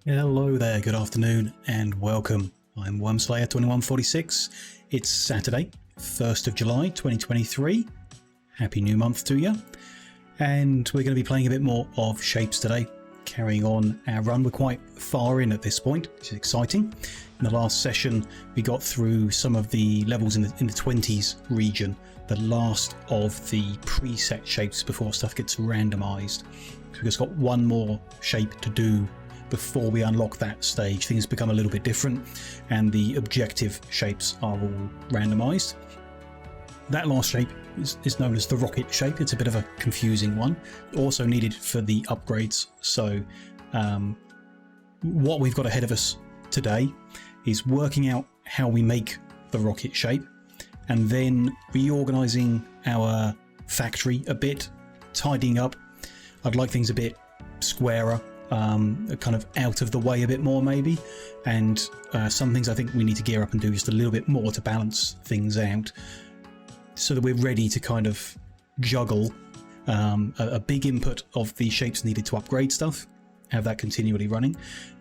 Hello there, good afternoon and welcome. I'm Wormslayer2146. It's Saturday, 1st of July 2023. Happy new month to you. And we're going to be playing a bit more of Shapez today, carrying on our run. We're quite far in at this point, which is exciting. In the last session, we got through some of the levels in the 20s region, the last of the preset shapes before stuff gets randomized. We've just got one more shape to do before we unlock that stage. Things become a little bit different and the objective shapes are all randomized. That last shape is known as the rocket shape. It's a bit of a confusing one, also needed for the upgrades. So what we've got ahead of us today is working out how we make the rocket shape and then reorganizing our factory a bit, tidying up. I'd like things a bit squarer, kind of out of the way a bit more maybe, and some things I think we need to gear up and do just a little bit more to balance things out so that we're ready to kind of juggle a big input of the shapes needed to upgrade stuff, have that continually running.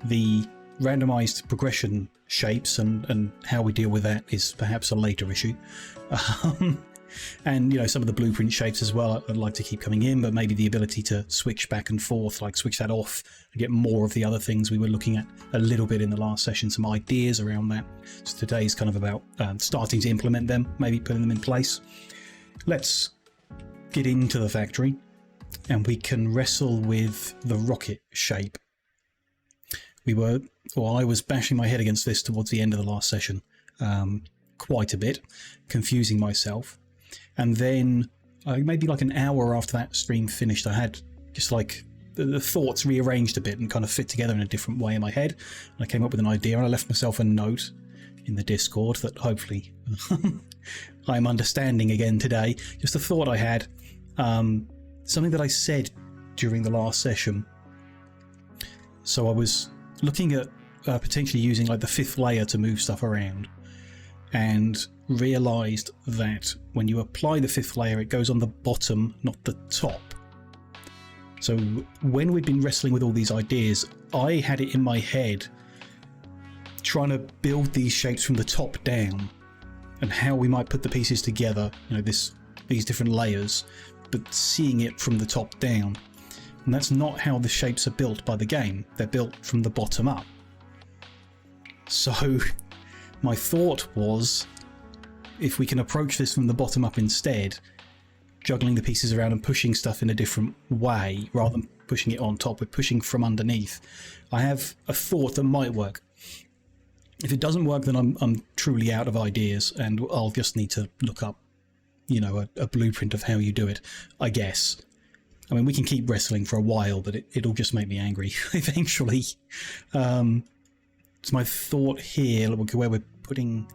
The randomized progression shapes and how we deal with that is perhaps a later issue. And you know, some of the blueprint shapes as well I'd like to keep coming in, but maybe the ability to switch back and forth, like switch that off and get more of the other things we were looking at a little bit in the last session, some ideas around that. So today's kind of about starting to implement them, maybe putting them in place. Let's get into the factory and we can wrestle with the rocket shape. I was bashing my head against this towards the end of the last session quite a bit, confusing myself. And then maybe like an hour after that stream finished, I had just like the thoughts rearranged a bit and kind of fit together in a different way in my head. And I came up with an idea and I left myself a note in the Discord that hopefully I'm understanding again today. Just a thought I had, something that I said during the last session. So I was looking at potentially using like the 5th layer to move stuff around, and realized that when you apply the 5th layer, it goes on the bottom, not the top. So when we'd been wrestling with all these ideas, I had it in my head trying to build these shapes from the top down and how we might put the pieces together, you know, these different layers, but seeing it from the top down. And that's not how the shapes are built by the game. They're built from the bottom up. So my thought was, if we can approach this from the bottom up instead, juggling the pieces around and pushing stuff in a different way rather than pushing it on top, we're pushing from underneath. I have a thought that might work. If it doesn't work, then I'm truly out of ideas and I'll just need to look up, you know, a blueprint of how you do it, I guess. I mean, we can keep wrestling for a while, but it'll just make me angry eventually. So my thought here, where we're putting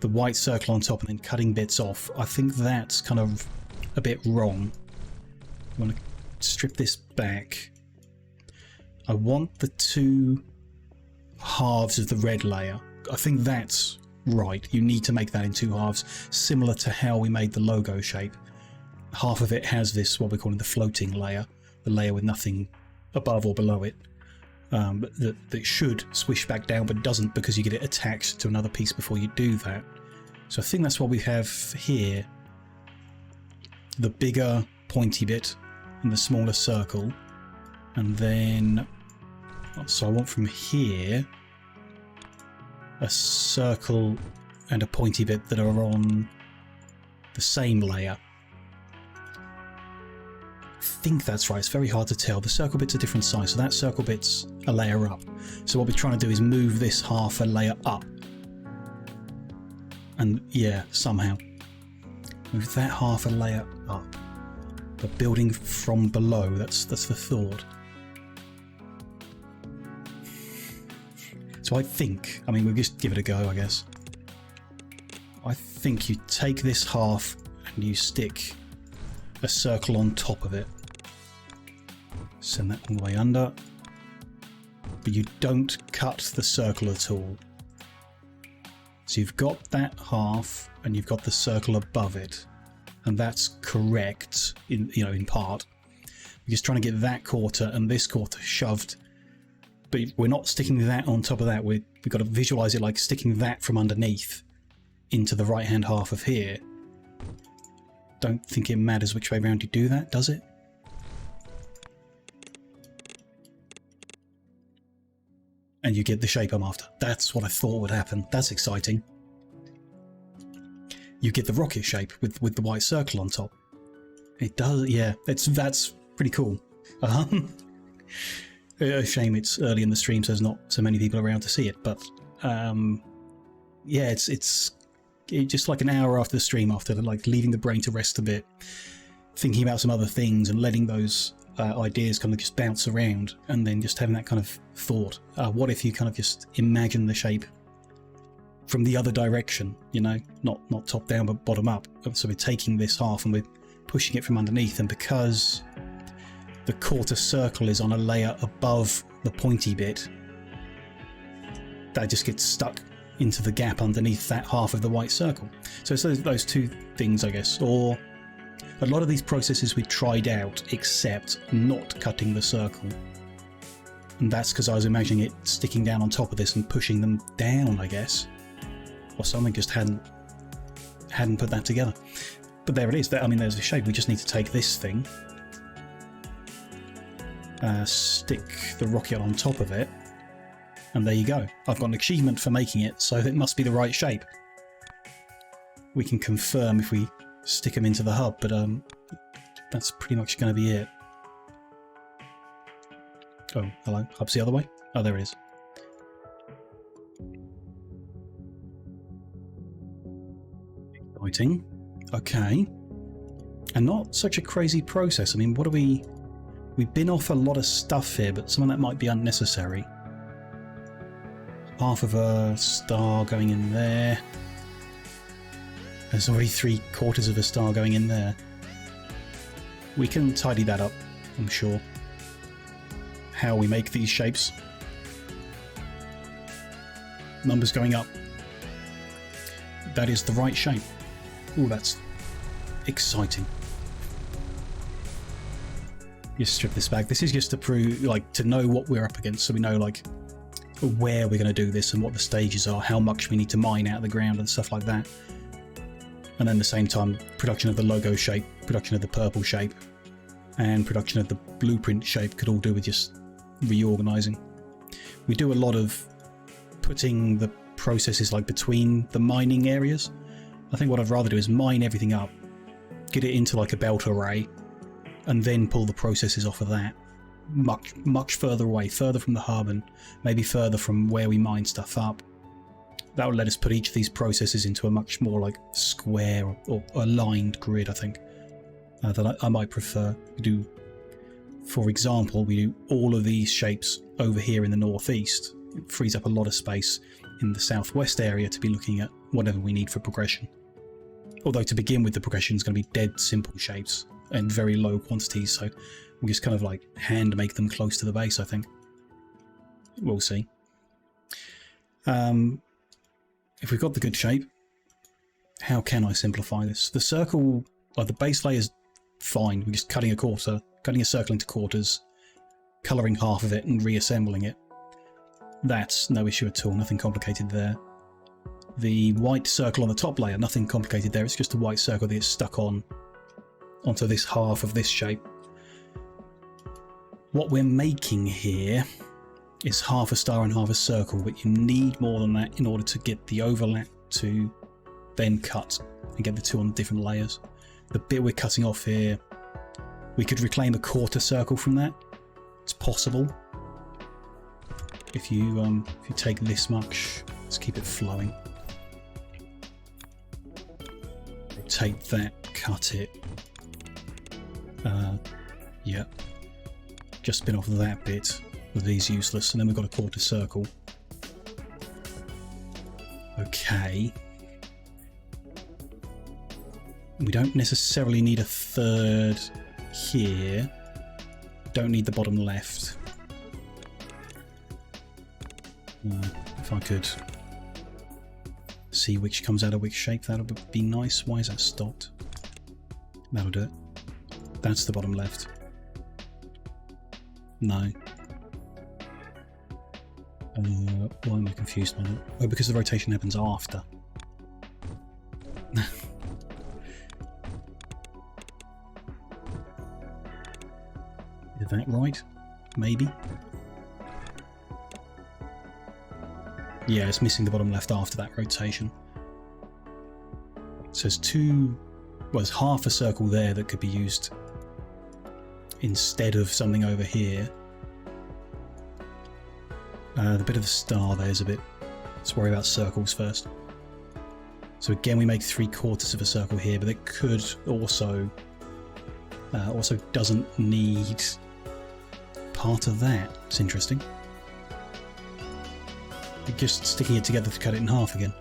the white circle on top and then cutting bits off, I think that's kind of a bit wrong. I'm going to strip this back. I want the 2 halves of the red layer. I think that's right. You need to make that in 2 halves, similar to how we made the logo shape. Half of it has this, what we're calling the floating layer, the layer with nothing above or below it. That should swish back down but doesn't, because you get it attached to another piece before you do that. So I think that's what we have here. The bigger pointy bit and the smaller circle. And then, so I want from here a circle and a pointy bit that are on the same layer. I think that's right. It's very hard to tell. The circle bit's a different size, so that circle bit's a layer up. So what we're trying to do is move this half a layer up. And yeah, somehow move that half a layer up. But building from below, that's the thought. So I think, I mean, we'll just give it a go, I guess. I think you take this half and you stick a circle on top of it. Send that all the way under. But you don't cut the circle at all. So you've got that half and you've got the circle above it. And that's correct in part. We're just trying to get that quarter and this quarter shoved But we're not sticking that on top of that. We've got to visualize it like sticking that from underneath into the right-hand half of here. Don't think it matters which way around you do that, does it? And you get the shape I'm after. That's what I thought would happen. That's exciting. You get the rocket shape with the white circle on top. It does, yeah. That's pretty cool. A shame it's early in the stream, so there's not so many people around to see it. But yeah, it's just like an hour after the stream, after like leaving the brain to rest a bit, thinking about some other things and letting those ideas kind of just bounce around, and then just having that kind of thought, what if you kind of just imagine the shape from the other direction, you know, not top down but bottom up. So we're taking this half and we're pushing it from underneath, and because the quarter circle is on a layer above the pointy bit, that just gets stuck into the gap underneath that half of the white circle. So it's those two things, I guess. Or a lot of these processes we tried out except not cutting the circle, and that's because I was imagining it sticking down on top of this and pushing them down, I guess, or something just hadn't put that together. But there it is. I mean, there's the shape. We just need to take this thing, stick the rocket on top of it, and there you go. I've got an achievement for making it, so it must be the right shape. We can confirm if we stick them into the hub, but that's pretty much going to be it. Oh, hello. Hub's the other way? Oh, there it is. Exciting. Okay. And not such a crazy process. I mean, what do we... We've been off a lot of stuff here, but some of that might be unnecessary. Half of a star going in there. There's already 3/4 of a star going in there. We can tidy that up, I'm sure. How we make these shapes. Numbers going up. That is the right shape. Oh, that's exciting. Just strip this back. This is just to prove, like, to know what we're up against, so we know, like, where we're going to do this and what the stages are, how much we need to mine out of the ground and stuff like that. And then at the same time, production of the logo shape, production of the purple shape, and production of the blueprint shape could all do with just reorganizing. We do a lot of putting the processes like between the mining areas. I think what I'd rather do is mine everything up, get it into like a belt array, and then pull the processes off of that. Much further away, further from the hub, and maybe further from where we mine stuff up. That would let us put each of these processes into a much more like square or aligned grid, I think, that I might prefer. We do, for example, we do all of these shapes over here in the northeast. It frees up a lot of space in the southwest area to be looking at whatever we need for progression. Although to begin with, the progression is going to be dead simple shapes and very low quantities, so we just kind of like hand make them close to the base, I think. We'll see. If we've got the good shape, how can I simplify this? The circle, like the base layer is fine. We're just cutting a circle into quarters, colouring half of it and reassembling it. That's no issue at all, nothing complicated there. The white circle on the top layer, nothing complicated there. It's just a white circle that is stuck onto this half of this shape. What we're making here is half a star and half a circle, but you need more than that in order to get the overlap to then cut and get the two on different layers. The bit we're cutting off here, we could reclaim a quarter circle from that. It's possible. If you take this much, let's keep it flowing. Take that, cut it. Yeah. Just spin off that bit. With these useless, and then we've got a quarter circle. Okay. We don't necessarily need a third here. Don't need the bottom left. If I could see which comes out of which shape, that would be nice. Why is that stopped? That'll do it. That's the bottom left. No. Why am I confused by that? Oh, because the rotation happens after. Is that right? Maybe? Yeah, it's missing the bottom left after that rotation. So there's there's half a circle there that could be used instead of something over here. The bit of the star there's a bit. Let's worry about circles first. So again, we make 3/4 of a circle here, but it could also doesn't need part of that. It's interesting. Just sticking it together to cut it in half again.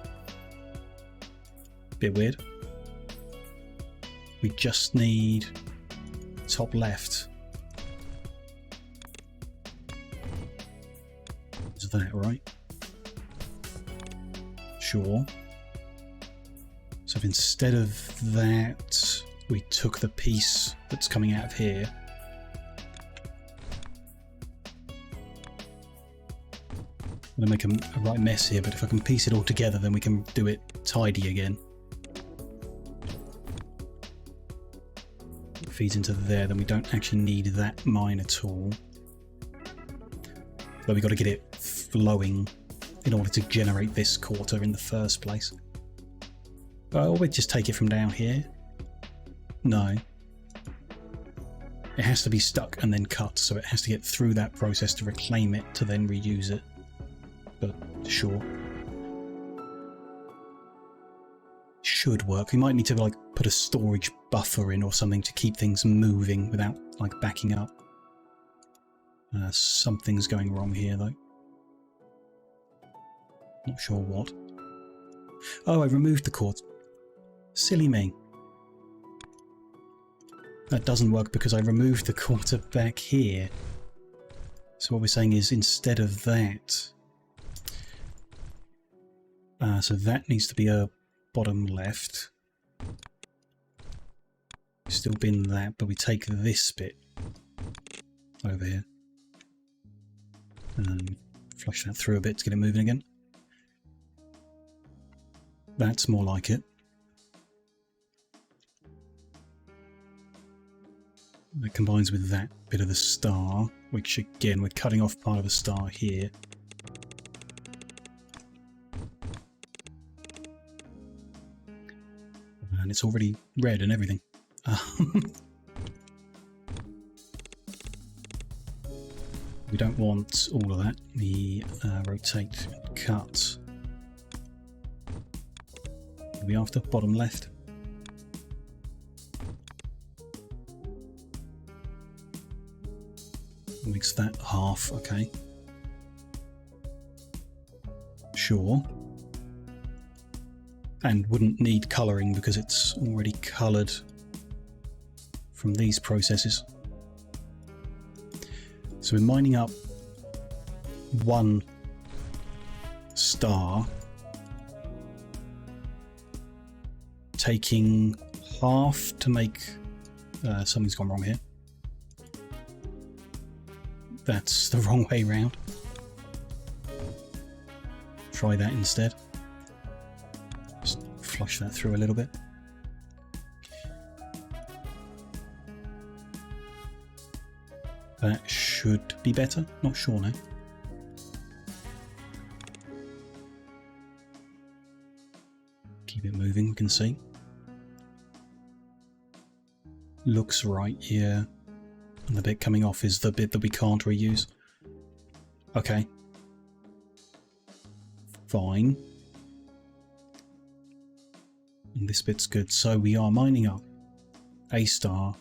Bit weird. We just need top left. Is that right? Sure. So if instead of that we took the piece that's coming out of here, I'm going to make a right mess here, but if I can piece it all together, then we can do it tidy again. It feeds into there, then we don't actually need that mine at all. But we've got to get it flowing in order to generate this quarter in the first place. Or we'd just take it from down here. No. It has to be stuck and then cut, so it has to get through that process to reclaim it, to then reuse it. But sure. Should work. We might need to like put a storage buffer in or something to keep things moving without like backing up. Something's going wrong here though. Not sure what. Oh, I removed the cord. Silly me. That doesn't work because I removed the quarter back here. So what we're saying is instead of that... so that needs to be a bottom left. Still bin that, but we take this bit over here. And flush that through a bit to get it moving again. That's more like it. That combines with that bit of the star, which again, we're cutting off part of a star here. And it's already red and everything. We don't want all of that. We rotate, cut. What are we after? Bottom left. Makes that half, okay. Sure. And wouldn't need colouring because it's already coloured from these processes. So we're mining up one star, taking half to make... something's gone wrong here. That's the wrong way round. Try that instead. Just flush that through a little bit. That should be better. Not sure now. Keep it moving, we can see. Looks right, yeah. And the bit coming off is the bit that we can't reuse. Okay. Fine. And this bit's good. So we are mining up a star,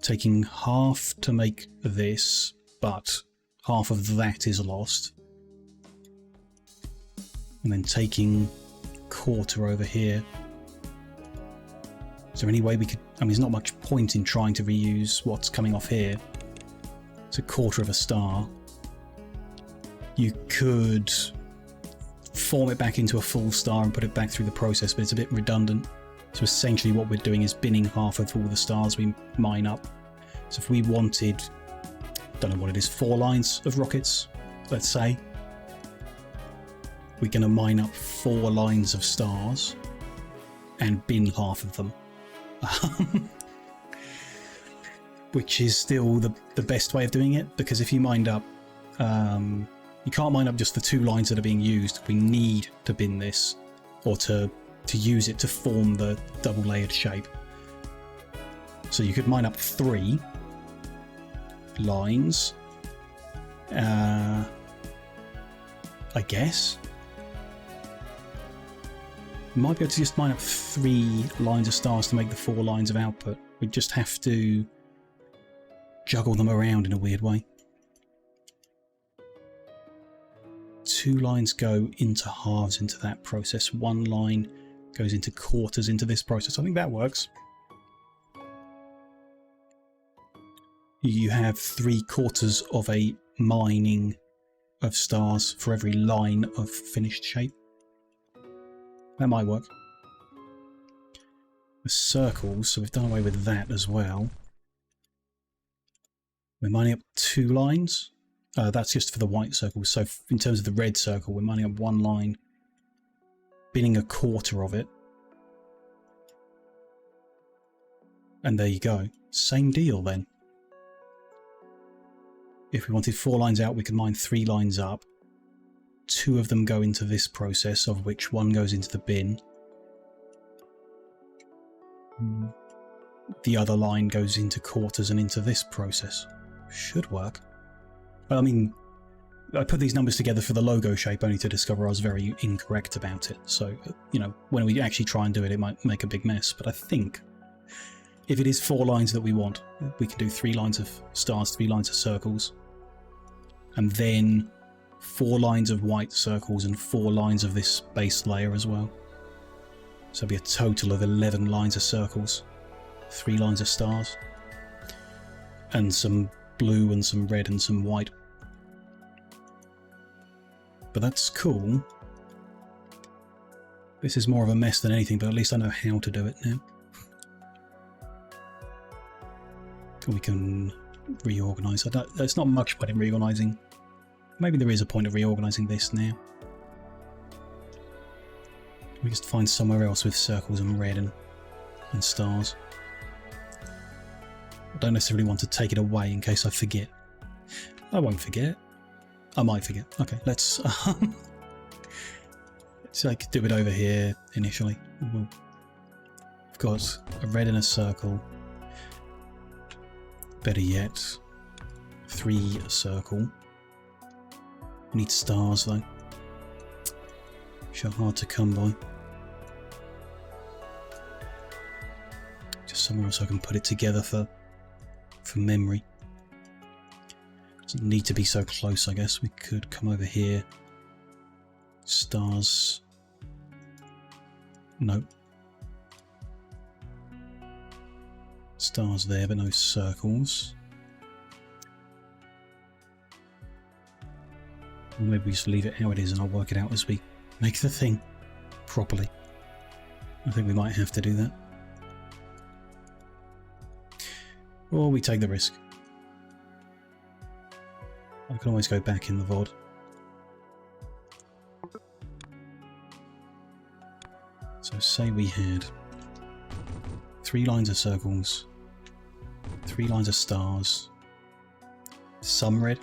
taking half to make this, but half of that is lost. And then taking quarter over here. Is there any way we could... I mean, there's not much point in trying to reuse what's coming off here. It's a quarter of a star. You could form it back into a full star and put it back through the process, but it's a bit redundant. So essentially what we're doing is binning half of all the stars we mine up. So if we wanted, don't know what it is, 4 lines of rockets, let's say, we're going to mine up 4 lines of stars and bin half of them. Which is still the best way of doing it, because if you mined up, you can't mine up just the 2 lines that are being used. We need to bin this, or to use it to form the double layered shape. So you could mine up 3 lines, I guess. You might be able to just mine up 3 lines of stars to make the 4 lines of output. We just have to juggle them around in a weird way. 2 lines go into halves into that process. 1 line goes into quarters into this process. I think that works. You have 3/4 of a mining of stars for every line of finished shape. That might work. The circles, so we've done away with that as well. We're mining up 2 lines. That's just for the white circles. So in terms of the red circle, we're mining up 1 line, binning 1/4 of it. And there you go. Same deal then. If we wanted 4 lines out, we could mine 3 lines up. 2 of them go into this process, of which 1 goes into the bin. The other line goes into quarters and into this process. Should work. I mean, I put these numbers together for the logo shape only to discover I was very incorrect about it. So, you know, when we actually try and do it, it might make a big mess. But I think if it is 4 lines that we want, we can do 3 lines of stars, 3 lines of circles, and then 4 lines of white circles and 4 lines of this base layer as well. So it'll be a total of 11 lines of circles, 3 lines of stars, and some blue and some red and some white. But that's cool. This is more of a mess than anything, but at least I know how to do it now. We can reorganize. There's not much point in reorganizing. Maybe there is a point of reorganizing this now. We just find somewhere else with circles and red and stars. I don't necessarily want to take it away in case I forget. I won't forget. I might forget. Okay, let's like do it over here initially. We've got a red in a circle. Better yet, 3 a circle. We need stars though. Which are hard to come by. Just somewhere else I can put it together for memory. Doesn't need to be so close, I guess. We could come over here. Stars. No. Stars there, but no circles. Or maybe we just leave it how it is and I'll work it out as we make the thing properly. I think we might have to do that. Or we take the risk. I can always go back in the VOD. So say we had 3 lines of circles, 3 lines of stars, some red.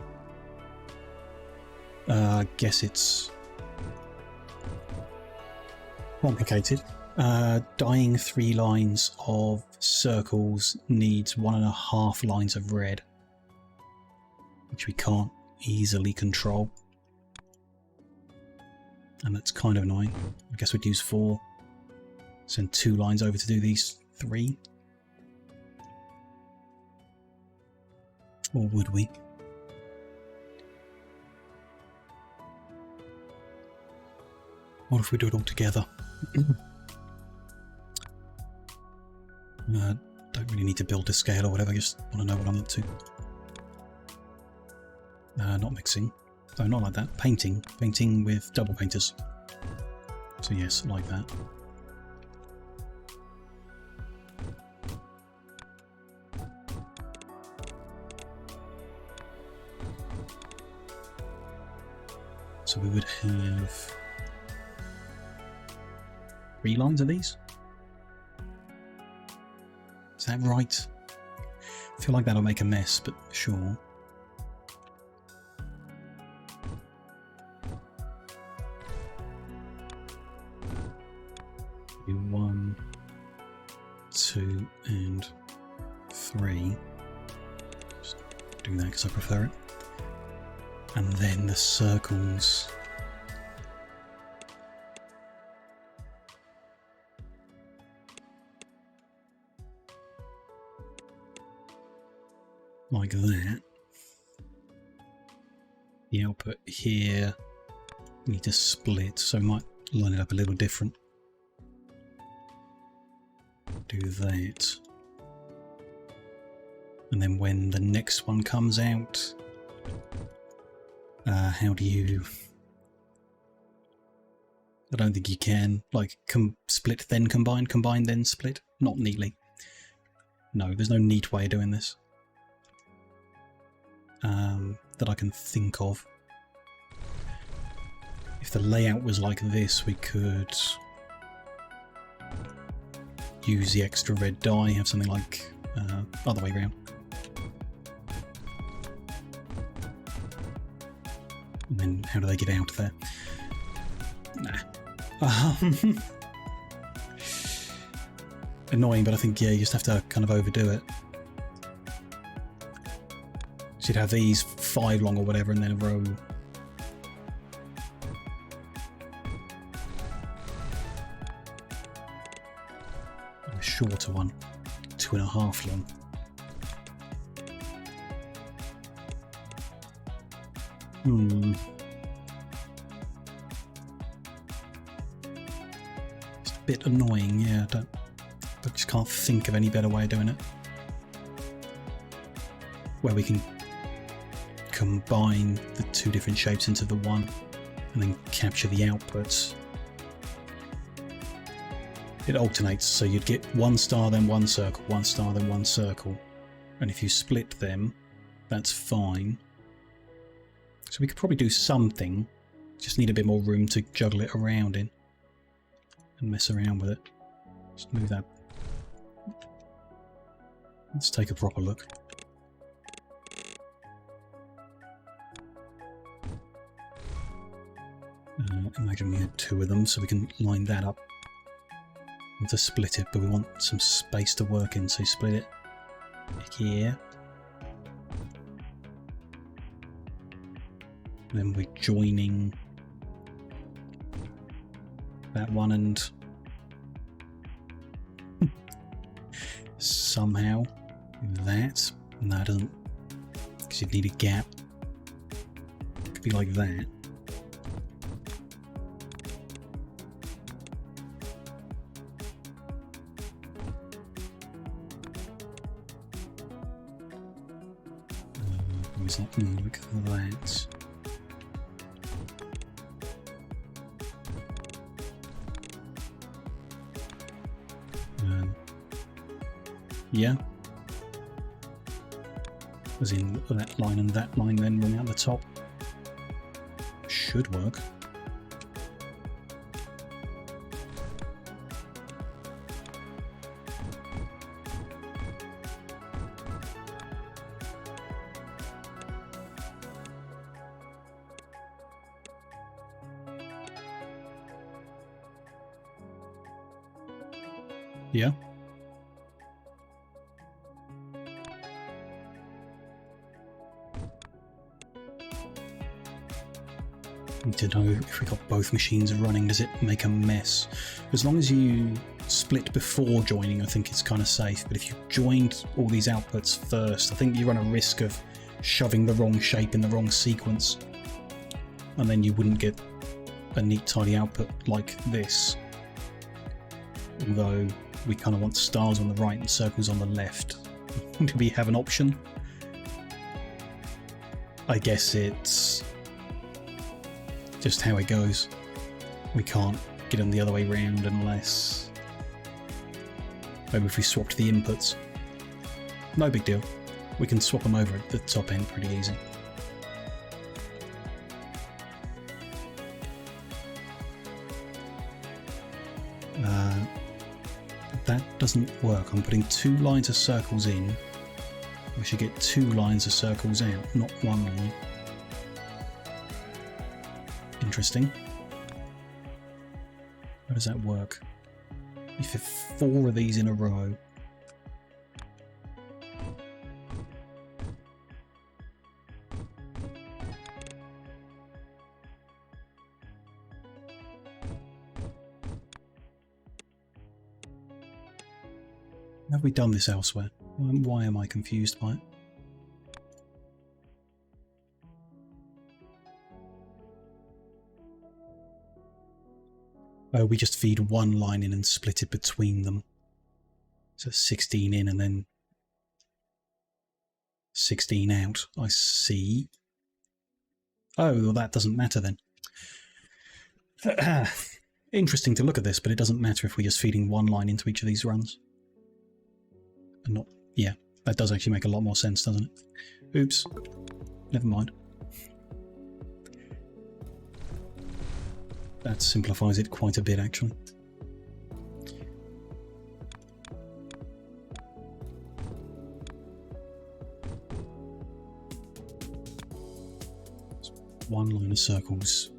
I guess it's complicated. Dyeing 3 lines of circles needs 1.5 lines of red, which we can't easily control. And that's kind of annoying. I guess we'd use 4. Send 2 lines over to do these 3. Or would we? What if we do it all together? Don't really need to build to scale or whatever, I just want to know what I'm up to. Not mixing. Oh, not like that. Painting. Painting with double painters. So yes, like that. So we would have 3 lines of these. Is that right? I feel like that'll make a mess, but sure. Do 1, 2, and 3. Just do that because I prefer it. And then the circles. Like that. The output here need to split, so I might line it up a little different. Do that. And then when the next one comes out, how do you... I don't think you can, like, split then combine, combine then split. Not neatly. No, there's no neat way of doing this. That I can think of. If the layout was like this, we could use the extra red dye, have something like other way around. And then how do they get out of there? Nah. Annoying, but I think, yeah, you just have to kind of overdo it. So you'd have these 5 long or whatever, and then a row. A shorter one, 2.5 long. It's a bit annoying, yeah. I just can't think of any better way of doing it. Where we can combine the 2 different shapes into the one and then capture the outputs. It alternates, so you'd get 1 star then 1 circle, 1 star then 1 circle, and if you split them, that's fine. So we could probably do something, just need a bit more room to juggle it around in and mess around with it. Just move that. Let's take a proper look. Imagine we had 2 of them, so we can line that up. We want to split it, but we want some space to work in, so you split it here. Then we're joining that one and somehow that. No, it doesn't, because you'd need a gap. It could be like that. It's not going to look like that. Yeah. As in that line and that line then run out the top. Should work. Yeah. Need to know if we got both machines running, does it make a mess? As long as you split before joining, I think it's kind of safe. But if you joined all these outputs first, I think you run a risk of shoving the wrong shape in the wrong sequence. And then you wouldn't get a neat, tidy output like this. Although we kind of want stars on the right and circles on the left. Do we have an option? I guess it's just how it goes. We can't get them the other way round unless... maybe if we swapped the inputs. No big deal. We can swap them over at the top end pretty easy. that doesn't work. I'm putting 2 lines of circles in. I should get 2 lines of circles out, not 1 line. Interesting. How does that work? If you have 4 of these in a row. Have we done this elsewhere? Why am I confused by it? Oh, we just feed 1 line in and split it between them. So 16 in and then 16 out, I see. Oh, well, that doesn't matter then. Interesting to look at this, but it doesn't matter if we're just feeding 1 line into each of these runs. And not, yeah, that does actually make a lot more sense, doesn't it? Oops, never mind. That simplifies it quite a bit, actually. So 1 line of circles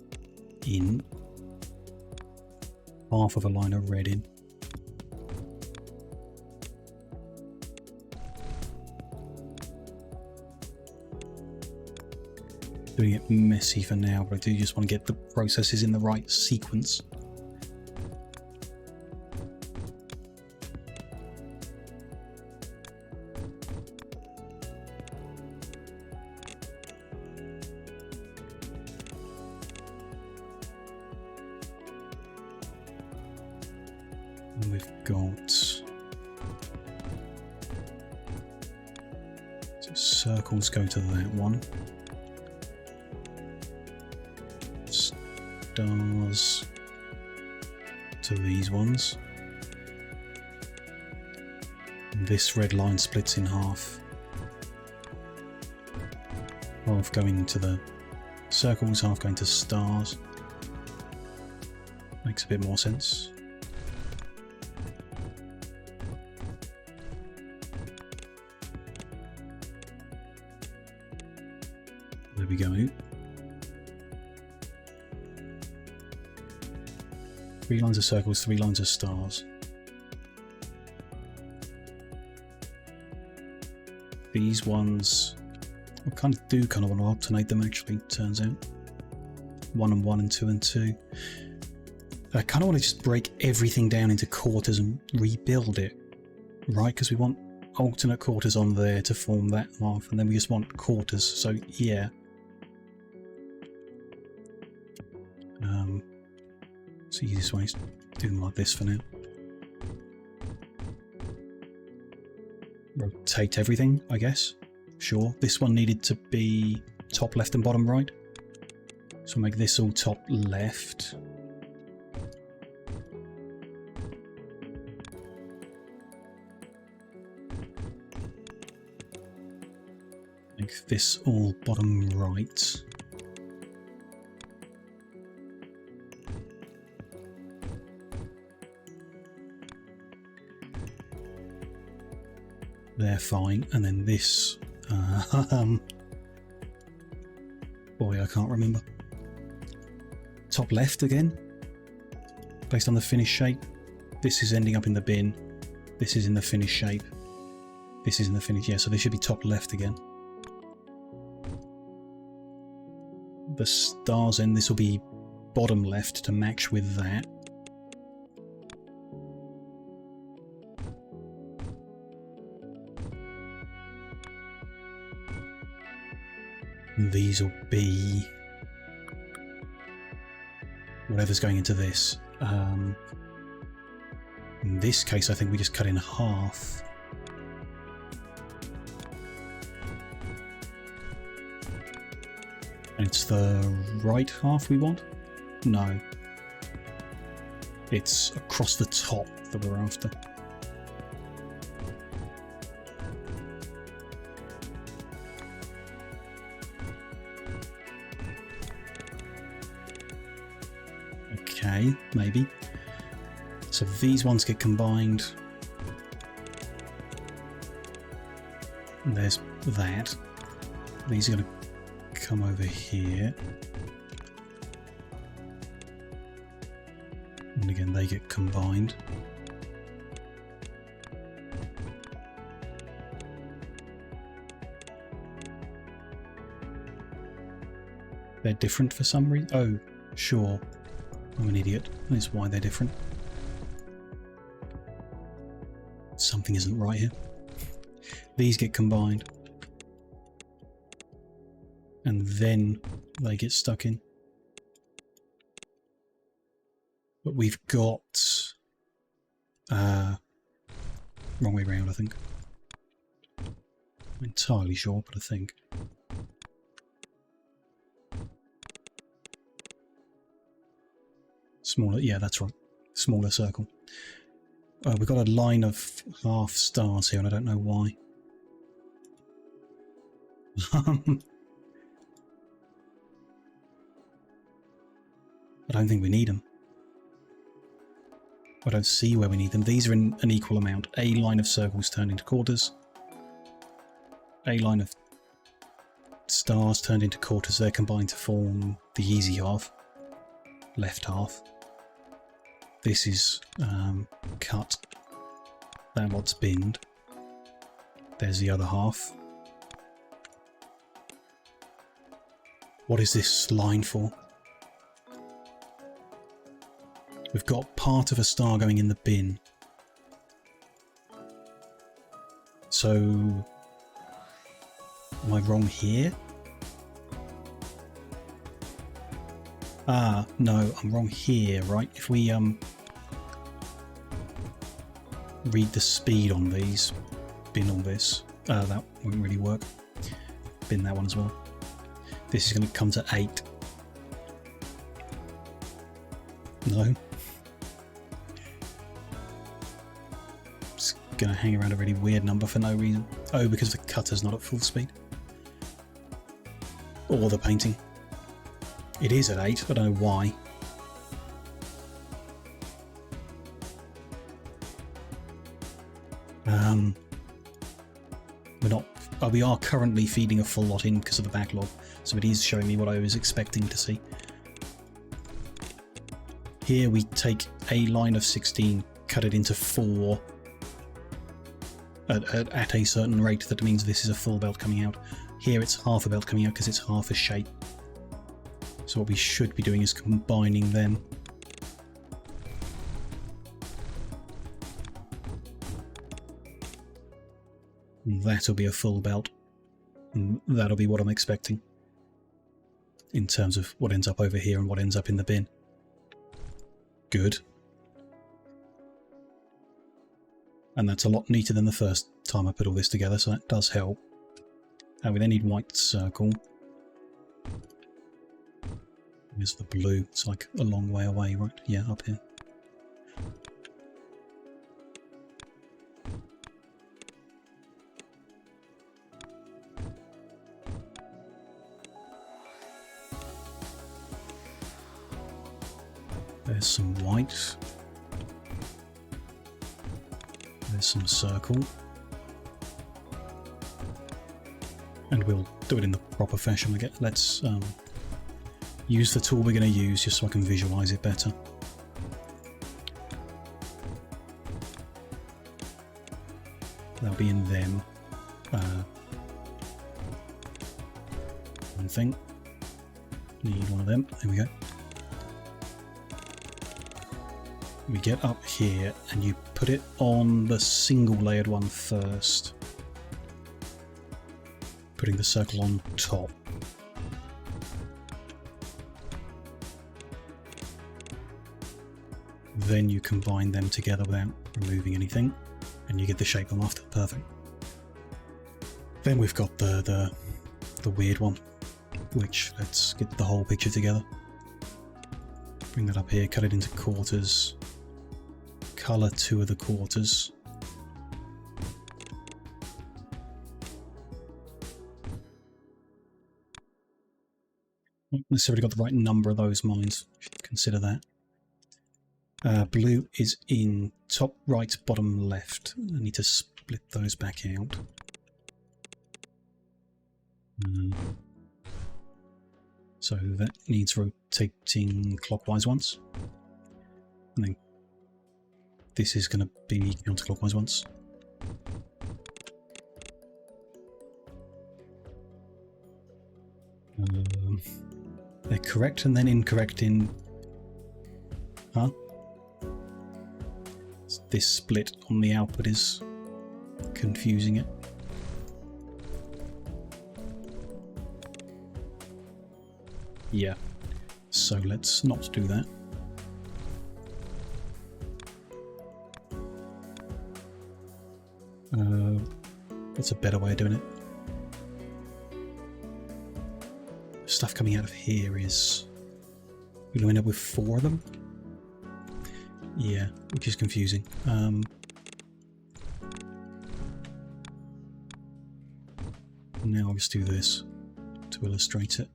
in, half of a line of red in. Doing it messy for now, but I do just want to get the processes in the right sequence. And we've got so circles go to that one. Stars to these ones. And this red line splits in half. Half going to the circles, half going to stars. Makes a bit more sense. There we go. 3 lines of circles, 3 lines of stars. These ones, I kind of want to alternate them actually, turns out. 1 and 1 and 2 and 2. I kind of want to just break everything down into quarters and rebuild it, right? Because we want alternate quarters on there to form that half, and then we just want quarters, so yeah. It's the easiest way is do them like this for now. Rotate everything, I guess. Sure, this one needed to be top left and bottom right. So make this all top left. Make this all bottom right. They're fine, and then this, boy, I can't remember. Top left again, based on the finished shape. This is ending up in the bin. This is in the finished shape. This is in the finished, yeah, so this should be top left again. The stars end, this will be bottom left to match with that. These will be whatever's going into this. In this case, I think we just cut in half. And it's the right half we want? No. It's across the top that we're after. Okay, maybe. So these ones get combined And there's that. These are going to come over here. And again, they get combined. They're different for some reason. Oh, sure. I'm an idiot. That's why they're different. Something isn't right here. These get combined. And then they get stuck in. But we've got... wrong way round, I think. I'm entirely sure, but I think. Smaller, yeah, that's right. Smaller circle. We've got a line of half stars here, and I don't know why. I don't think we need them. I don't see where we need them. These are in an equal amount. A line of circles turned into quarters. A line of stars turned into quarters. They're combined to form the easy half. Left half. This is cut. That lot's binned. There's the other half. What is this line for? We've got part of a star going in the bin. So, am I wrong here? Ah, no, I'm wrong here, right? If we read the speed on these, bin all this, that won't really work. Bin that one as well. This is going to come to 8. No. It's going to hang around a really weird number for no reason. Oh, because the cutter's not at full speed. Or the painting. It is at 8, I don't know why. We're not... we are currently feeding a full lot in because of the backlog, so it is showing me what I was expecting to see. Here we take a line of 16, cut it into 4 at a certain rate. That means this is a full belt coming out. Here it's half a belt coming out because it's half a shape. So what we should be doing is combining them. That'll be a full belt. And that'll be what I'm expecting. In terms of what ends up over here and what ends up in the bin. Good. And that's a lot neater than the first time I put all this together, so that does help. And we then need white circle. Here's the blue. It's like a long way away, right? Yeah, up here. There's some white. There's some circle. And we'll do it in the proper fashion. Let's use the tool we're going to use just so I can visualize it better. That'll be in them. One thing. Need one of them. There we go. We get up here and you put it on the single layered one first. Putting the circle on top. Then you combine them together without removing anything, and you get the shape I'm after. Perfect. Then we've got the weird one, which let's get the whole picture together. Bring that up here, cut it into quarters, colour 2 of the quarters. Not necessarily got the right number of those mines, should consider that. Blue is in top right, bottom left. I need to split those back out. So that needs rotating clockwise once. And then this is going to be counterclockwise once. They're correct and then incorrect in... Huh? This split on the output is confusing it. Yeah, so let's not do that. What's a better way of doing it? Stuff coming out of here is... We're going to end up with 4 of them? Yeah, which is confusing. Now I'll just do this to illustrate it.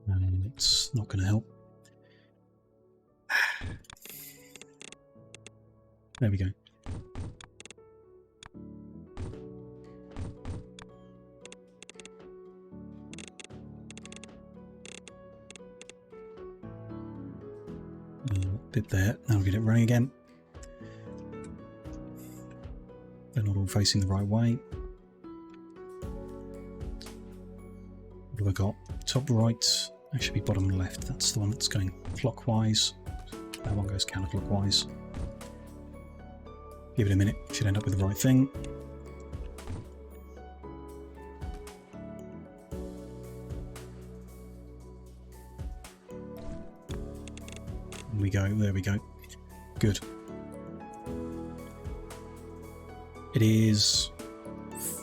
And it's not going to help. There we go. Did that. Now we'll get it running again. They're not all facing the right way. What have I got? Top right. That should be bottom left. That's the one that's going clockwise. That one goes counterclockwise. Give it a minute. Should end up with the right thing. We go, there we go. Good. It is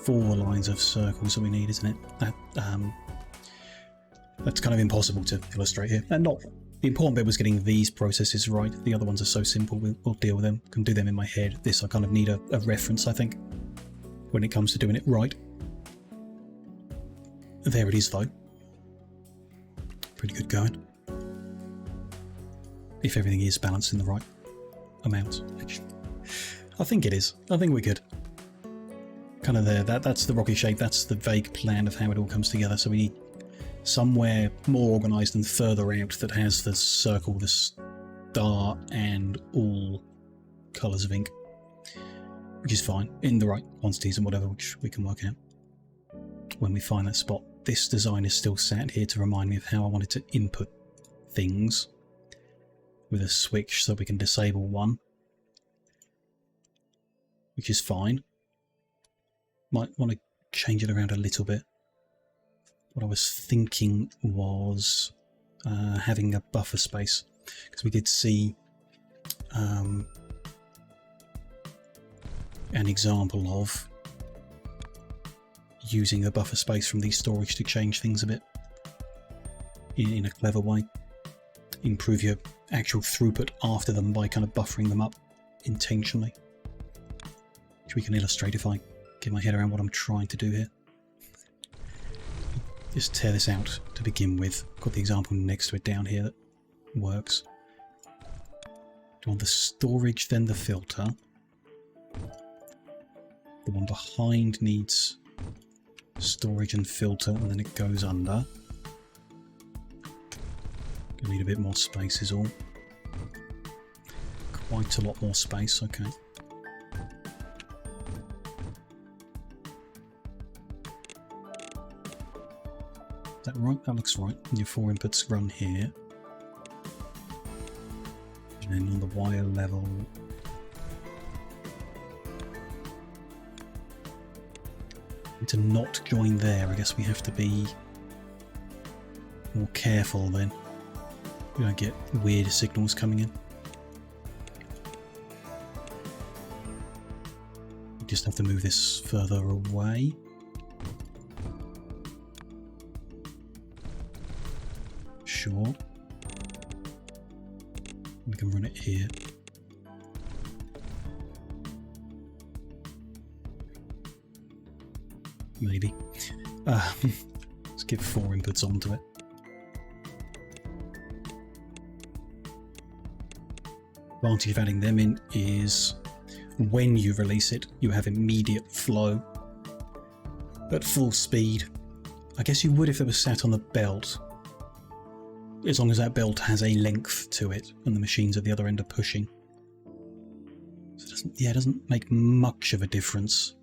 4 lines of circles that we need, isn't it? That's kind of impossible to illustrate here. And not the important bit was getting these processes right. The other ones are so simple, we'll deal with them. Can do them in my head. This I kind of need a reference, I think, when it comes to doing it right. There it is, though. Pretty good going. If everything is balanced in the right amount. I think it is. I think we're good. Kind of there. That's the rocky shape. That's the vague plan of how it all comes together. So we need somewhere more organised and further out that has the circle, the star, and all colours of ink. Which is fine. In the right quantities and whatever, which we can work out when we find that spot. This design is still sat here to remind me of how I wanted to input things. With a switch so we can disable one, which is fine. Might want to change it around a little bit. What I was thinking was having a buffer space, because we did see an example of using a buffer space from these storage to change things a bit in a clever way. Improve your actual throughput after them by kind of buffering them up intentionally, which we can illustrate if I get my head around what I'm trying to do here. Just tear this out to begin with. Got the example next to it down here that works. Do you want the storage, then the filter? The one behind needs storage and filter, and then it goes under. Need a bit more space is all. Quite a lot more space, okay. Is that right? That looks right. Your 4 inputs run here. And then on the wire level... to not join there, I guess we have to be more careful then. We don't get weird signals coming in. We just have to move this further away. Sure. We can run it here. Maybe. Let's give 4 inputs onto it. advantage of adding them in is when you release it, you have immediate flow at full speed. I guess you would if it was sat on the belt, as long as that belt has a length to it and the machines at the other end are pushing. So it doesn't make much of a difference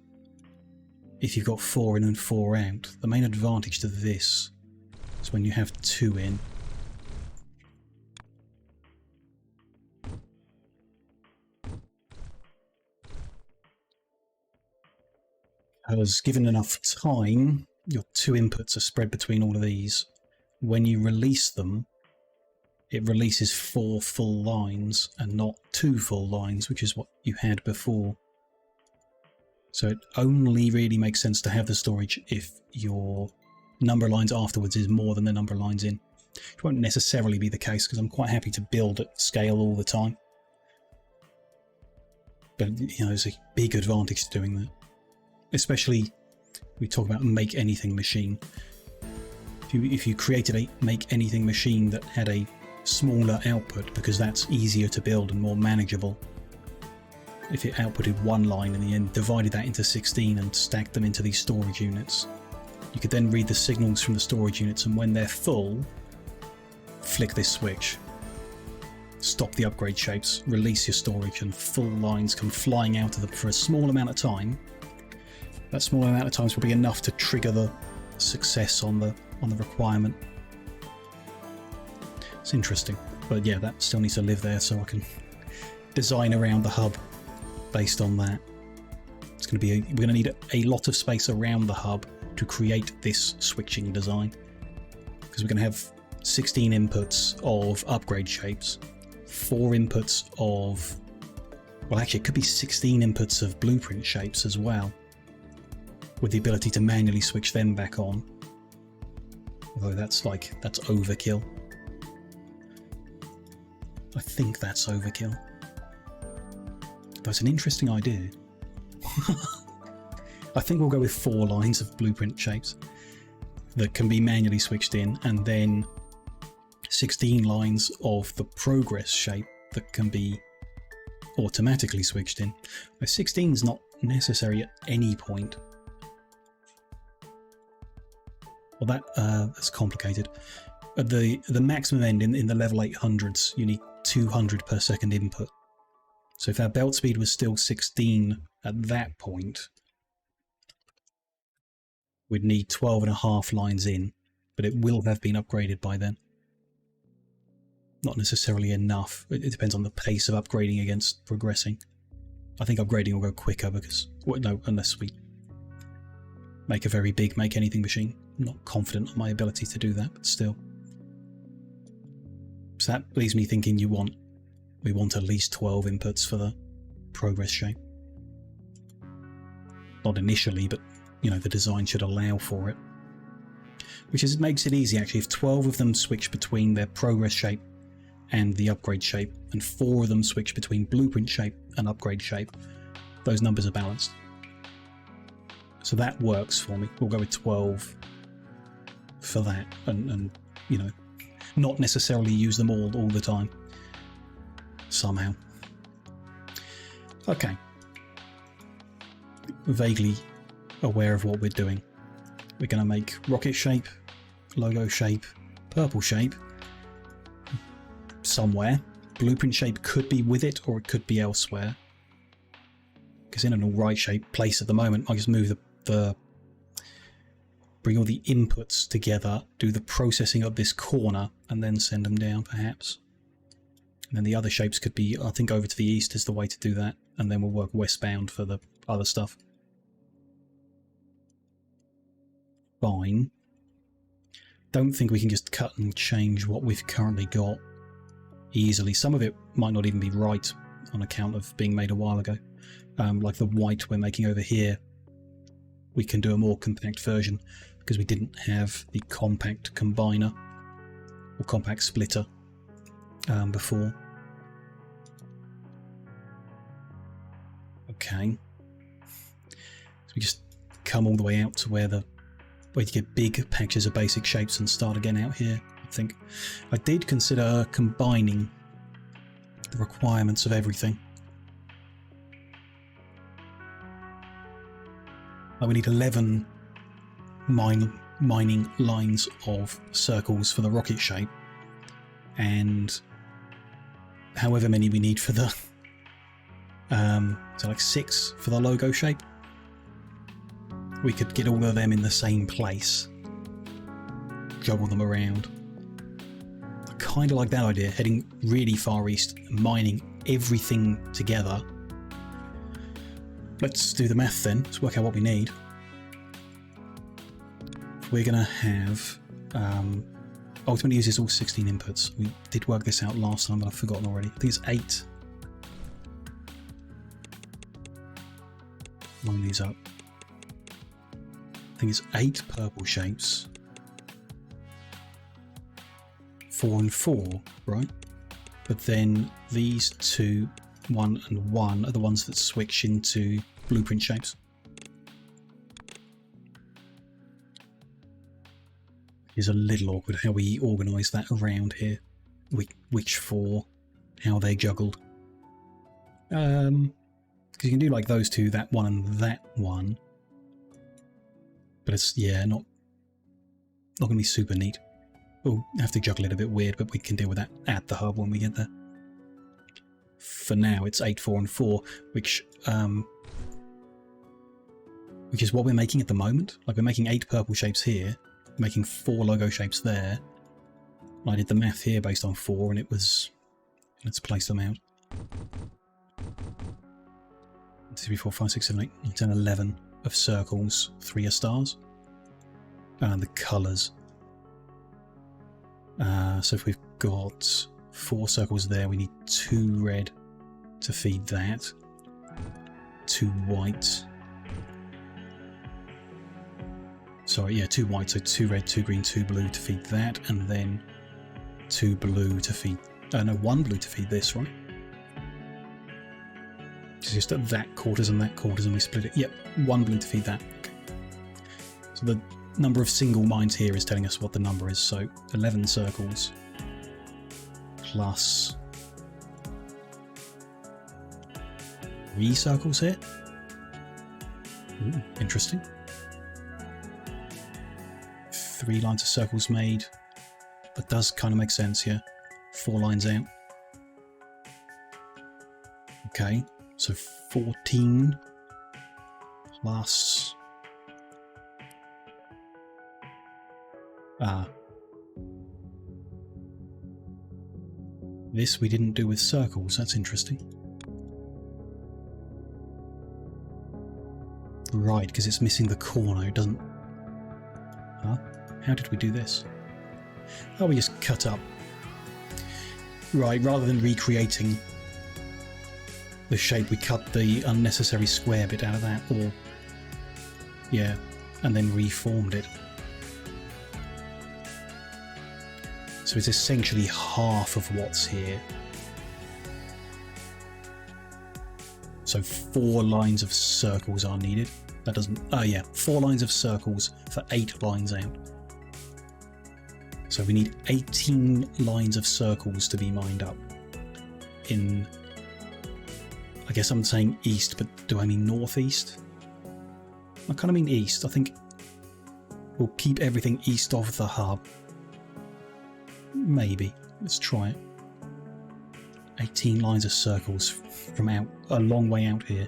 if you've got 4 in and 4 out. The main advantage to this is when you have 2 in. Because given enough time, your 2 inputs are spread between all of these. When you release them, it releases 4 full lines and not 2 full lines, which is what you had before. So it only really makes sense to have the storage if your number of lines afterwards is more than the number of lines in. It won't necessarily be the case because I'm quite happy to build at scale all the time. But there's a big advantage to doing that. Especially, we talk about make anything machine. If you created a make anything machine that had a smaller output, because that's easier to build and more manageable. If it outputted 1 line and then divided that into 16 and stacked them into these storage units, you could then read the signals from the storage units, and when they're full, flick this switch. Stop the upgrade shapes, release your storage, and full lines come flying out of them for a small amount of time. That small amount of time is probably enough to trigger the success on the requirement. It's interesting, but yeah, that still needs to live there, so I can design around the hub based on that. It's going to be we're going to need a lot of space around the hub to create this switching design, because we're going to have 16 inputs of upgrade shapes, 4 inputs of, well, actually it could be 16 inputs of blueprint shapes as well, with the ability to manually switch them back on. Although that's overkill. I think that's overkill. But it's an interesting idea. I think we'll go with 4 lines of blueprint shapes that can be manually switched in, and then 16 lines of the progress shape that can be automatically switched in. 16 is not necessary at any point. Well, that's complicated. At the maximum end in the level 800s, you need 200 per second input. So if our belt speed was still 16 at that point, we'd need 12.5 lines in, but it will have been upgraded by then. Not necessarily enough. It depends on the pace of upgrading against progressing. I think upgrading will go quicker because, well, no, unless we make a very big make anything machine. I'm not confident on my ability to do that, but still. So that leaves me thinking we want at least 12 inputs for the progress shape. Not initially, but the design should allow for it. Which makes it easy actually. If 12 of them switch between their progress shape and the upgrade shape, and 4 of them switch between blueprint shape and upgrade shape, those numbers are balanced. So that works for me. We'll go with 12 for that, and not necessarily use them all the time. Somehow. Okay. Vaguely aware of what we're doing. We're going to make rocket shape, logo shape, purple shape somewhere. Blueprint shape could be with it, or it could be elsewhere. Because in an alright shape place at the moment, I just move bring all the inputs together, do the processing of this corner, and then send them down perhaps. And then the other shapes could be, I think over to the east is the way to do that, and then we'll work westbound for the other stuff. Fine. Don't think we can just cut and change what we've currently got easily. Some of it might not even be right on account of being made a while ago. Like the white we're making over here, we can do a more compact version because we didn't have the compact combiner or compact splitter before. Okay. So we just come all the way out to where you get big patches of basic shapes and start again out here, I think. I did consider combining the requirements of everything. Like we need 11 mining lines of circles for the rocket shape, and however many we need for the so like 6 for the logo shape. We could get all of them in the same place, juggle them around. I kind of like that idea, heading really far east, mining everything together. Let's do the math then. Let's work out what we need. We're going to have ultimately uses all 16 inputs. We did work this out last time, but I've forgotten already. I think it's 8. Line these up. I think it's 8 purple shapes. 4 and 4, right? But then these 2, 1 and 1 are the ones that switch into blueprint shapes. It's a little awkward how we organise that around here. Which 4, how they juggled. Because you can do like those 2, that 1 and that 1. But it's, yeah, not going to be super neat. We'll have to juggle it a bit weird, but we can deal with that at the hub when we get there. For now, it's 8, 4 and 4, which is what we're making at the moment. Like, we're making 8 purple shapes here, making 4 logo shapes there. I did the math here based on 4, and it was... Let's place them out. 1, 2, 3, 4, 5, 6, 7, 8, 9, 10, 11 of circles, 3 are stars. And the colours. So if we've got 4 circles there, we need 2 red to feed that, 2 white. Sorry, yeah, 2 white, so 2 red, 2 green, 2 blue to feed that, and then 2 blue to feed... no, 1 blue to feed this, right? It's just at that quarters and we split it. Yep, 1 blue to feed that. Okay. So the number of single mines here is telling us what the number is, so 11 circles plus 3 circles here. Ooh, interesting. 3 lines of circles made. That does kind of make sense here. 4 lines out. Okay, so 14 plus... this we didn't do with circles, that's interesting. Right, because it's missing the corner, it doesn't... Huh? How did we do this? Oh, we just cut up. Right, rather than recreating the shape, we cut the unnecessary square bit out of that, or... yeah, and then reformed it. So it's essentially half of what's here. So 4 lines of circles are needed. That doesn't... oh yeah, 4 lines of circles for 8 lines out. So we need 18 lines of circles to be mined up. In... I guess I'm saying east, but do I mean northeast? I kind of mean east. I think we'll keep everything east of the hub. Maybe. Let's try it. 18 lines of circles from out a long way out here.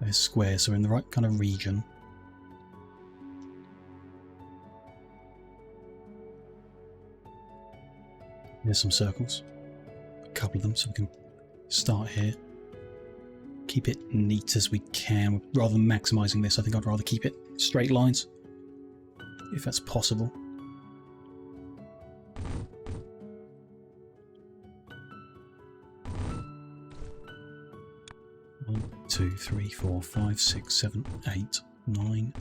There's squares, so we're in the right kind of region. There's some circles. A couple of them, so we can start here. Keep it neat as we can. Rather than maximising this, I think I'd rather keep it straight lines, if that's possible. 1, 2, 3, 4, 5, 6, 7, 8, 9,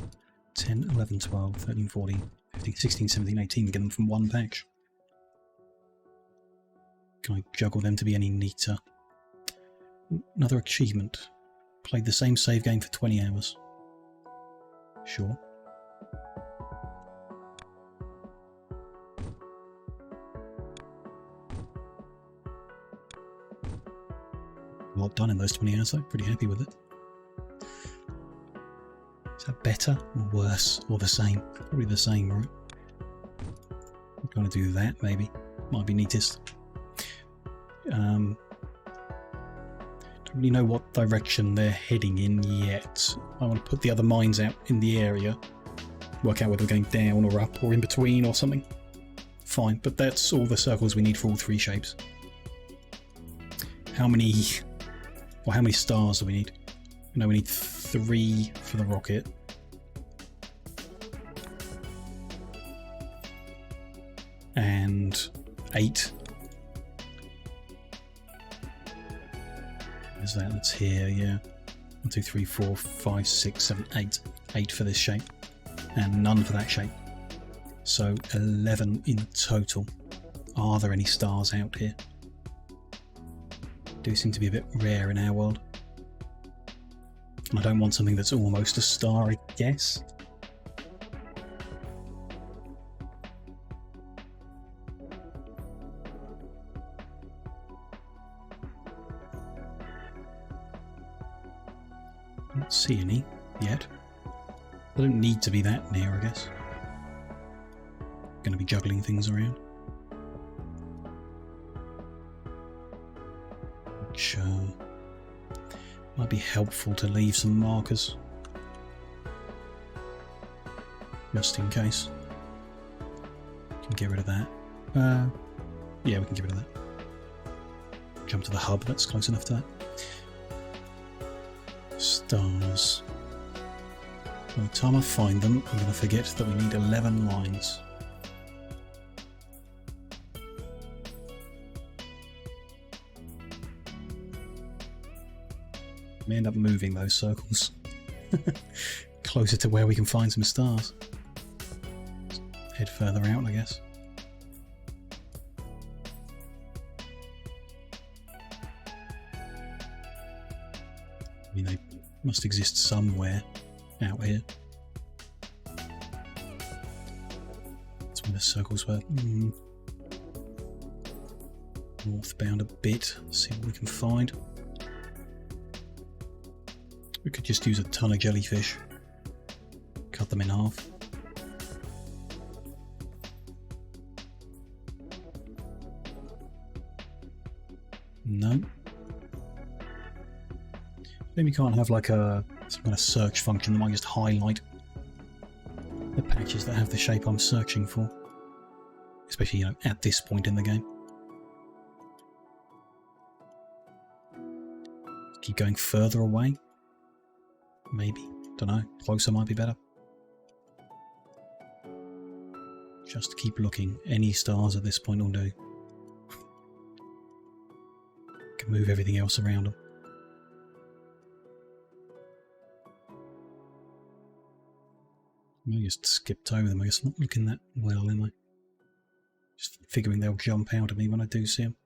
10, 11, 12, 13, 14, 15, 16, 17, 18. Get them from one patch. Can I juggle them to be any neater? Another achievement. Played the same save game for 20 hours. Sure. A lot done in those 20 hours though, pretty happy with it. Is that better or worse or the same? Probably the same, right? I'm going to do that maybe. Might be neatest. Don't really know what direction they're heading in yet. I want to put the other mines out in the area. Work out whether we're going down or up or in between or something. Fine, but that's all the circles we need for all three shapes. How many stars do we need? No, we need 3 for the rocket. And 8. Where's that? That's here, yeah. 1, 2, 3, 4, 5, 6, 7, 8. 8 for this shape. And none for that shape. So 11 in total. Are there any stars out here? Do seem to be a bit rare in our world. And I don't want something that's almost a star, I guess. I don't see any yet. They don't need to be that near, I guess. Going to be juggling things around. Which might be helpful to leave some markers. Just in case. Can get rid of that. Yeah, we can get rid of that. Jump to the hub, that's close enough to that. Stars. By the time I find them, I'm going to forget that we need 11 lines. May end up moving those circles closer to where we can find some stars. Head further out, I guess. I mean, they must exist somewhere out here. That's where the circles were. Northbound a bit. See what we can find. We could just use a ton of jellyfish. Cut them in half. No. Maybe we can't have like some kind of search function that might just highlight the patches that have the shape I'm searching for. Especially, you know, at this point in the game. Keep going further away. Maybe. Don't know. Closer might be better. Just keep looking. Any stars at this point will do. Can move everything else around them. I just skipped over them. I guess I'm not looking that well, am I? Just figuring they'll jump out at me when I do see them.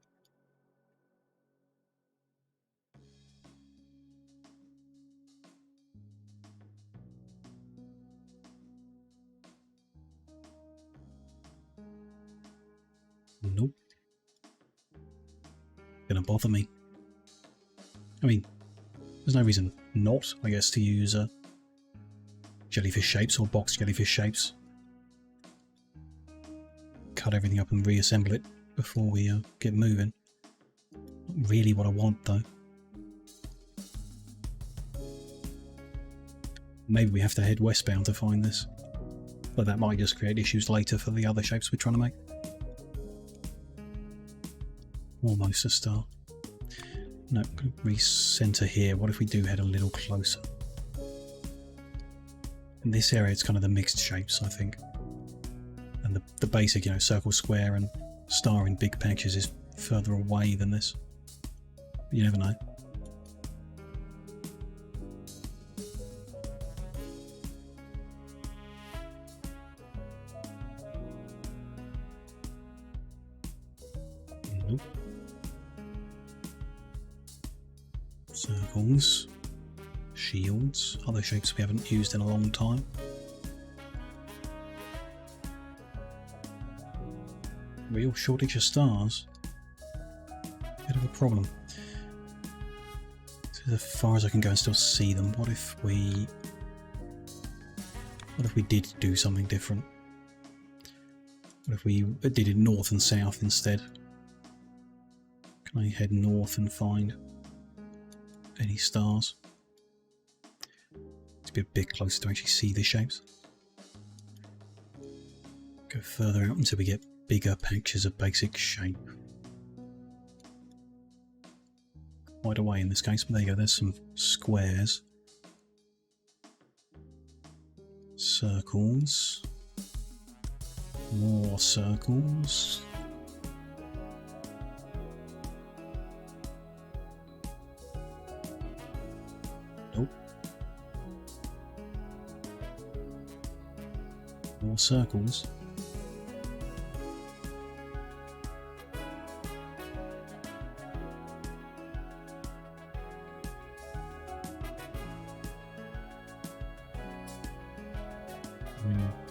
Nope. Gonna bother me. I mean, there's no reason not, I guess, to use jellyfish shapes or box jellyfish shapes. Cut everything up and reassemble it before we get moving. Not really what I want, though. Maybe we have to head westbound to find this. But that might just create issues later for the other shapes we're trying to make. Almost a star. No, recenter here. What if we do head a little closer? In this area, it's kind of the mixed shapes, I think. And the basic, you know, circle, square, and star in big patches is further away than this. But you never know. Nope. Circles. Shields. Other shapes we haven't used in a long time. Real shortage of stars. Bit of a problem. as far as I can go and still see them. What if we did do something different? What if we did it north and south instead? Can I head north and find any stars? To be a bit closer to actually see the shapes. Go further out until we get bigger patches of basic shape. Quite a way in this case, but there you go, there's some squares. Circles. More circles. Nope. More circles.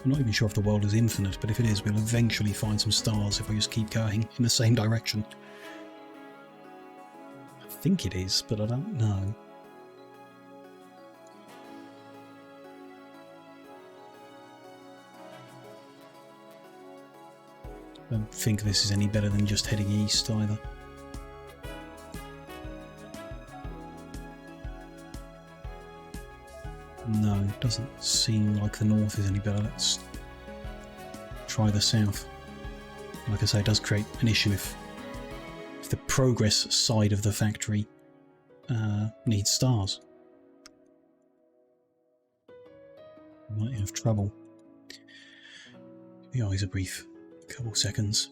I'm not even sure if the world is infinite, but if it is, we'll eventually find some stars if we just keep going in the same direction. I think it is, but I don't know. I don't think this is any better than just heading east either. No, it doesn't seem like the north is any better. Let's try the south. Like I say, it does create an issue if the progress side of the factory needs stars. We might have trouble. Give the eyes a brief couple seconds.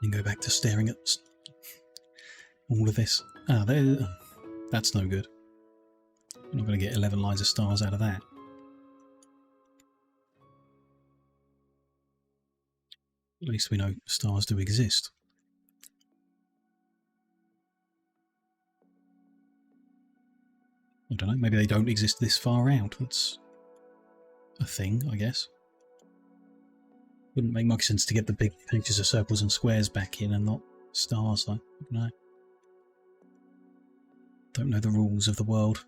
And go back to staring at all of this. Ah, there. That's no good. I'm not going to get 11 lines of stars out of that. At least we know stars do exist. I don't know, maybe they don't exist this far out. That's a thing, I guess. Wouldn't make much sense to get the big pictures of circles and squares back in and not stars, though. No. Don't know the rules of the world.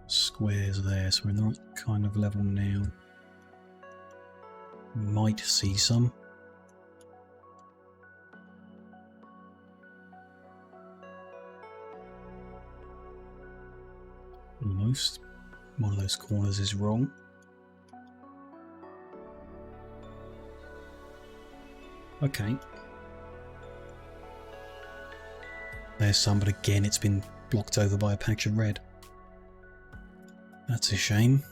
Squares there, so we're in the right kind of level now. Might see some. Almost. One of those corners is wrong. Okay. There's some, but again it's been blocked over by a patch of red. That's a shame.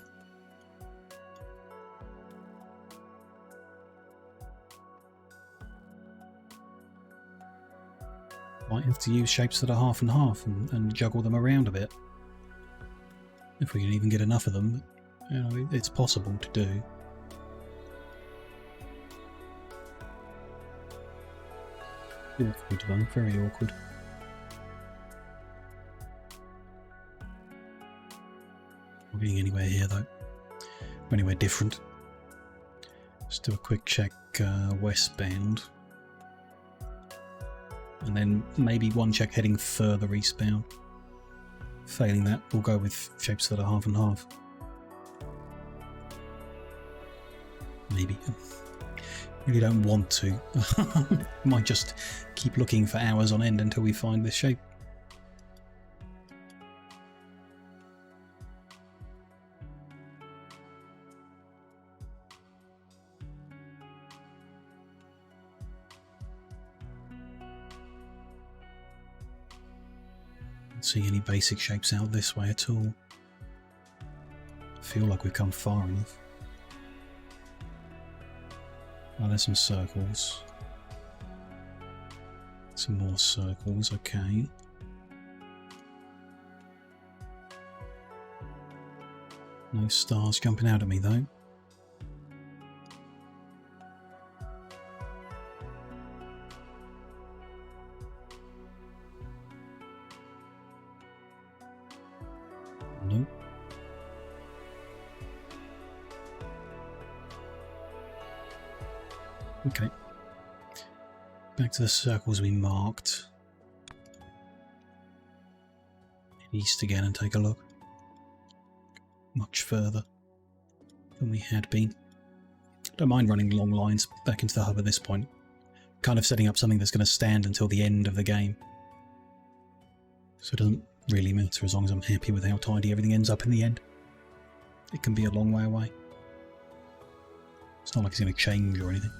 Might have to use shapes that are half and half and juggle them around a bit. If we can even get enough of them, you know, it's possible to do. Awkward though, very awkward. Not getting anywhere here though. Or anywhere different. Let's do a quick check westbound. And then maybe one check heading further eastbound. Failing that, we'll go with shapes that are half and half. Maybe. Really don't want to. Might just keep looking for hours on end until we find this shape. Don't see any basic shapes out this way at all. I feel like we've come far enough. Oh, there's some circles. Some more circles, okay. No stars jumping out at me though. Okay. Back to the circles we marked. East again and take a look. Much further than we had been. Don't mind running long lines back into the hub at this point. Kind of setting up something that's going to stand until the end of the game. So it doesn't really matter as long as I'm happy with how tidy everything ends up in the end. It can be a long way away. It's not like it's going to change or anything.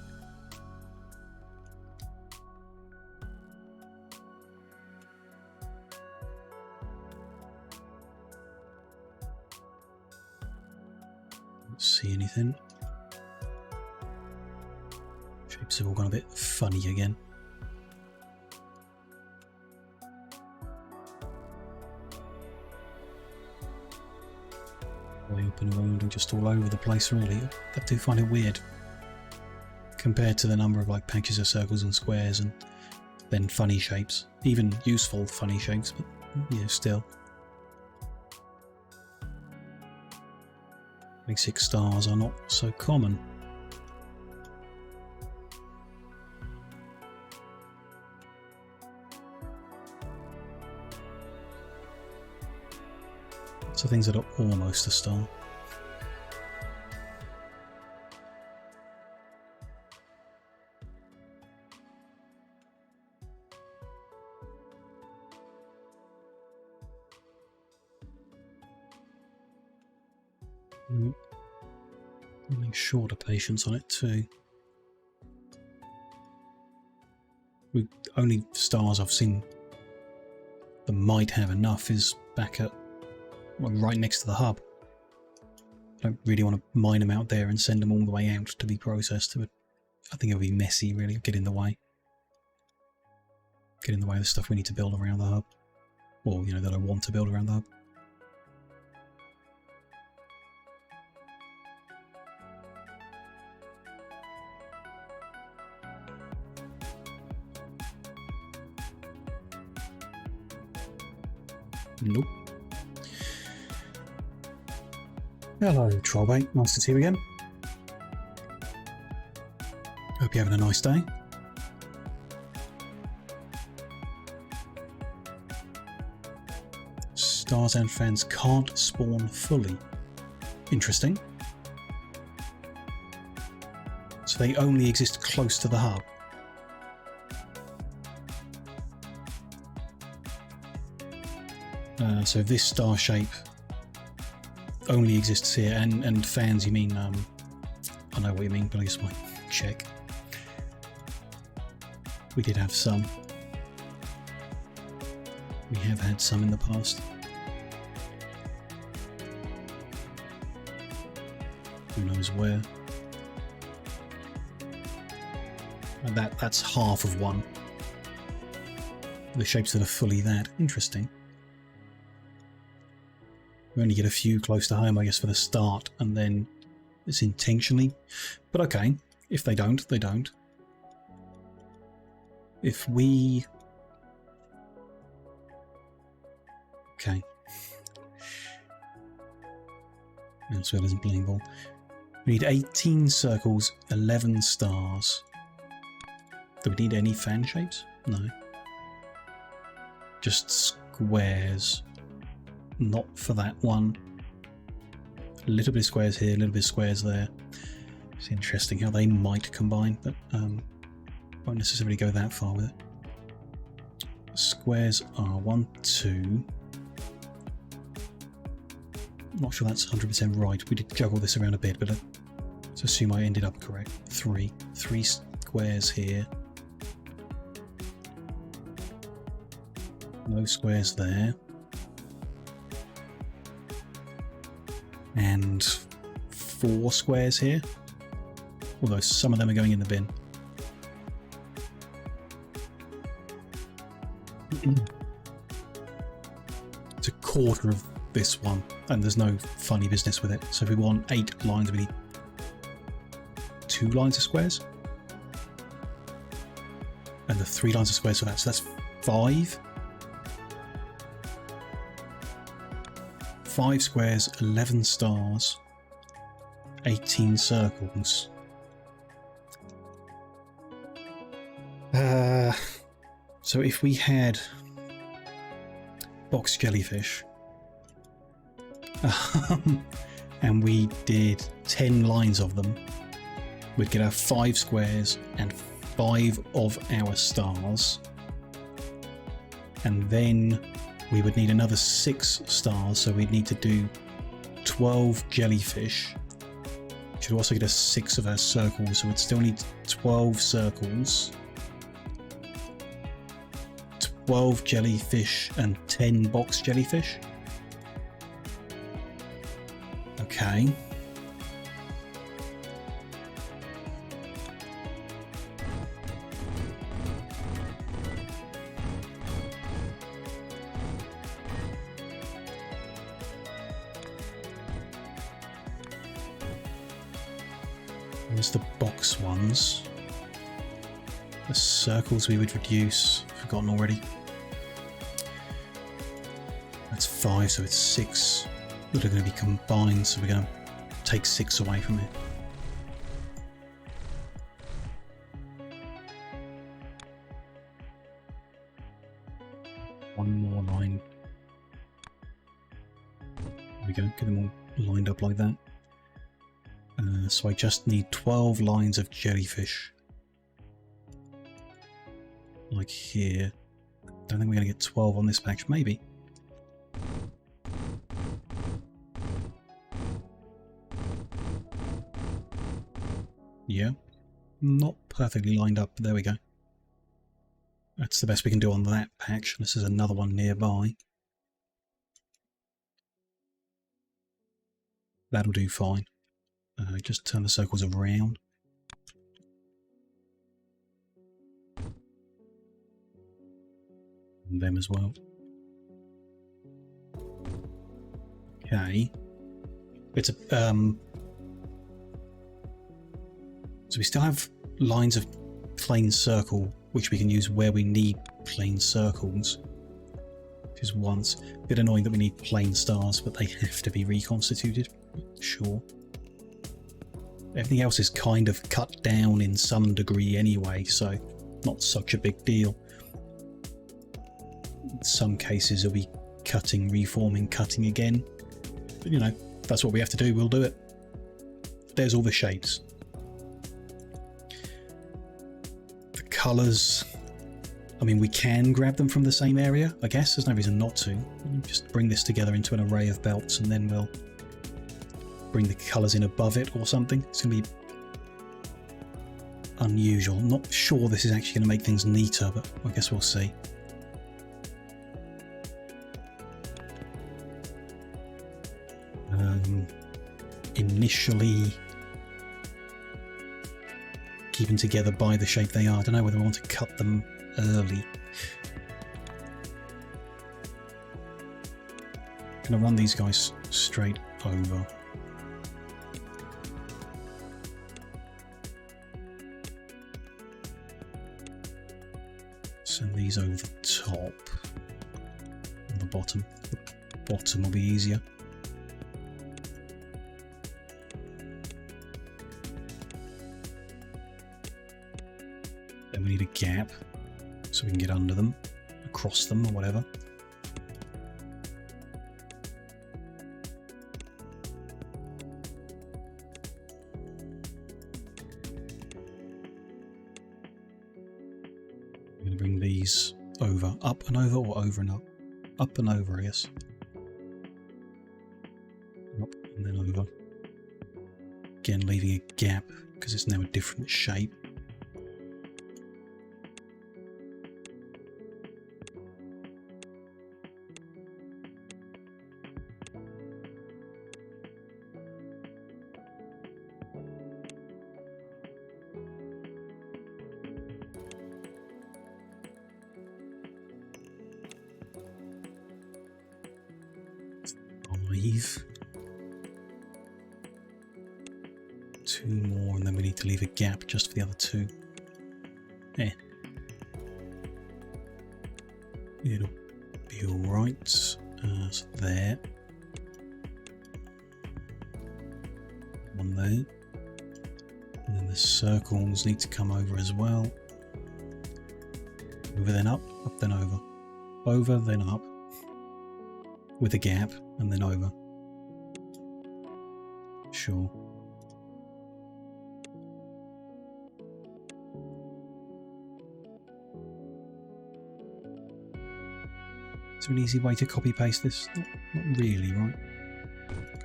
Don't see anything. Shapes have all gone a bit funny again. Way up and around and just all over the place really. I do find it weird compared to the number of like patches of circles and squares and then funny shapes. Even useful funny shapes, but yeah, still. Basic stars are not so common. So things that are almost a star. Running shorter patience on it too. The only stars I've seen that might have enough is back at right next to the hub. I don't really want to mine them out there and send them all the way out to be processed. I think it would be messy, really, get in the way. Get in the way of the stuff we need to build around the hub. Or, you know, that I want to build around the hub. Nope. Hello, Trollbait. Nice to see you again. Hope you're having a nice day. Stars and fans can't spawn fully. Interesting. So they only exist close to the hub. So this star shape only exists here, and fans, you mean, I know what you mean, but I just might check. We did have some. We have had some in the past. Who knows where. And that's half of one. The shapes that are fully that. Interesting. We only get a few close to home, I guess, for the start, and then it's intentionally. But okay, if they don't, they don't. If we... Okay. As well as playing ball. We need 18 circles, 11 stars. Do we need any fan shapes? No. Just squares. Not for that one. A little bit of squares here, a little bit of squares there. It's interesting how they might combine, but won't necessarily go that far with it. Squares are 1, 2. Not sure that's 100% right. We did juggle this around a bit, but let's assume I ended up correct. 3. 3 squares here. No squares there. And 4 squares here, although some of them are going in the bin. It's a quarter of this one, and there's no funny business with it. So if we want 8 lines, we need 2 lines of squares, and the 3 lines of squares for that, so that's 5. 5 squares, 11 stars, 18 circles. So if we had box jellyfish, and we did 10 lines of them, we'd get our 5 squares and 5 of our stars, and then we would need another 6 stars, so we'd need to do 12 jellyfish, which would also get us 6 of our circles, so we'd still need 12 circles, 12 jellyfish and 10 box jellyfish. Okay. There's the box ones. The circles we would reduce. Forgotten already. That's 5, so it's 6 that are going to be combined, so we're going to take 6 away from it. One more line. There we go, get them all lined up like that. So I just need 12 lines of jellyfish. Like here. Don't think we're going to get 12 on this patch, maybe. Yeah, not perfectly lined up, but there we go. That's the best we can do on that patch. This is another one nearby. That'll do fine. Just turn the circles around. And them as well. Okay. It's a so we still have lines of plain circle, which we can use where we need plain circles. Which is once. A bit annoying that we need plain stars, but they have to be reconstituted. Sure. Everything else is kind of cut down in some degree anyway, so not such a big deal. In some cases it'll be cutting, reforming, cutting again. But you know, if that's what we have to do, we'll do it. There's all the shapes. The colours, I mean, we can grab them from the same area, I guess. There's no reason not to. Just bring this together into an array of belts and then we'll bring the colours in above it or something. It's going to be unusual. I'm not sure this is actually going to make things neater, but I guess we'll see. Initially keeping together by the shape they are. I don't know whether I want to cut them early. I'm going to run these guys straight over. Send these over the top and the bottom. The bottom will be easier. Then we need a gap so we can get under them, across them or whatever. I'm going to bring these over, up and over, or over and up? Up and over, I guess. Up and then over. Again, leaving a gap because it's now a different shape. Two more, and then we need to leave a gap just for the other two. It'll be alright. So there. One there. And then the circles need to come over as well. Over then up, up then over. Over then up. With a gap, and then over. Sure. Is there an easy way to copy paste this? Not really, right?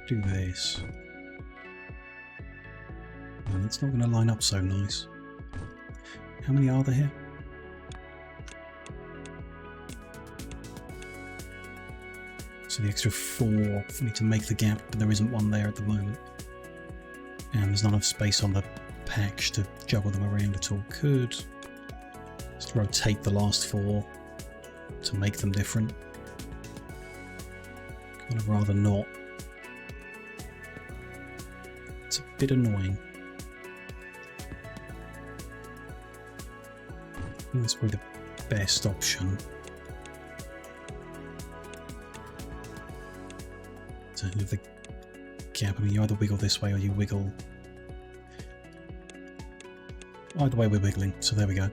Do this. And it's not going to line up so nice. How many are there here? So the extra 4 for me to make the gap, but there isn't one there at the moment. And there's not enough space on the patch to juggle them around at all. Could just rotate the last 4 to make them different. Kind of rather not. It's a bit annoying. I think that's probably the best option. To have the gap. I mean, you either wiggle this way or you wiggle. Either way, we're wiggling, so there we go.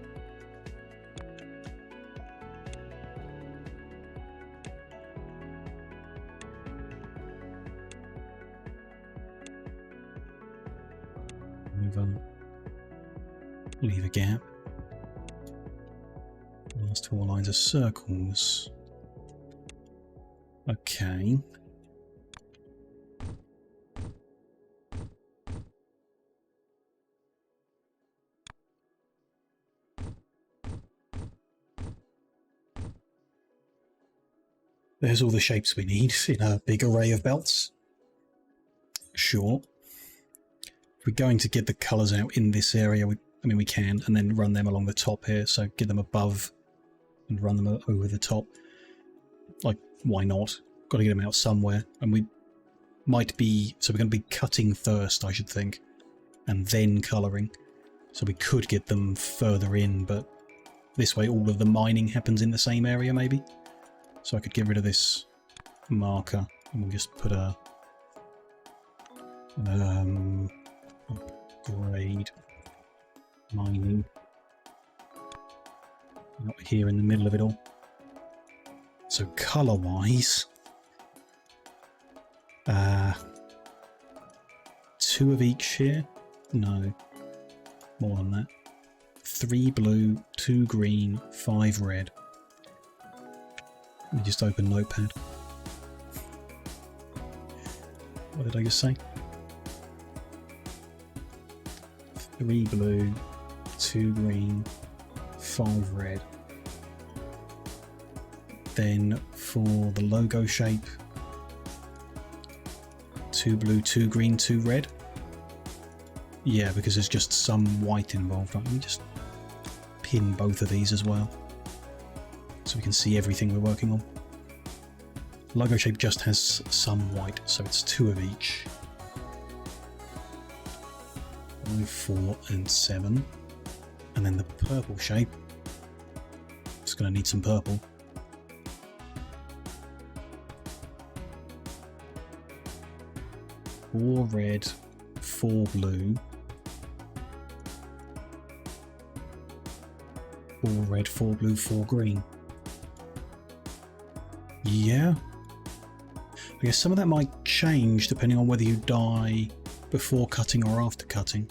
Move on. Leave a gap. Last 4 lines of circles. Okay. There's all the shapes we need in a big array of belts. Sure. If we're going to get the colours out in this area, we can, and then run them along the top here, so get them above and run them over the top. Like, why not? Got to get them out somewhere, and we might be... So we're going to be cutting first, I should think, and then colouring. So we could get them further in, but this way all of the mining happens in the same area, maybe? So I could get rid of this marker and we'll just put a grade mining not here in the middle of it all. So colour wise, 2 of each here? No, more than that. 3 blue, 2 green, 5 red. Let me just open Notepad. What did I just say? 3 blue, 2 green, 5 red. Then for the logo shape, 2 blue, 2 green, 2 red. Yeah, because there's just some white involved. Right, let me just pin both of these as well, so we can see everything we're working on. Logo shape just has some white, so it's 2 of each. 5, 4 and 7. And then the purple shape, just going to need some purple. Four red, 4 blue. 4 red, 4 blue, 4 green. Yeah. I guess some of that might change depending on whether you dye before cutting or after cutting.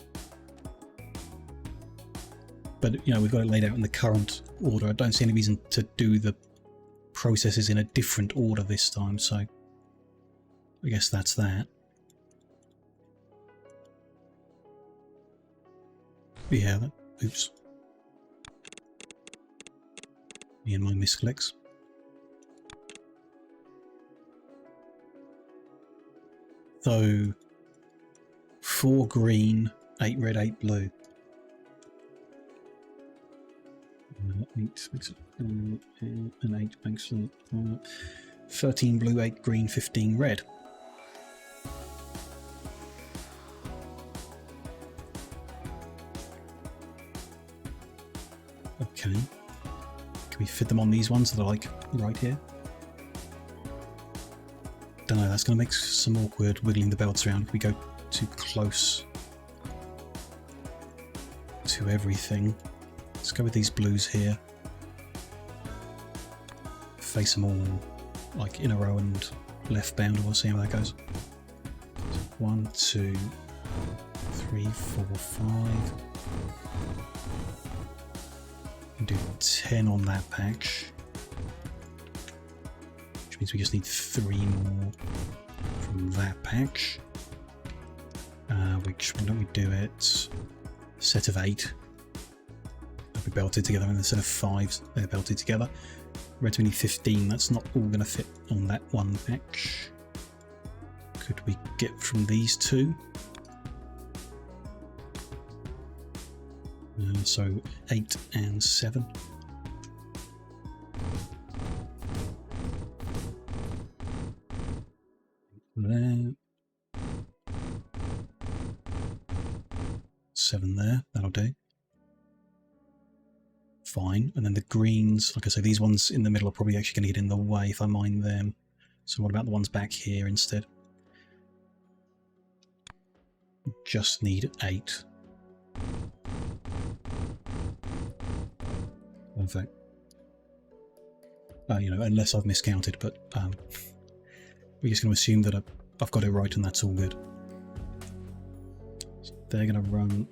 But, you know, we've got it laid out in the current order. I don't see any reason to do the processes in a different order this time, so I guess that's that. Yeah, oops. Me and my misclicks. So, 4 green, 8 red, 8 blue. 8 and 8 makes 13 blue, 8 green, 15 red. Okay. Can we fit them on these ones that are like right here? Don't know, that's going to make some awkward wiggling the belts around if we go too close to everything. Let's go with these blues here. face them all like in a row and left bound, and we'll see how that goes. 1, 2, 3, 4, 5. And do 10 on that patch, which means we just need 3 more from that patch. Which, why don't we do it? Set of 8. They'll be belted together, and a set of 5s, they're belted together. Reds we need 15. That's not all going to fit on that one patch. Could we get from these 2? So 8 and 7. There. 7 there, that'll do. Fine, and then the greens, like I say, these ones in the middle are probably actually going to get in the way if I mine them. So what about the ones back here instead? Just need 8. Perfect. You know, unless I've miscounted, but we're just going to assume that I've got it right and that's all good. So they're going to run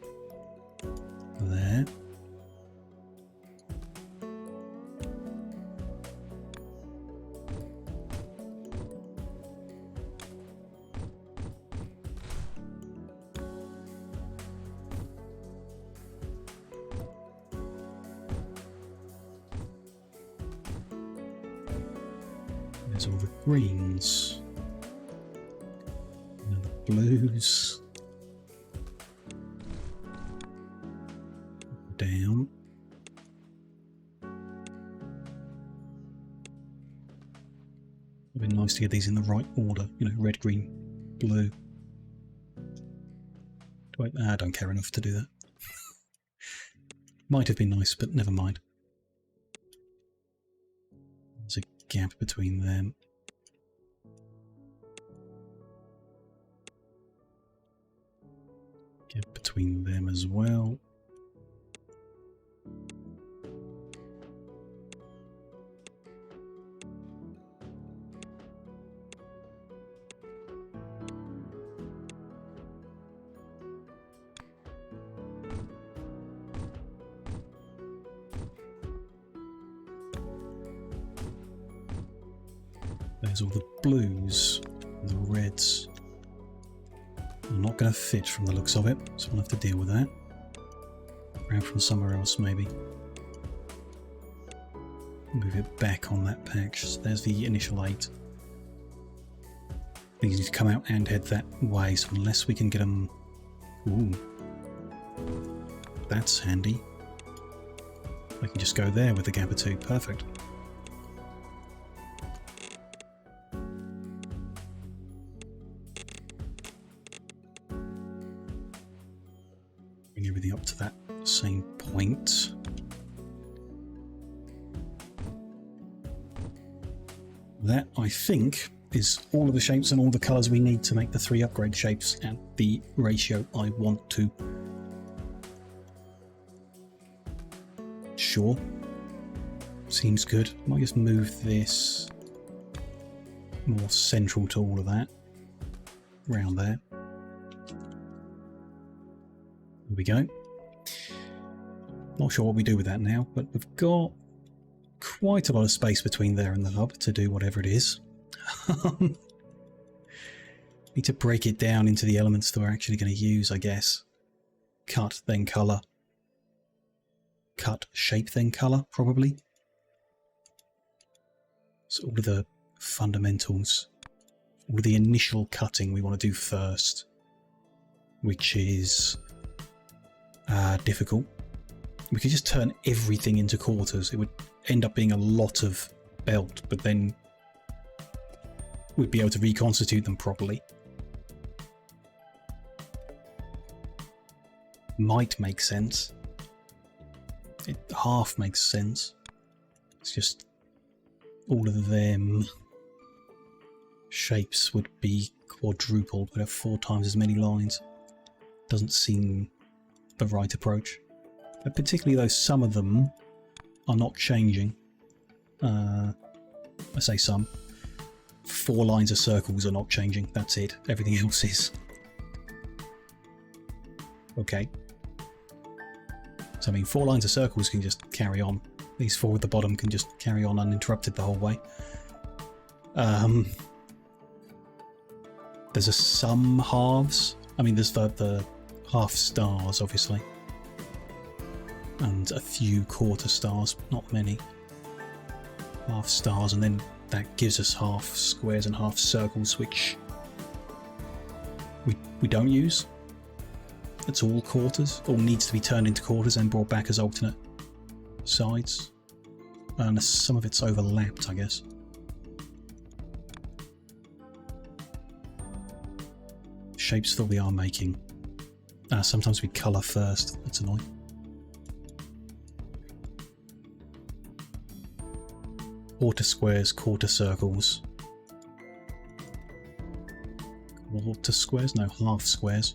there. There's all the greens. And the blues. Down. It'd be nice to get these in the right order. You know, red, green, blue. I don't care enough to do that. Might have been nice, but never mind. There's a gap between them. Gap between them as well. There's all the blues, the reds. I'm not going to fit from the looks of it, so we'll have to deal with that. Grab from somewhere else, maybe. Move it back on that patch. So there's the initial 8. These need to come out and head that way, so unless we can get them... Ooh. That's handy. I can just go there with the gap of 2. Perfect. Bring everything up to that same point. That, I think, is all of the shapes and all the colours we need to make the 3 upgrade shapes at the ratio I want to. Sure. Seems good. Might just move this more central to all of that. Around there. There we go. Not sure what we do with that now, but we've got quite a lot of space between there and the hub to do whatever it is. Need to break it down into the elements that we're actually going to use, I guess. Cut, then colour. Cut, shape, then colour, probably. So all of the fundamentals, all of the initial cutting we want to do first, which is difficult. We could just turn everything into quarters. It would end up being a lot of belt, but then we'd be able to reconstitute them properly. Might make sense. It half makes sense. It's just all of them shapes would be quadrupled, would have 4 times as many lines. Doesn't seem the right approach. But particularly though some of them are not changing. I say some. 4 lines of circles are not changing. That's it. Everything else is. Okay. So I mean, 4 lines of circles can just carry on. These 4 at the bottom can just carry on uninterrupted the whole way. There's some halves. I mean, there's the half stars, obviously. And a few quarter stars, not many. Half stars, and then that gives us half squares and half circles, which we don't use. It's all quarters. All needs to be turned into quarters and brought back as alternate sides. And some of it's overlapped, I guess. Shapes that we are making. Sometimes we colour first. That's annoying. Quarter squares, quarter circles. Quarter squares? No, half squares.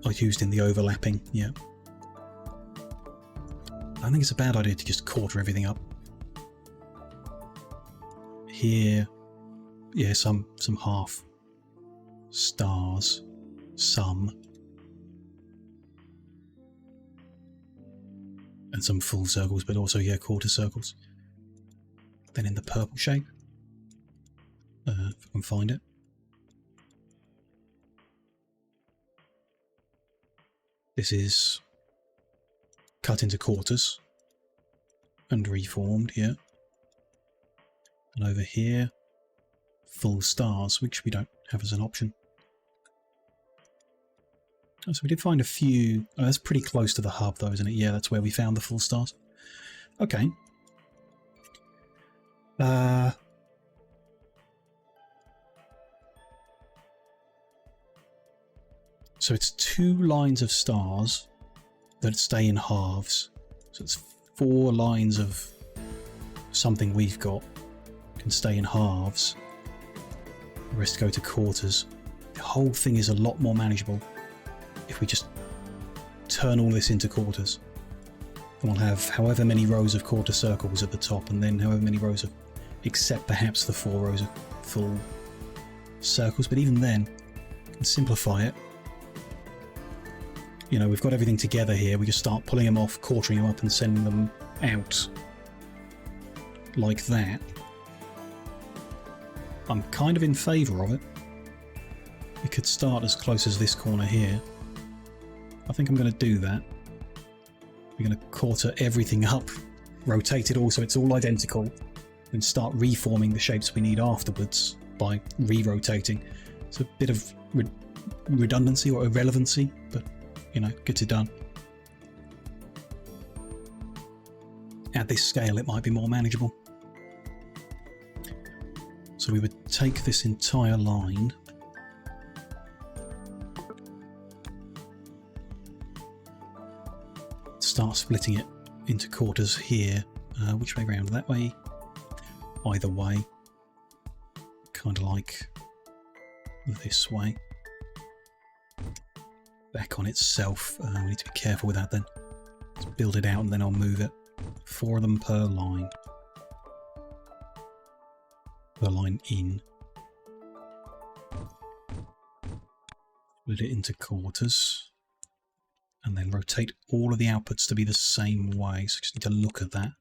Are used in the overlapping, yeah. I think it's a bad idea to just quarter everything up. Here, yeah, some half stars, some. And some full circles, but also, yeah, quarter circles. Then in the purple shape, if I can find it. This is cut into quarters and reformed, yeah. And over here, full stars, which we don't have as an option. Oh, so we did find a few. Oh, that's pretty close to the hub though, isn't it? Yeah, that's where we found the full stars. Okay. So it's 2 lines of stars that stay in halves. So it's 4 lines of something we've got can stay in halves. The rest go to quarters. The whole thing is a lot more manageable if we just turn all this into quarters. And we'll have however many rows of quarter circles at the top, and then however many rows of, except perhaps the 4 rows of full circles. But even then, we can simplify it. You know, we've got everything together here. We just start pulling them off, quartering them up, and sending them out like that. I'm kind of in favour of it. We could start as close as this corner here. I think I'm going to do that. We're going to quarter everything up, rotate it all so it's all identical, and start reforming the shapes we need afterwards by re-rotating. It's a bit of redundancy or irrelevancy, but, you know, gets it done. At this scale, it might be more manageable. So we would take this entire line, start splitting it into quarters here. Which way round? That way? Either way. Kind of like this way. Back on itself. We need to be careful with that then. Let's build it out and then I'll move it. 4 of them per line. Per line in. Split it into quarters. And then rotate all of the outputs to be the same way. So just need to look at that.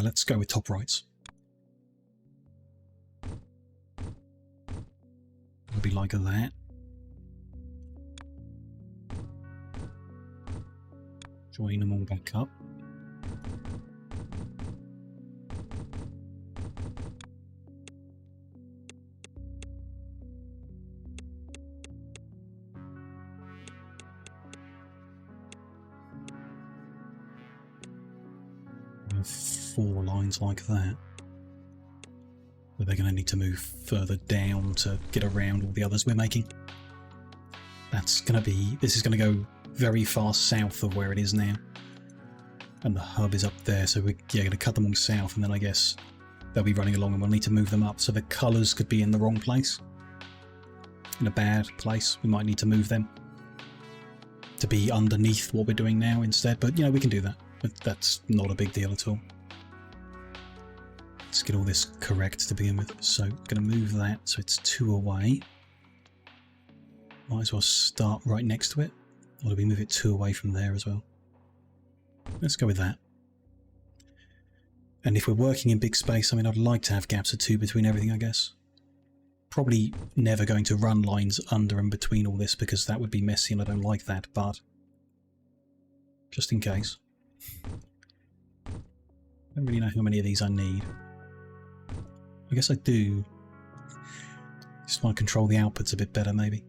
Let's go with top rights. It'll be like that. Join them all back up. We have 4 lines like that. But they're going to need to move further down to get around all the others we're making. That's going to be... This is going to go very far south of where it is now. And the hub is up there, so we're going to cut them all south, and then I guess they'll be running along and we'll need to move them up. So the colours could be in the wrong place. In a bad place. We might need to move them to be underneath what we're doing now instead. But, you know, we can do that. but that's not a big deal at all. Let's get all this correct to begin with. So, going to move that so it's 2 away. Might as well start right next to it. Or do we move it 2 away from there as well? Let's go with that. And if we're working in big space, I mean, I'd like to have gaps of 2 between everything, I guess. Probably never going to run lines under and between all this because that would be messy and I don't like that, but just in case. I don't really know how many of these I need. I guess I do. Just want to control the outputs a bit better, maybe.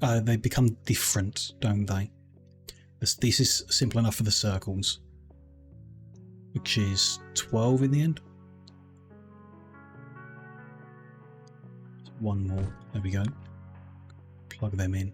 They become different, don't they? This is simple enough for the circles, which is 12 in the end. One more. There we go. Plug them in.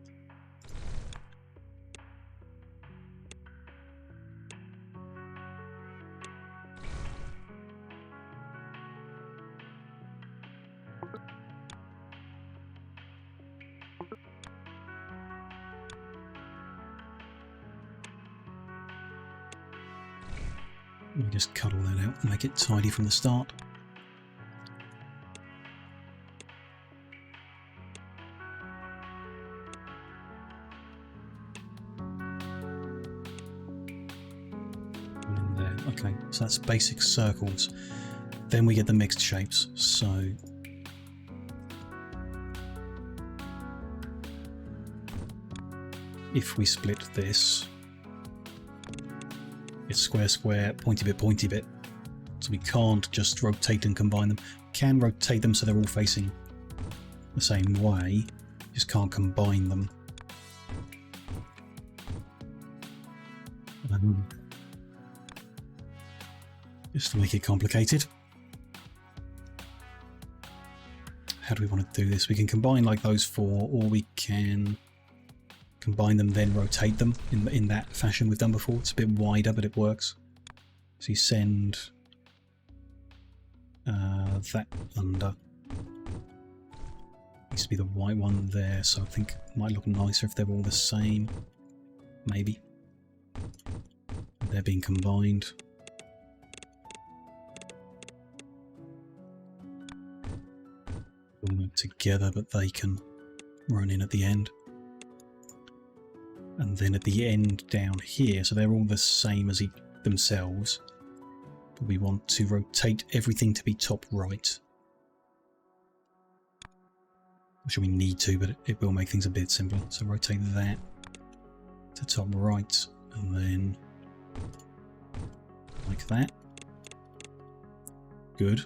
We just cut all that out and make it tidy from the start. Okay, so that's basic circles. Then we get the mixed shapes. So if we split this, it's square, square, pointy bit. So we can't just rotate and combine them. Can rotate them so they're all facing the same way, just can't combine them. Just to make it complicated. How do we want to do this? We can combine like those 4, or we can combine them then rotate them in that fashion we've done before. It's a bit wider, but it works. So you send that under. Needs to be the white one there, so I think it might look nicer if they're all the same. Maybe. They're being combined. All move together, but they can run in at the end. And then at the end down here, so they're all the same as themselves, but we want to rotate everything to be top right. Not sure we need to, but it will make things a bit simpler. So rotate that to top right, and then like that. Good.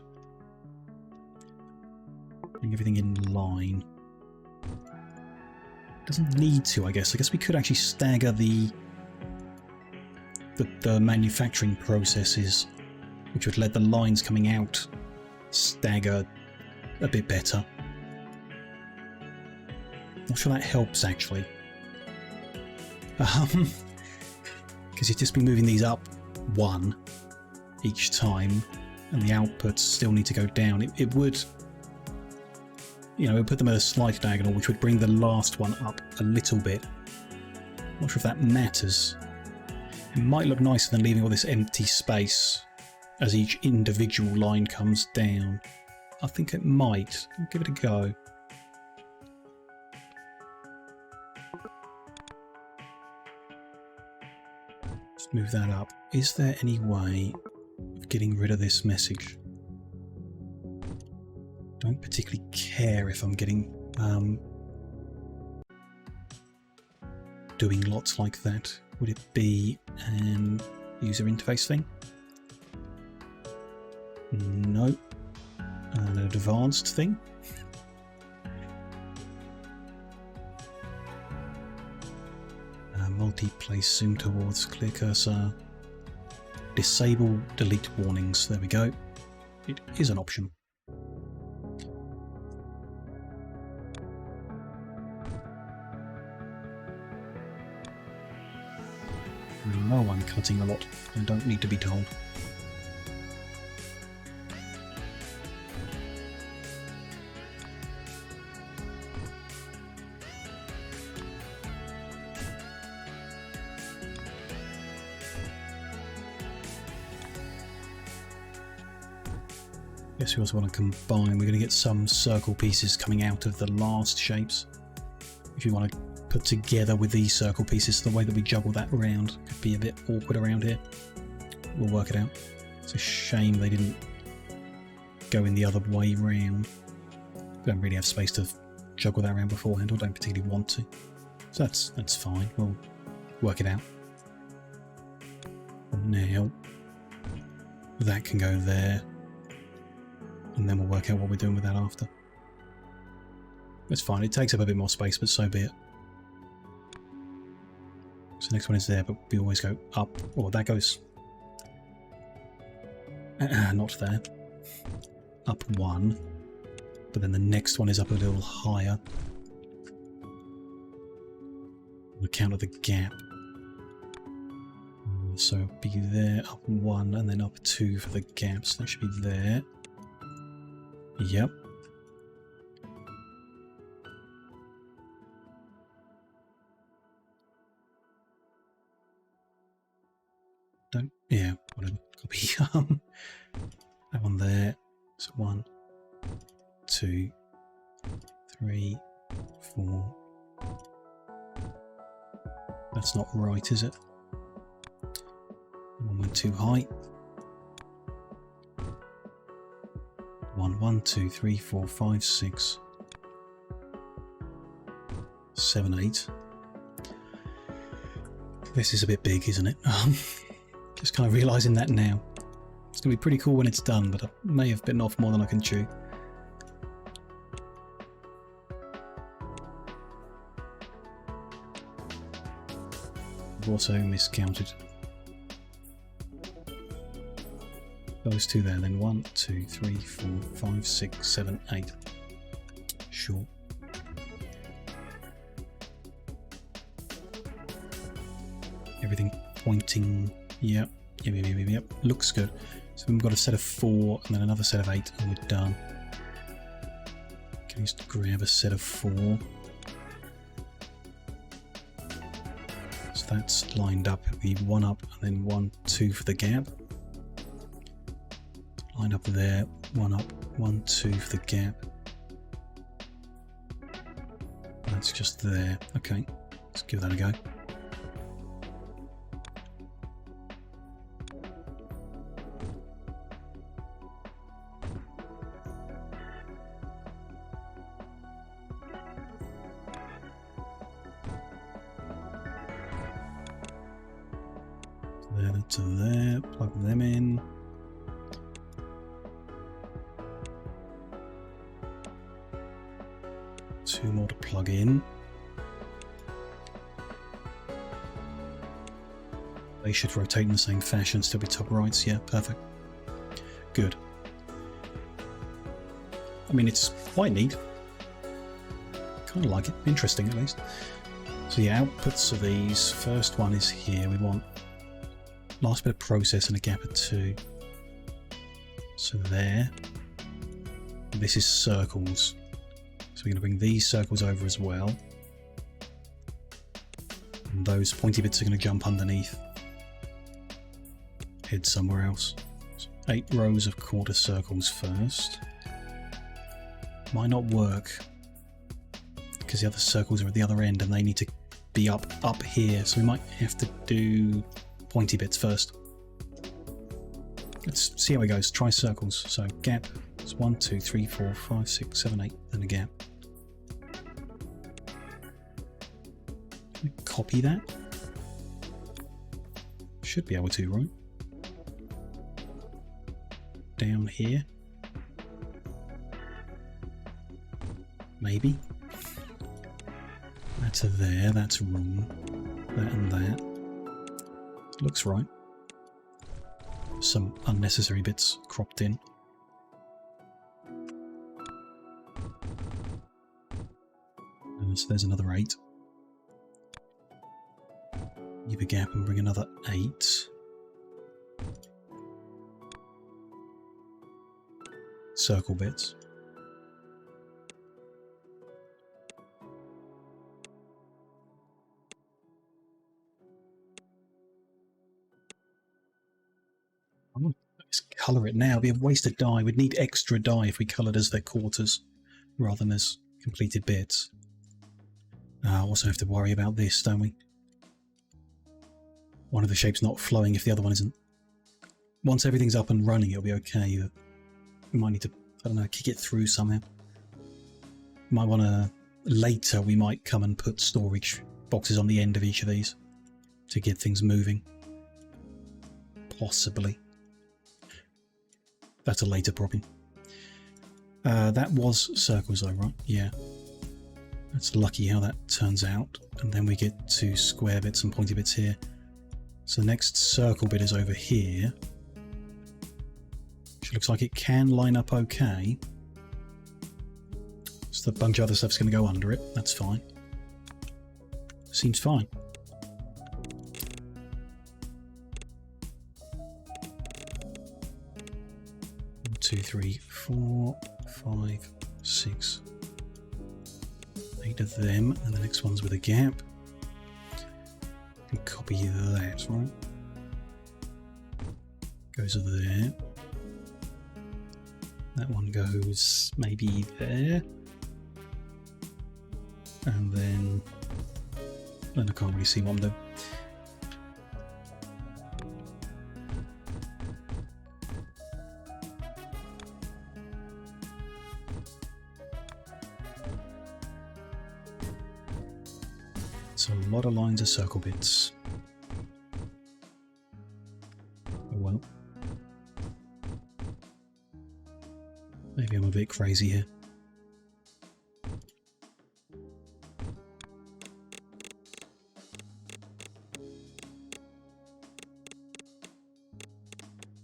Bring everything in line. Doesn't need to, I guess. I guess we could actually stagger the manufacturing processes, which would let the lines coming out stagger a bit better. Not sure that helps, actually. Because you'd just be moving these up 1 each time, and the outputs still need to go down. It would, you know, it would put them at a slight diagonal, which would bring the last one up a little bit. Not sure if that matters. It might look nicer than leaving all this empty space as each individual line comes down. I think it might. I'll give it a go. Just move that up. Is there any way of getting rid of this message? Don't particularly care if I'm getting doing lots like that. Would it be an user interface thing? No. An advanced thing? Multi-place zoom towards clear cursor. Disable delete warnings. There we go. It is an option. No, I'm cutting a lot. I don't need to be told. Guess we also want to combine. We're going to get some circle pieces coming out of the last shapes. If you want to put together with these circle pieces, the way that we juggle that around could be a bit awkward around here. We'll work it out. It's a shame they didn't go in the other way round. We don't really have space to juggle that around beforehand, or don't particularly want to. So that's fine. We'll work it out. Now that can go there, and then we'll work out what we're doing with that after. It's fine. It takes up a bit more space, but so be it. So the next one is there, but we always go up. Oh, that goes not there. Up one, but then the next one is up a little higher on account of the gap. So be there, up one, and then up two for the gaps. That should be there. Yep. Yeah, whatever. Copy. That one there. So 1, 2, 3, 4. That's not right, is it? One went too high. 1, 2, 3, 4, 5, 6, 7, 8. This is a bit big, isn't it? Just kind of realising that now. It's going to be pretty cool when it's done, but I may have bitten off more than I can chew. I've also miscounted those two there, then 1, 2, 3, 4, 5, 6, 7, 8. Sure. Everything pointing. Yep. Yep. Looks good. So we've got a set of 4 and then another set of 8 and we're done. Can you just grab a set of 4? So that's lined up. We need 1 up and then 1, 2 for the gap. Line up there, 1 up, 1, 2 for the gap. That's just there. Okay, let's give that a go. There to there, plug them in. Two more to plug in. They should rotate in the same fashion, still be top rights. Yeah, perfect. Good. I mean, it's quite neat. Kind of like it. Interesting, at least. So the outputs of these, first one is here. We want last bit of process and a gap of 2. So there. This is circles. So we're going to bring these circles over as well. And those pointy bits are going to jump underneath. Head somewhere else. So 8 rows of quarter circles first. Might not work because the other circles are at the other end and they need to be up here. So we might have to do pointy bits first. Let's see how it goes. Try circles. So gap. It's 1, 2, 3, 4, 5, 6, 7, 8, then a gap. Copy that. Should be able to, right? Down here. Maybe. That's a there, that's wrong. That and that. Looks right. Some unnecessary bits cropped in. And so there's another 8. Leave a gap and bring another 8. Circle bits. colour it now. It'd be a waste of dye. We'd need extra dye if we coloured as their quarters rather than as completed bits. Also have to worry about this, don't we? One of the shapes not flowing if the other one isn't. Once everything's up and running, it'll be okay. We might need to, I don't know, kick it through somehow. Might want to, later we might come and put storage boxes on the end of each of these to get things moving. Possibly. That's a later problem. That was circles though, right? Yeah. That's lucky how that turns out. And then we get to square bits and pointy bits here. So the next circle bit is over here. Which looks like it can line up okay. So a bunch of other stuff's going to go under it. That's fine. Seems fine. One, 2, 3, 4, 5, 6, 8 of them, and the next one's with a gap. And copy that, right? Goes there. That one goes maybe there. And then I can't really see what I'm doing. So a lot of lines of circle bits. Oh well. Maybe I'm a bit crazy here.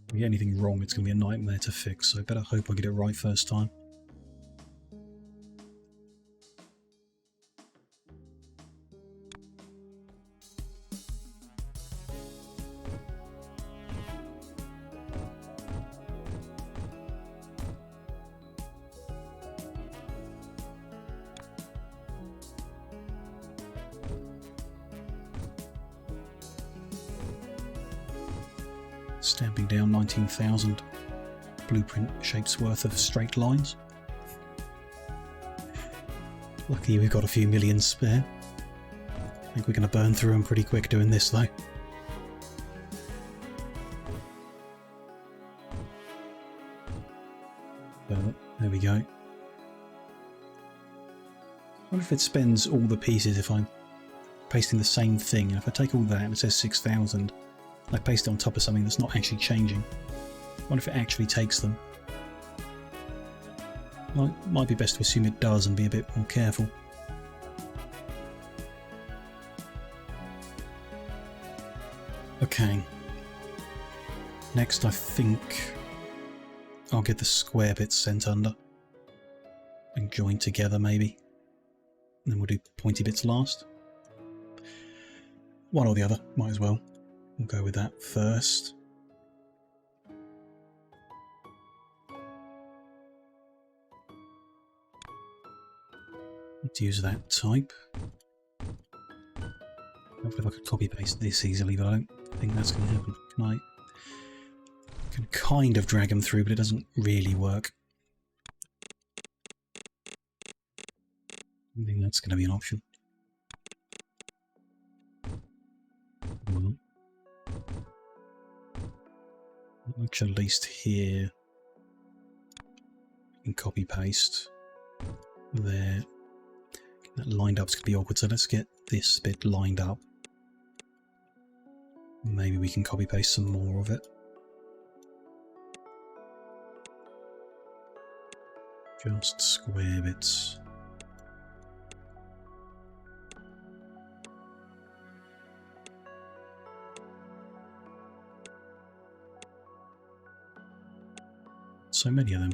If we get anything wrong, it's going to be a nightmare to fix, so I better hope I get it right first time. Stamping down 19,000 blueprint shapes worth of straight lines. Lucky we've got a few million spare. I think we're going to burn through them pretty quick doing this though. But there we go. I wonder if it spends all the pieces if I'm pasting the same thing. And if I take all that and it says 6,000, I paste it on top of something that's not actually changing. I wonder if it actually takes them. Might be best to assume it does and be a bit more careful. Okay. Next I think I'll get the square bits sent under and joined together maybe. And then we'll do pointy bits last. One or the other, might as well. We'll go with that first. Need to use that type. Hopefully I could copy paste this easily, but I don't think that's going to happen. I can kind of drag them through, but it doesn't really work. I think that's going to be an option. Well, looks at least here. You can copy paste there. That lined up is going to be awkward, so let's get this bit lined up. Maybe we can copy paste some more of it. Just square bits. So many of them.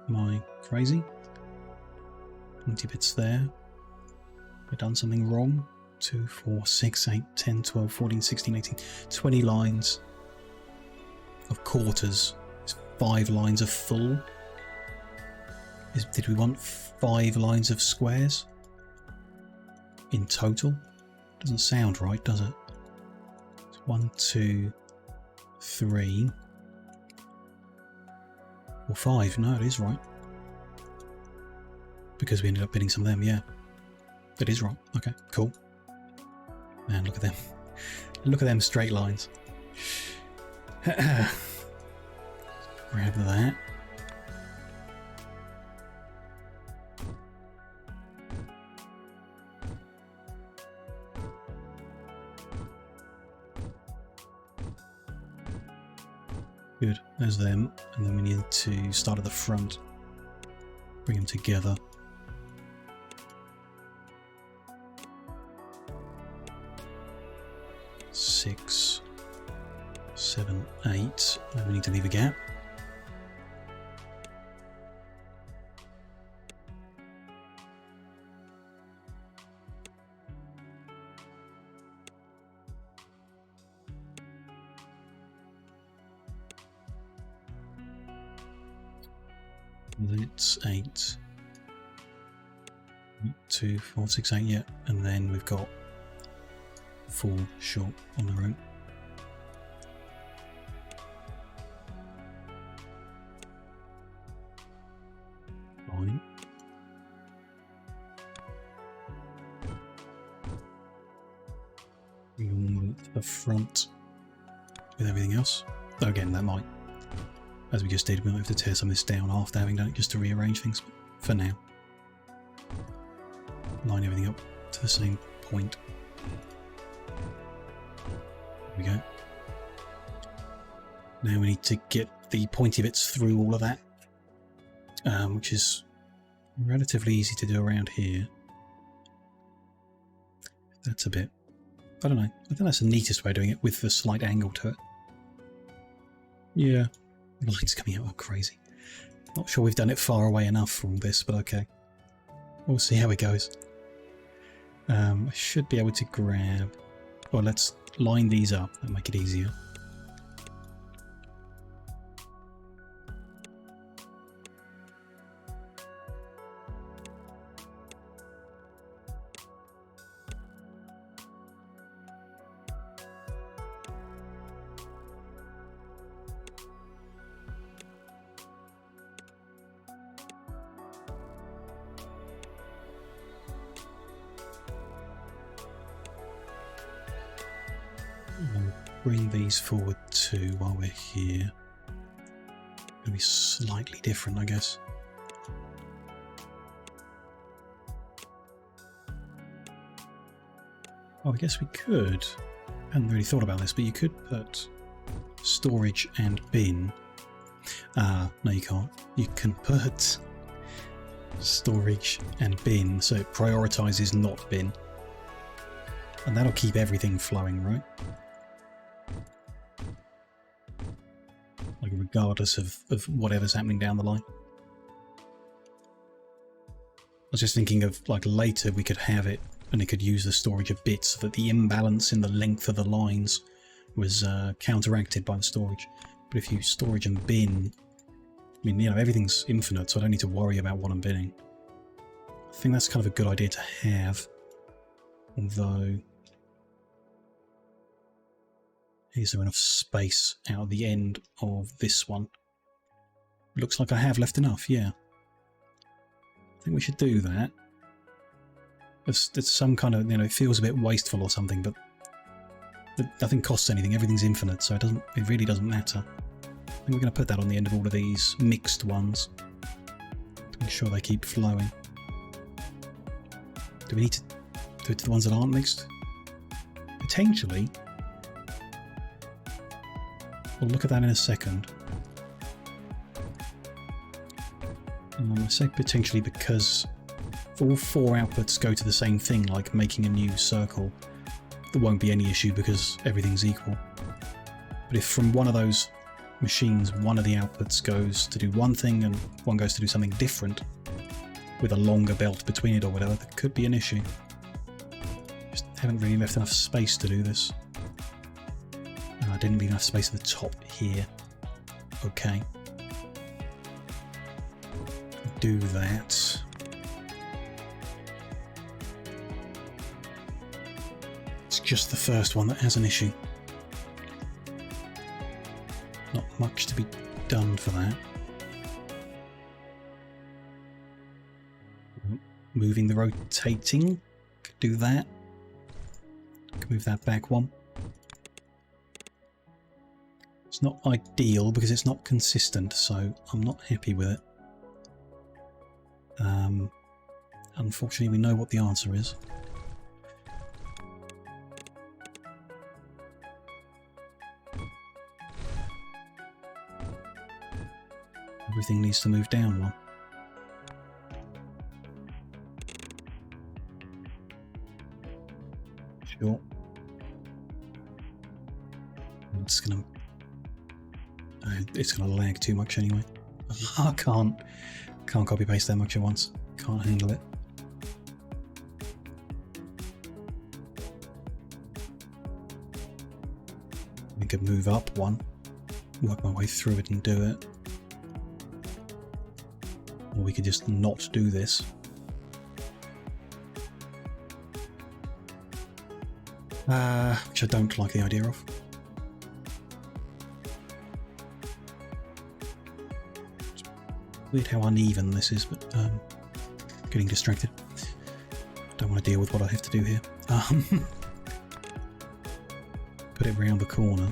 Am I crazy? 20 bits there. Have I done something wrong? 2, 4, 6, 8, 10, 12, 14, 16, 18, 20 lines of quarters. It's 5 lines of full. Did we want 5 lines of squares in total? Doesn't sound right, does it? It's 1, 2, 3. Or 5. No, it is right. Because we ended up bidding some of them, yeah. That is right. Okay, cool. Man, look at them. Look at them straight lines. Grab that. Good, there's them. And then we need to start at the front. Bring them together. Six, 7, 8. Then we need to leave a gap. That's 8. 2, 4, 6, 8, yeah. And then we've got 4 short on the route. Fine. We will move to the front with everything else. Though again, that might, as we just did, we might have to tear some of this down after having done it just to rearrange things. But for now, line everything up to the same point. There we go. Now we need to get the pointy bits through all of that, which is relatively easy to do around here. That's a bit, I don't know, I think that's the neatest way of doing it with the slight angle to it. Yeah, the light's coming out crazy. Not sure we've done it far away enough for all this, but okay. We'll see how it goes. I should be able to grab, well, let's line these up and make it easier. Bring these forward too while we're here. It'll be slightly different, I guess. Oh, I guess we could. I hadn't really thought about this, but you could put storage and bin. No you can't. You can put storage and bin, so it prioritizes not bin. And that'll keep everything flowing, right? Like regardless of whatever's happening down the line. I was just thinking of like later we could have it and it could use the storage a bit so that the imbalance in the length of the lines was counteracted by the storage. But if you storage and bin, I mean, you know, everything's infinite, so I don't need to worry about what I'm binning. I think that's kind of a good idea to have. Although, is there enough space out the end of this one? Looks like I have left enough, yeah. I think we should do that. It's some kind of, you know, it feels a bit wasteful or something, but nothing costs anything, everything's infinite, so it really doesn't matter. I think we're going to put that on the end of all of these mixed ones to make sure they keep flowing. Do we need to do it to the ones that aren't mixed? Potentially. We'll look at that in a second. I say potentially because if all 4 outputs go to the same thing, like making a new circle, there won't be any issue because everything's equal. But if from one of those machines, one of the outputs goes to do one thing and one goes to do something different, with a longer belt between it or whatever, there could be an issue. Just haven't really left enough space to do this. I didn't leave enough space at the top here. Okay. Do that. It's just the first one that has an issue. Not much to be done for that. moving the rotating. Could do that. Could move that back one. It's not ideal because it's not consistent, so I'm not happy with it. Unfortunately, we know what the answer is. Everything needs to move down one. Sure. It's gonna lag too much anyway. I can't copy paste that much at once. Can't handle it. I could move up one, work my way through it and do it. Or we could just not do this. Which I don't like the idea of. It's weird how uneven this is, but getting distracted. Don't want to deal with what I have to do here. Put it round the corner.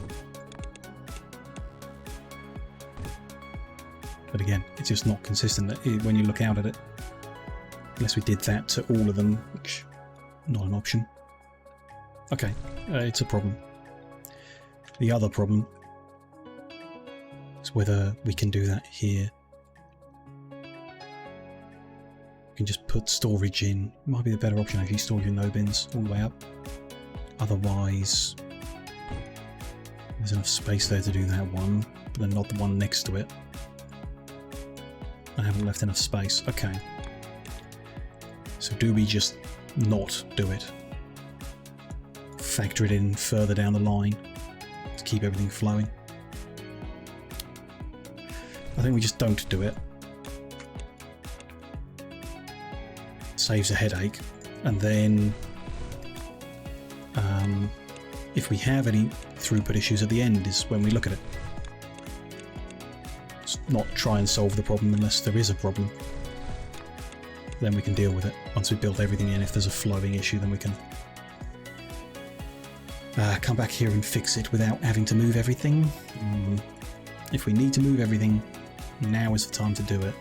But again, it's just not consistent when you look out at it. Unless we did that to all of them, which not an option. Okay, it's a problem. The other problem is whether we can do that here. We can just put storage in. Might be the better option actually, storage in no bins all the way up. Otherwise, there's enough space there to do that one, but then not the one next to it. I haven't left enough space. Okay. So do we just not do it? Factor it in further down the line to keep everything flowing? I think we just don't do it. Saves a headache. And then if we have any throughput issues at the end is when we look at it. Not try and solve the problem unless there is a problem. Then we can deal with it. Once we've built everything in, if there's a flowing issue, then we can come back here and fix it without having to move everything. If we need to move everything, now is the time to do it.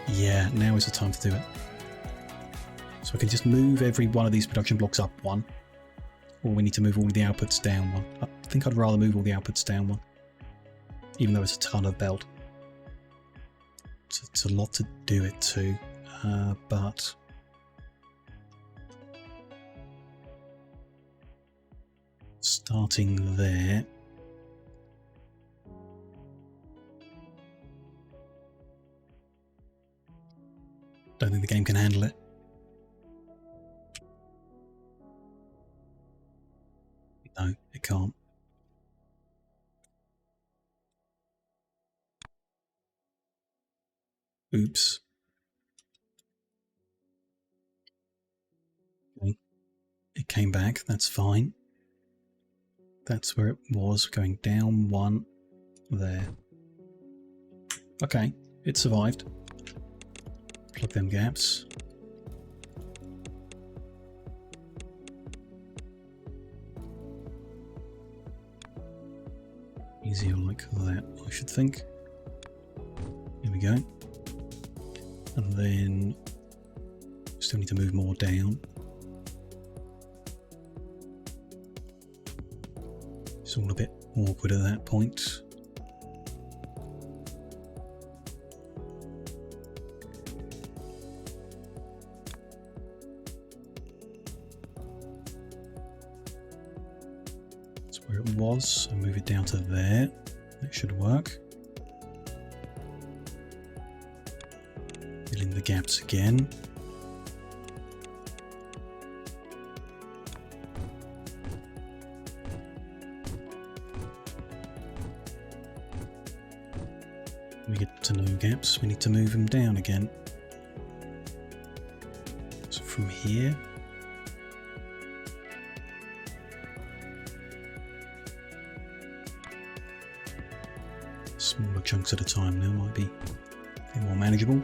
Yeah, now is the time to do it. So I can just move every one of these production blocks up one. Or we need to move all the outputs down one. I think I'd rather move all the outputs down one. Even though it's a ton of belt. So it's a lot to do it to. But starting there. Don't think the game can handle it. No, it can't. Oops. Okay. It came back, that's fine. That's where it was, going down one there. Okay, it survived. Plug them gaps. Easier like that, I should think. Here we go. And then still need to move more down. It's all a bit awkward at that point. That's where it was, so move it down to there. That should work. Fill in the gaps again. We get to no gaps, we need to move them down again. So from here, smaller chunks at a time now might be bit more manageable.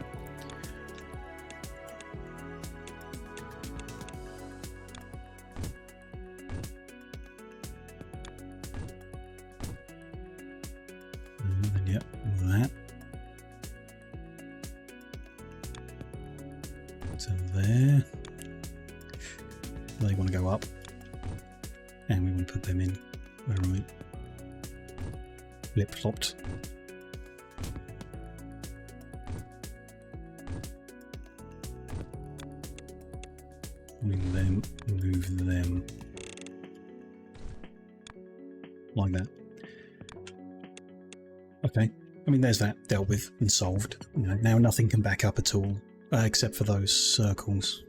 Yep, that. To there. They want to go up. And we want to put them in. Where are we? Flip-flopped. Move them. Like that. Okay. I mean, there's that dealt with and solved. You know, now nothing can back up at all, except for those circles.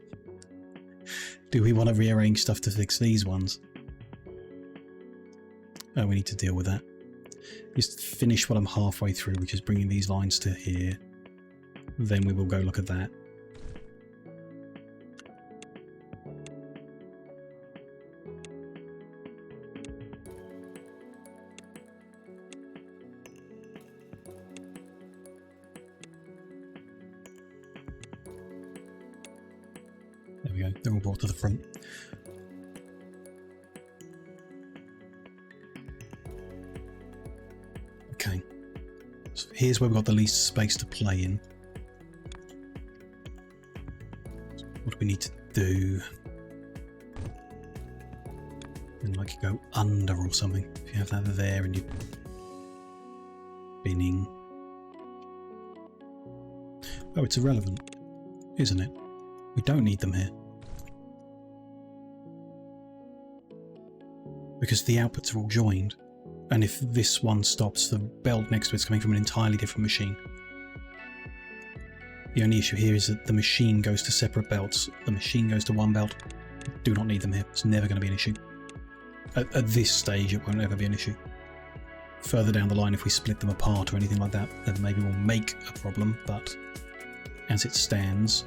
Do we want to rearrange stuff to fix these ones? Oh, we need to deal with that. Just finish what I'm halfway through, which is bringing these lines to here. Then we will go look at that. There we go, they're all brought to the front. Okay, so here's where we've got the least space to play in. What do we need to do? And like go under or something. If you have that there and you're spinning. Oh, it's irrelevant, isn't it? We don't need them here. Because the outputs are all joined. And if this one stops, the belt next to it's coming from an entirely different machine. The only issue here is that the machine goes to separate belts. The machine goes to one belt. Do not need them here. It's never going to be an issue. At this stage, it won't ever be an issue. Further down the line, if we split them apart or anything like that, then maybe we'll make a problem, but as it stands,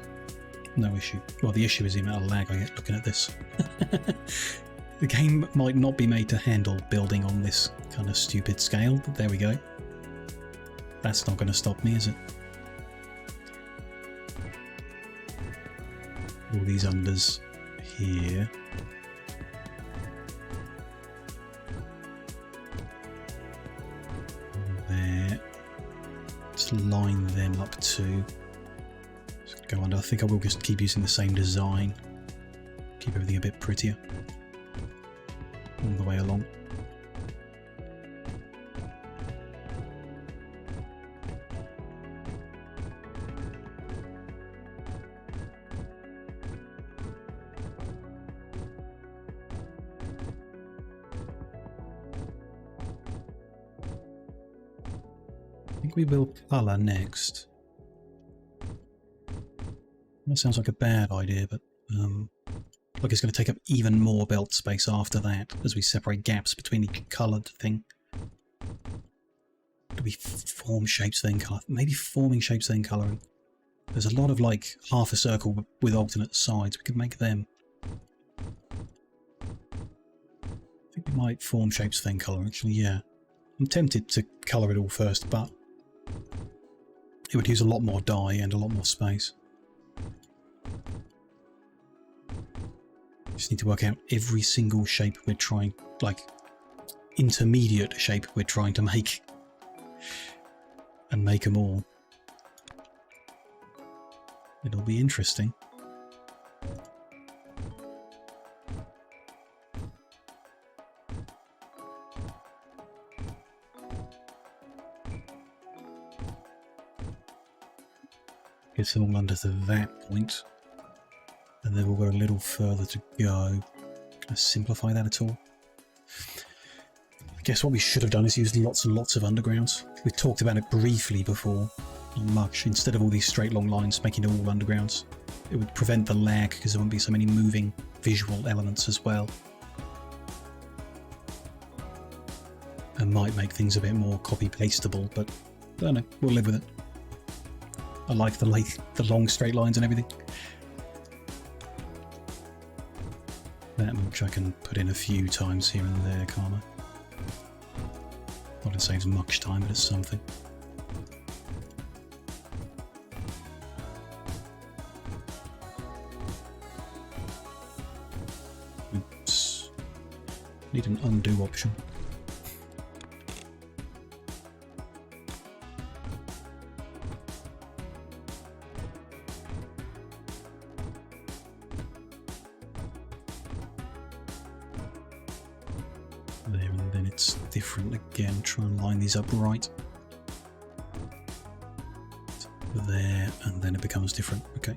no issue. Well, the issue is the amount of lag I get looking at this. The game might not be made to handle building on this kind of stupid scale, but there we go. That's not going to stop me, is it? All these unders here. There. Just line them up too. Just go under. I think I will just keep using the same design. Keep everything a bit prettier. All the way along. I think we will colour next. That sounds like a bad idea, but like it's going to take up even more belt space after that as we separate gaps between each coloured thing. Do we form shapes then colour? Maybe forming shapes then colouring. There's a lot of like half a circle with alternate sides. We could make them. I think we might form shapes then colour actually, yeah. I'm tempted to colour it all first, but it would use a lot more dye and a lot more space. Just need to work out every single shape we're trying, like intermediate shape we're trying to make, and make them all. It'll be interesting. Gets them all under to that point. And then we'll go a little further to go. Can I simplify that at all? I guess what we should have done is used lots and lots of undergrounds. We talked about it briefly before. Not much. Instead of all these straight long lines, making it all undergrounds. It would prevent the lag because there wouldn't be so many moving visual elements as well. And might make things a bit more copy-pastable, but I don't know. We'll live with it. I like the long straight lines and everything. That much I can put in a few times here and there, can't I? Not it saves much time, but it's something. Need an undo option. There, and then it's different again. Try and line these up right. There, and then it becomes different. Okay.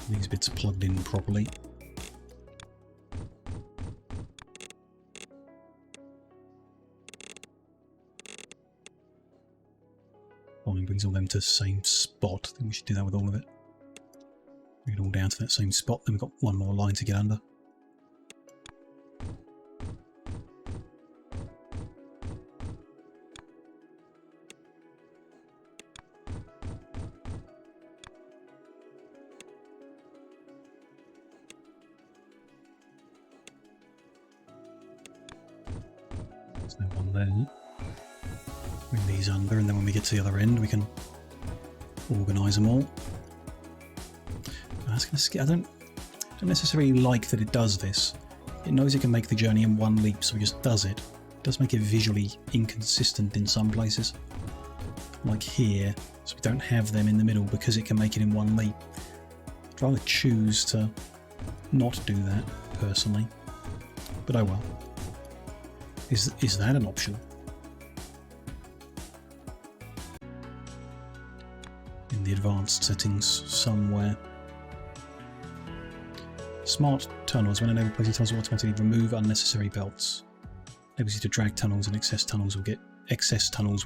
These bits are plugged in properly. Fine, brings all them to the same spot. I think we should do that with all of it. Bring it all down to that same spot, then we've got one more line to get under. There's no one there. Bring these under, and then when we get to the other end, we can organise them all. I don't necessarily like that it does this. It knows it can make the journey in one leap, so it just does it. It does make it visually inconsistent in some places. Like here, so we don't have them in the middle because it can make it in one leap. I'd rather choose to not do that, personally. But oh well. Is that an option? In the advanced settings somewhere. Smart tunnels. When enabled, placing tunnels will automatically remove unnecessary belts. Enables you to drag tunnels, and excess tunnels will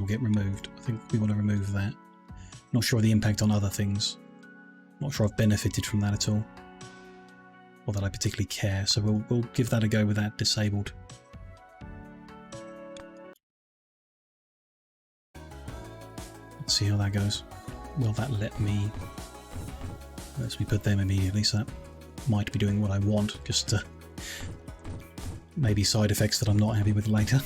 get removed. I think we want to remove that. Not sure of the impact on other things. Not sure I've benefited from that at all, or that I particularly care. So we'll give that a go with that disabled. Let's see how that goes. Will that let me put them immediately? So that might be doing what I want, just to maybe side effects that I'm not happy with later.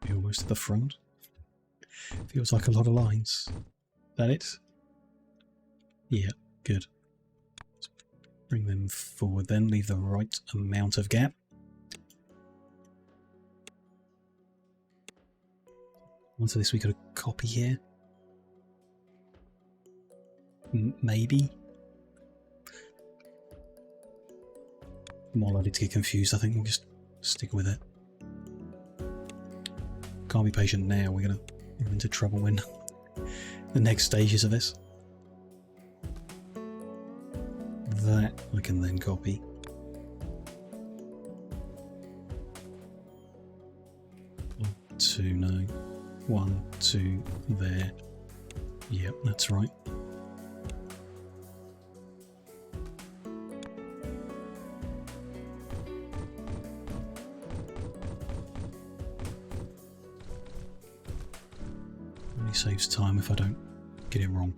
Almost to the front. Feels like a lot of lines. That it? Yeah, good. Let's bring them forward then, leave the right amount of gap. Onto this we got a copy here. Maybe. More likely to get confused, I think we'll just stick with it. Can't be patient now, we're into trouble when the next stages of this. That I can then copy. One, two, no. 1, 2, there. Yep, that's right. Saves time if I don't get it wrong.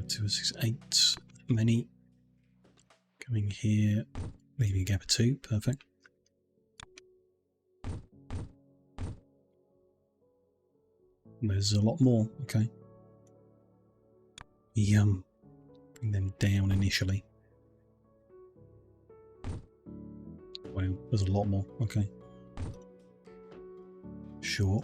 Two, 6, 8. Many coming here, leaving a gap of 2. Perfect. There's a lot more. Okay. Bring them down initially. Wow, there's a lot more. Okay. Sure.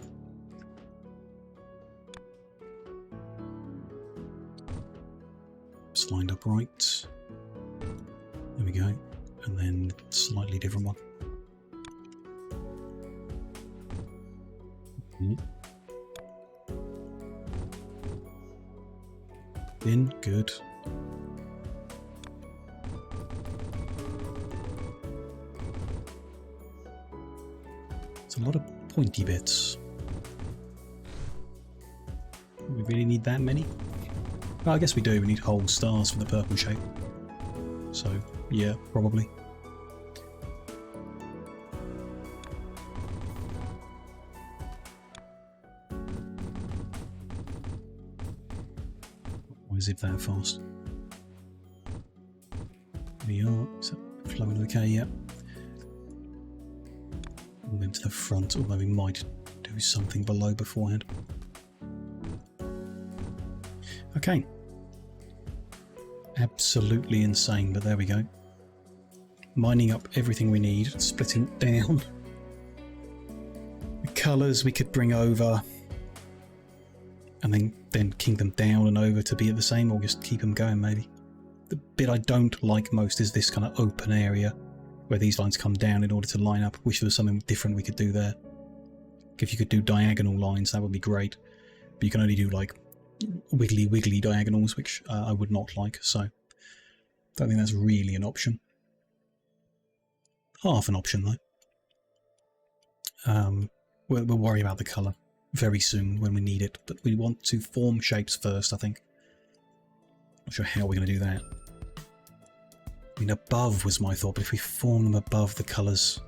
It's lined up right. There we go. And then slightly different one. In, good. It's a lot of pointy bits. Do we really need that many? Well, I guess we do. We need whole stars for the purple shape. So, yeah, probably. Why is it that fast? We are. Is that flowing okay? Yeah. We'll move to the front, although we might do something below beforehand. Okay. Absolutely insane, but there we go. Mining up everything we need, splitting it down. The colours we could bring over and then king them down and over to be at the same, or just keep them going maybe. The bit I don't like most is this kind of open area where these lines come down in order to line up. Wish there was something different we could do there. If you could do diagonal lines, that would be great. But you can only do like wiggly diagonals, which I would not like, so I don't think that's really an option. Half an option though. We'll worry about the colour very soon when we need it, but we want to form shapes first, I think. Not sure how we're going to do that. I mean, above was my thought, but if we form them above the colours,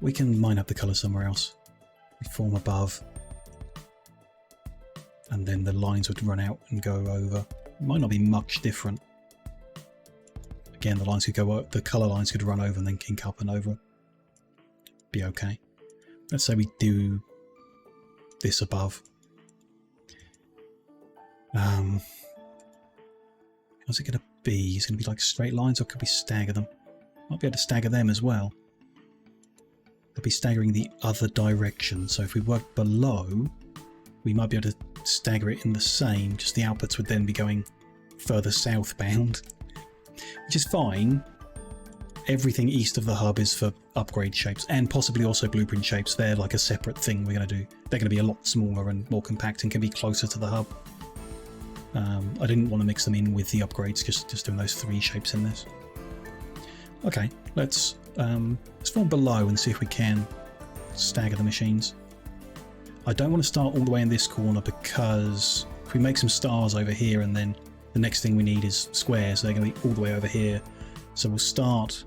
we can mine up the colour somewhere else. We form above, and then the lines would run out and go over. It might not be much different. Again, the lines could go, the colour lines could run over and then kink up and over. Be okay. Let's say we do this above. How's it going to be? Is it going to be like straight lines, or could we stagger them? Might be able to stagger them as well. They'll be staggering the other direction, so if we work below, we might be able to stagger it in the same, just the outputs would then be going further southbound, which is fine. Everything east of the hub is for upgrade shapes, and possibly also blueprint shapes. They're like a separate thing we're going to do. They're going to be a lot smaller and more compact and can be closer to the hub. I didn't want to mix them in with the upgrades, just doing those three shapes in this. Okay, let's form below and see if we can stagger the machines. I don't want to start all the way in this corner, because if we make some stars over here and then the next thing we need is squares, so they're going to be all the way over here. So we'll start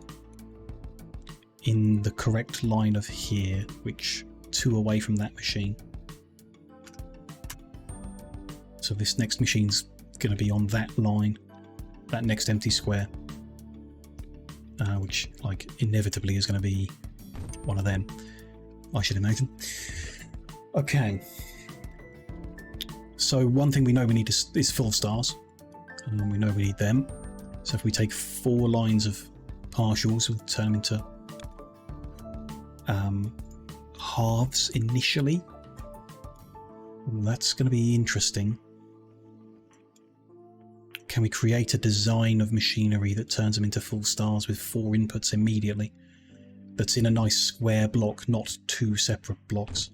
in the correct line of here, which 2 away from that machine. So this next machine's going to be on that line, that next empty square, which like inevitably is going to be one of them, I should imagine. Okay, so one thing we know we need is full stars, and we know we need them. So if we take 4 lines of partials, we'll turn them into halves initially. That's going to be interesting. Can we create a design of machinery that turns them into full stars with 4 inputs immediately? That's in a nice square block, not 2 separate blocks.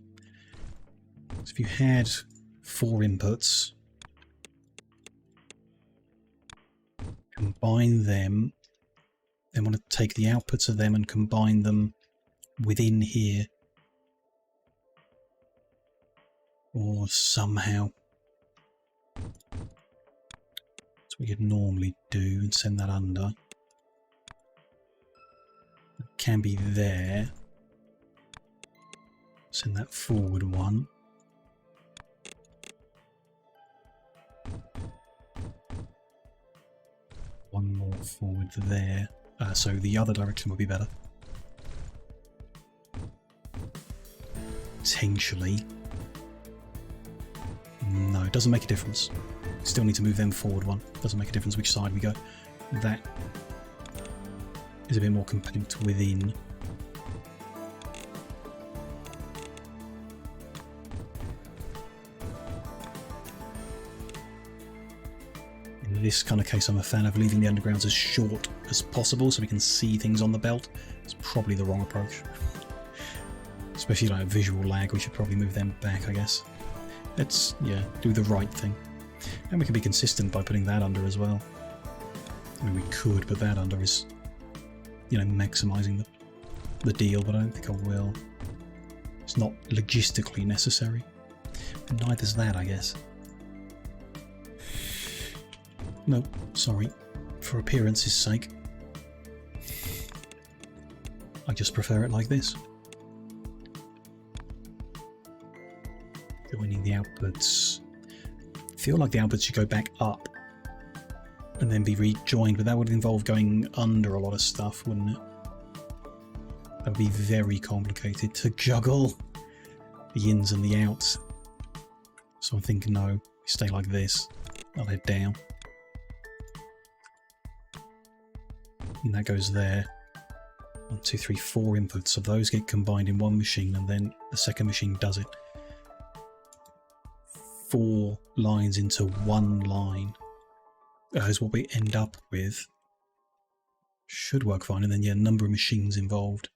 So if you had 4 inputs, combine them, then want to take the outputs of them and combine them within here. Or somehow. That's what you'd normally do, and send that under. It can be there. Send that forward one. One more forward there. So the other direction would be better. Potentially. No, it doesn't make a difference. Still need to move them forward one. Doesn't make a difference which side we go. That is a bit more compact within. In this kind of case, I'm a fan of leaving the undergrounds as short as possible so we can see things on the belt. It's probably the wrong approach. Especially like visual lag, we should probably move them back, I guess. Let's, yeah, do the right thing. And we can be consistent by putting that under as well. I mean, we could put that under is, you know, maximising the deal, but I don't think I will. It's not logistically necessary. But neither's that, I guess. No, sorry. For appearance's sake. I just prefer it like this. Joining the outputs. I feel like the outputs should go back up and then be rejoined, but that would involve going under a lot of stuff, wouldn't it? That would be very complicated to juggle the ins and the outs. So I'm thinking, no, stay like this. I'll head down. And that goes there. 1, 2, 3, 4 inputs. So those get combined in one machine, and then the second machine does it. 4 lines into one line is what we end up with. Should work fine. And then, yeah, number of machines involved.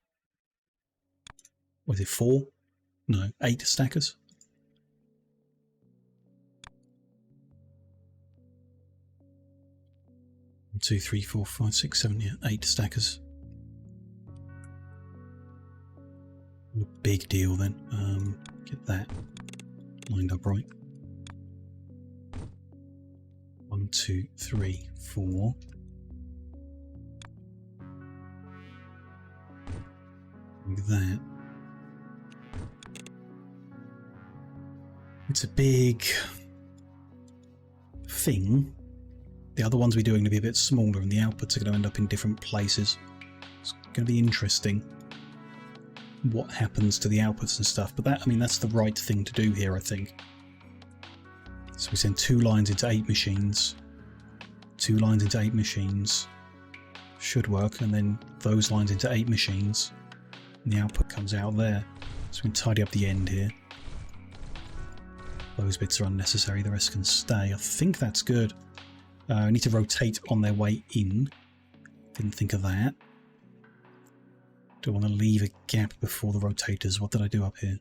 Was it 4? No, 8 stackers. 1, 2, 3, 4, 5, 6, 7, yeah, 8 stackers. Big deal then. Get that lined up right. 1, 2, 3, 4. Like that. It's a big thing. The other ones we're doing to be a bit smaller, and the outputs are going to end up in different places. It's going to be interesting what happens to the outputs and stuff, but that, I mean, that's the right thing to do here, I think. So we send 2 lines into 8 machines, 2 lines into 8 machines, should work, and then those lines into 8 machines, and the output comes out there. So we can tidy up the end here. Those bits are unnecessary, the rest can stay. I think that's good. I need to rotate on their way in. Didn't think of that. Do I want to leave a gap before the rotators? What did I do up here?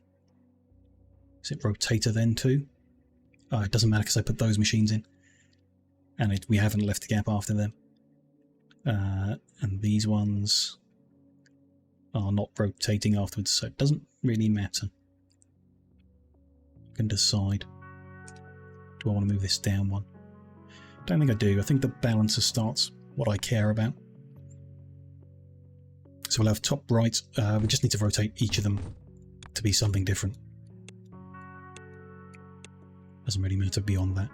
Is it rotator then too? Oh, it doesn't matter because I put those machines in. And we haven't left a gap after them. And these ones are not rotating afterwards, so it doesn't really matter. I can decide. Do I want to move this down one? Don't think I do. I think the balancer starts what I care about. So we'll have top right. We just need to rotate each of them to be something different. Doesn't really matter beyond that.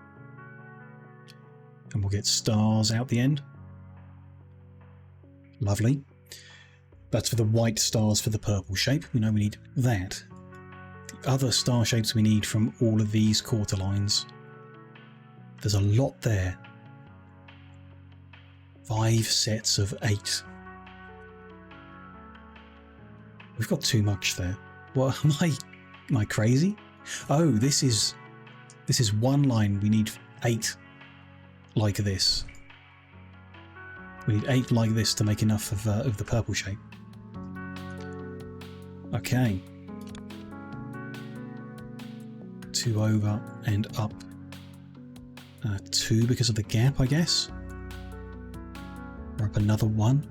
And we'll get stars out the end. Lovely. That's for the white stars for the purple shape. We know we need that. The other star shapes we need from all of these quarter lines. There's a lot there. 5 sets of 8. We've got too much there. What am I crazy? Oh, this is one line. We need 8 like this. We need 8 like this to make enough of the purple shape. Okay. 2 over and up. 2 because of the gap, I guess. Or up another 1.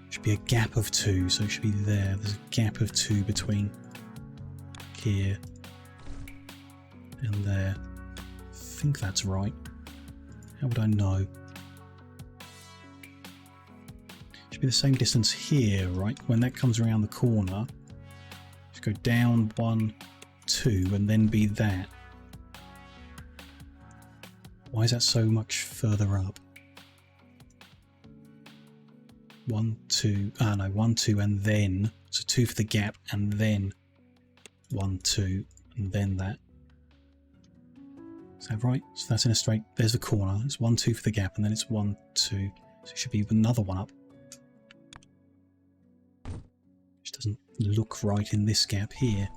Should be a gap of 2, so it should be there. There's a gap of 2 between here and there. I think that's right. How would I know? Should be the same distance here, right? When that comes around the corner, just go down 1, 2, and then be that. Why is that so much further up? 1, 2, no, 1, 2, and then, so 2 for the gap, and then 1, 2, and then that. Is that right? So that's in a straight, there's the corner, it's 1, 2 for the gap, and then it's 1, 2, so it should be another one up. Which doesn't look right in this gap here.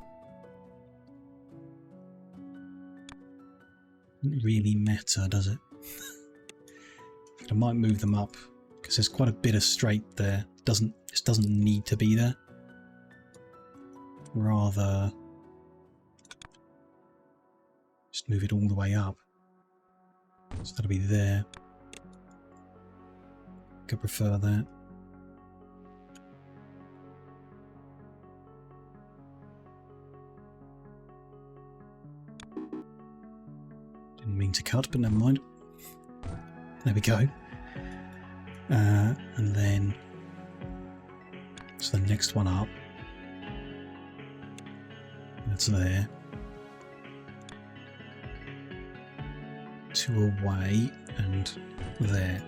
Doesn't really matter, does it? I might move them up because there's quite a bit of straight there. Just doesn't need to be there. Rather, just move it all the way up. So that'll be there. Could prefer that. intercut, but never mind. There we go. And then so the next one up. That's there. 2 away and there.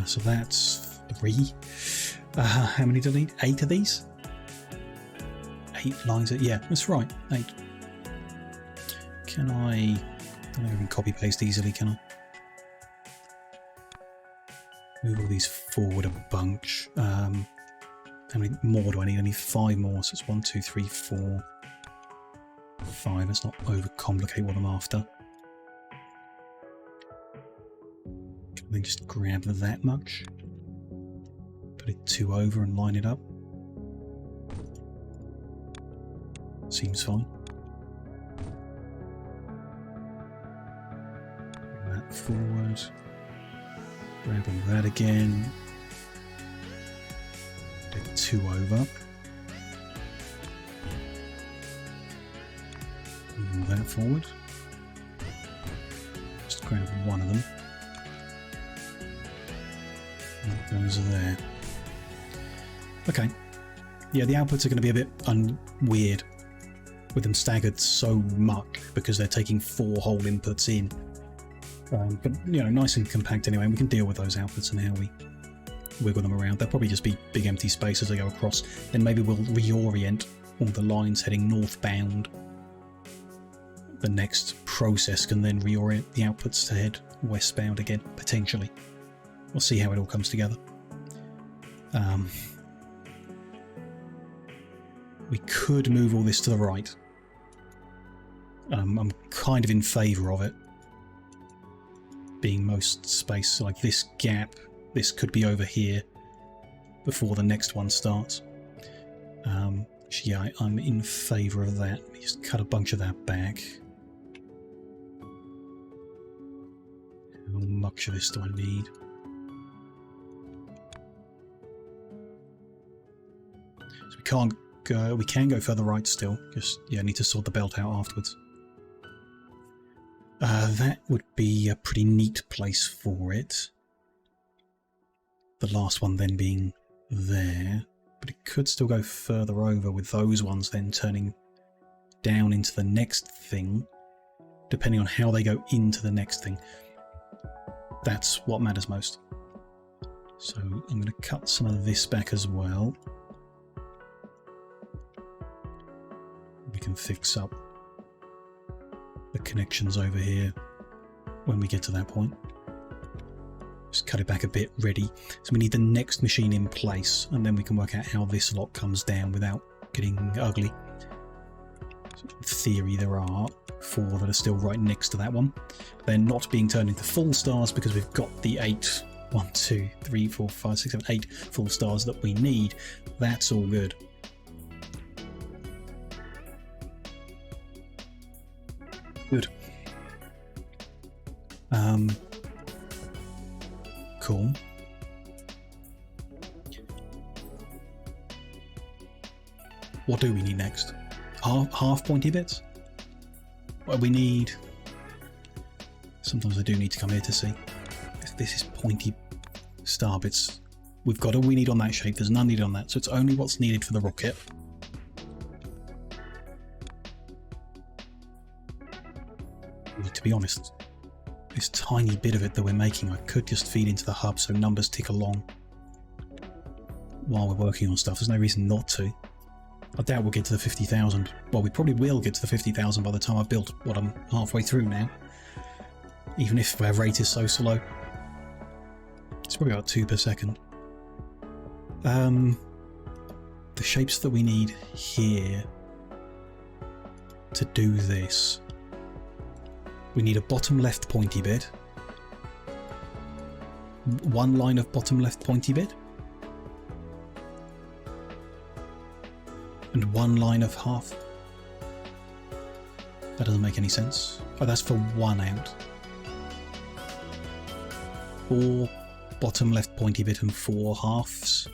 So that's 3. How many do I need? 8 of these? 8 lines. Yeah, that's right. 8. Can I don't even copy paste easily, can I? Move all these forward a bunch. How many more do I need? I need 5 more. So it's 1, 2, 3, 4, 5. Let's not overcomplicate what I'm after. Can I just grab that much? Put it 2 over and line it up. Seems fine. Bring that forward. Grabbing that again. Put it 2 over. Move that forward. Just grab one of them. And those are there. Okay. Yeah, the outputs are going to be a bit weird with them staggered so much because they're taking 4 whole inputs in. But, you know, nice and compact anyway, and we can deal with those outputs and how we wiggle them around. They'll probably just be big empty space as they go across. Then maybe we'll reorient all the lines heading northbound. The next process can then reorient the outputs to head westbound again, potentially. We'll see how it all comes together. We could move all this to the right. I'm kind of in favour of it being most space. Like this gap, this could be over here before the next one starts. Yeah, I'm in favour of that. Let me just cut a bunch of that back. How much of this do I need? So we can't go. We can go further right still. Just yeah, need to sort the belt out afterwards. That would be a pretty neat place for it. The last one then being there, but it could still go further over with those ones then turning down into the next thing, depending on how they go into the next thing. That's what matters most. So I'm going to cut some of this back as well. We can fix up the connections over here when we get to that point. Just cut it back a bit, ready. So we need the next machine in place, and then we can work out how this lot comes down without getting ugly. So in theory, there are 4 that are still right next to that one. They're not being turned into full stars because we've got the 8, 1, 2, 3, 4, 5, 6, 7, 8 full stars that we need. That's all good. Good. Cool. What do we need next? Half pointy bits? Well, we need... Sometimes I do need to come here to see. If this is pointy star bits. We've got all we need on that shape. There's none needed on that. So it's only what's needed for the rocket. To be honest, this tiny bit of it that we're making, I could just feed into the hub so numbers tick along while we're working on stuff. There's no reason not to. I doubt we'll get to the 50,000. Well, we probably will get to the 50,000 by the time I've built what I'm halfway through now. Even if our rate is so slow. It's probably about 2 per second. The shapes that we need here to do this. We need a bottom left pointy bit, 1 line of bottom left pointy bit, and 1 line of half. That doesn't make any sense. Oh, that's for 1 out. 4 bottom left pointy bit and 4 halves.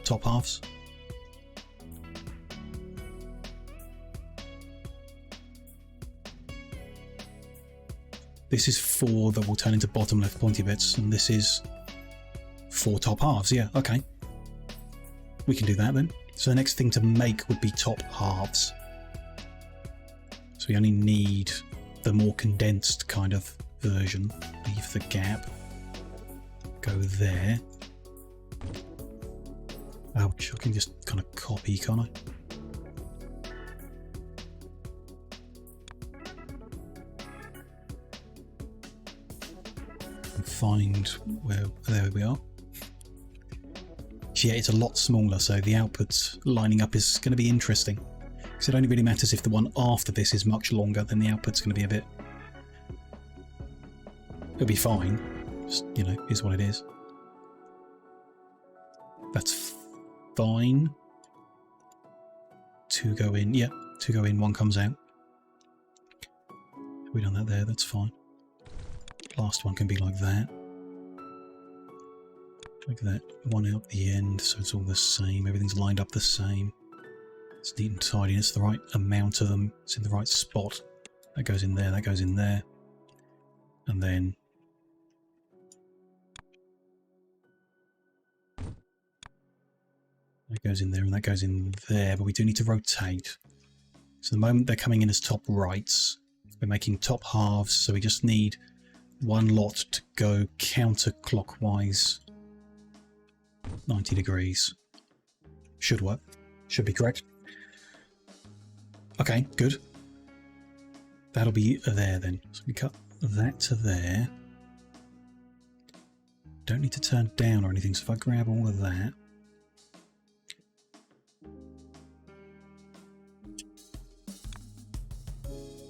top halves. This is 4 that will turn into bottom left pointy bits, and this is 4 top halves. Yeah, okay. We can do that then. So the next thing to make would be top halves. So we only need the more condensed kind of version. Leave the gap. Go there. Ouch, I can just kind of copy, can't I? And find where, there we are. Yeah, it's a lot smaller, so the outputs lining up is going to be interesting. Because it only really matters if the one after this is much longer, then the output's going to be a bit... It'll be fine. Just, you know, is what it is. That's fine. 2 go in. Yeah, 2 go in, 1 comes out. We've done that there, that's fine. Last one can be like that. Like that. 1 out the end, so it's all the same. Everything's lined up the same. It's neat and tidy. It's the right amount of them. It's in the right spot. That goes in there, that goes in there. And then... that goes in there and that goes in there, but we do need to rotate. So the moment they're coming in as top rights, we're making top halves, so we just need 1 lot to go counterclockwise 90 degrees. Should work. Should be correct. Okay, good. That'll be there then. So we cut that to there. Don't need to turn down or anything, so if I grab all of that,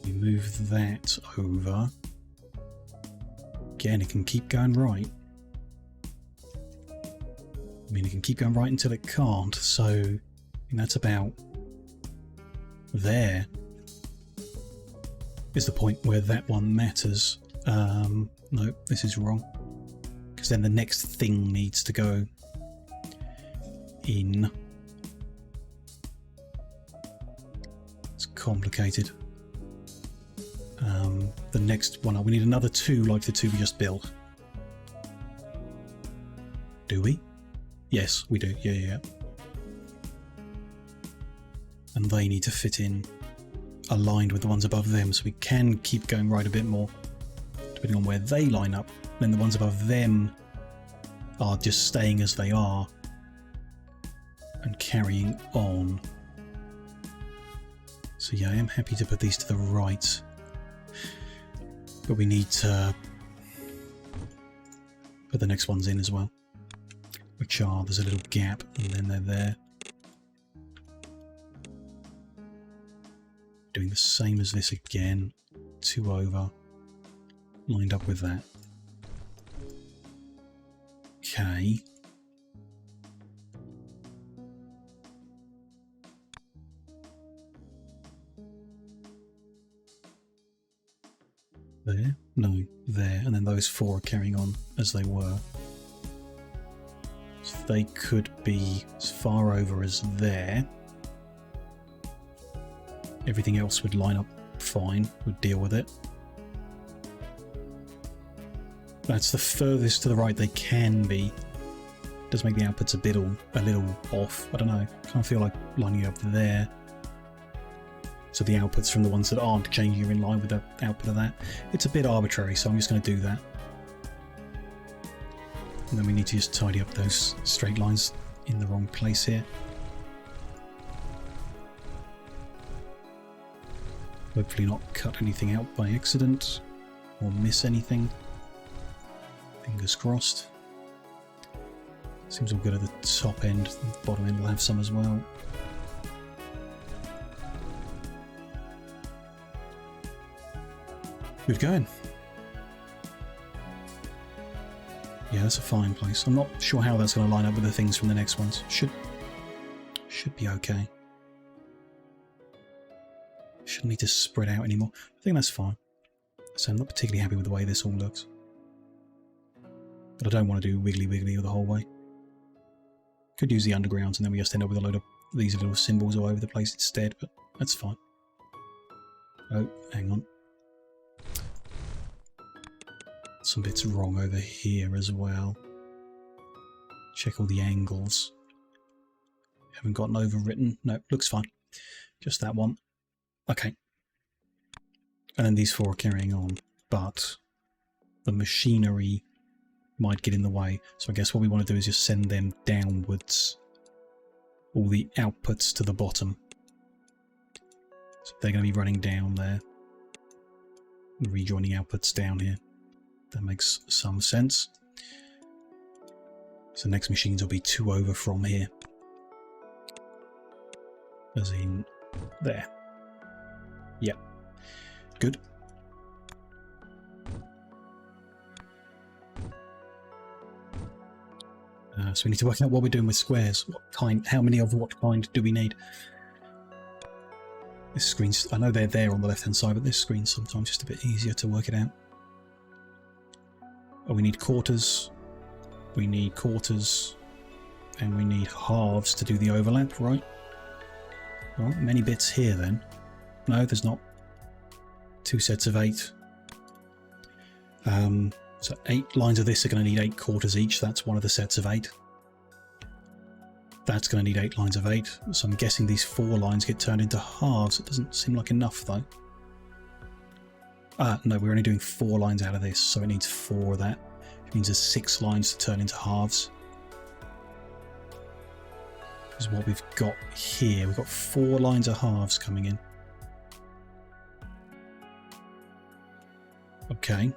we move that over. Again, it can keep going right. I mean, it can keep going right until it can't, so I think that's about there is the point where that one matters. No, this is wrong, because then the next thing needs to go in. It's complicated. The next one, we need another 2 like the 2 we just built. Do we? Yes, we do. Yeah. And they need to fit in aligned with the ones above them, so we can keep going right a bit more depending on where they line up. Then the ones above them are just staying as they are and carrying on. So yeah, I am happy to put these to the right, but we need to put the next ones in as well, which are, there's a little gap and then they're there. Doing the same as this again, 2 over, lined up with that. Okay. There? No, there. And then those 4 are carrying on as they were. So they could be as far over as there. Everything else would line up fine, would deal with it. That's the furthest to the right they can be. Does make the outputs a little off. I don't know. Kind of feel like lining up there. So the outputs from the ones that aren't changing are in line with the output of that. It's a bit arbitrary, so I'm just going to do that. And then we need to just tidy up those straight lines in the wrong place here. Hopefully not cut anything out by accident or miss anything. Fingers crossed. Seems all good at the top end. The bottom end will have some as well. Good going. Yeah, that's a fine place. I'm not sure how that's going to line up with the things from the next ones. Should be okay. Shouldn't need to spread out anymore. I think that's fine. So I'm not particularly happy with the way this all looks. But I don't want to do wiggly wiggly the whole way. Could use the undergrounds and then we just end up with a load of these little symbols all over the place instead, but that's fine. Oh, hang on. Some bits wrong over here as well. Check all the angles. Haven't gotten overwritten. No, looks fine. Just that one. Okay. And then these four are carrying on, but the machinery might get in the way. So I guess what we want to do is just send them downwards. All the outputs to the bottom. So they're going to be running down there. Rejoining outputs down here. That makes some sense. So next machines will be 2 over from here. As in there. Yep. Good. So we need to work out what we're doing with squares. What kind? How many of what kind do we need? This screen's, I know they're there on the left hand side, but this screen's sometimes just a bit easier to work it out. Oh, we need quarters. We need quarters. And we need halves to do the overlap, right? Well, many bits here then. No, there's not. 2 sets of 8. So 8 lines of this are going to need 8 quarters each. That's one of the sets of 8. That's going to need 8 lines of 8. So I'm guessing these 4 lines get turned into halves. It doesn't seem like enough though. No, we're only doing 4 lines out of this, so it needs 4 of that. It means there's 6 lines to turn into halves. Is what we've got here. We've got 4 lines of halves coming in. Okay.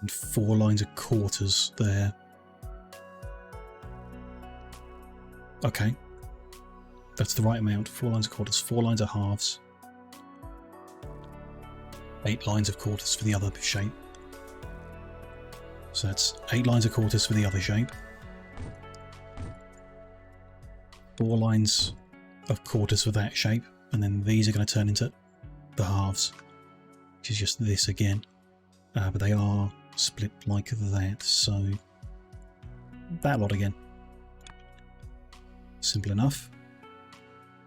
And 4 lines of quarters there. Okay. That's the right amount. 4 lines of quarters, 4 lines of halves. 8 lines of quarters for the other shape. So that's 8 lines of quarters for the other shape. 4 lines of quarters for that shape. And then these are going to turn into the halves. Which is just this again. But they are split like that. So that lot again. Simple enough.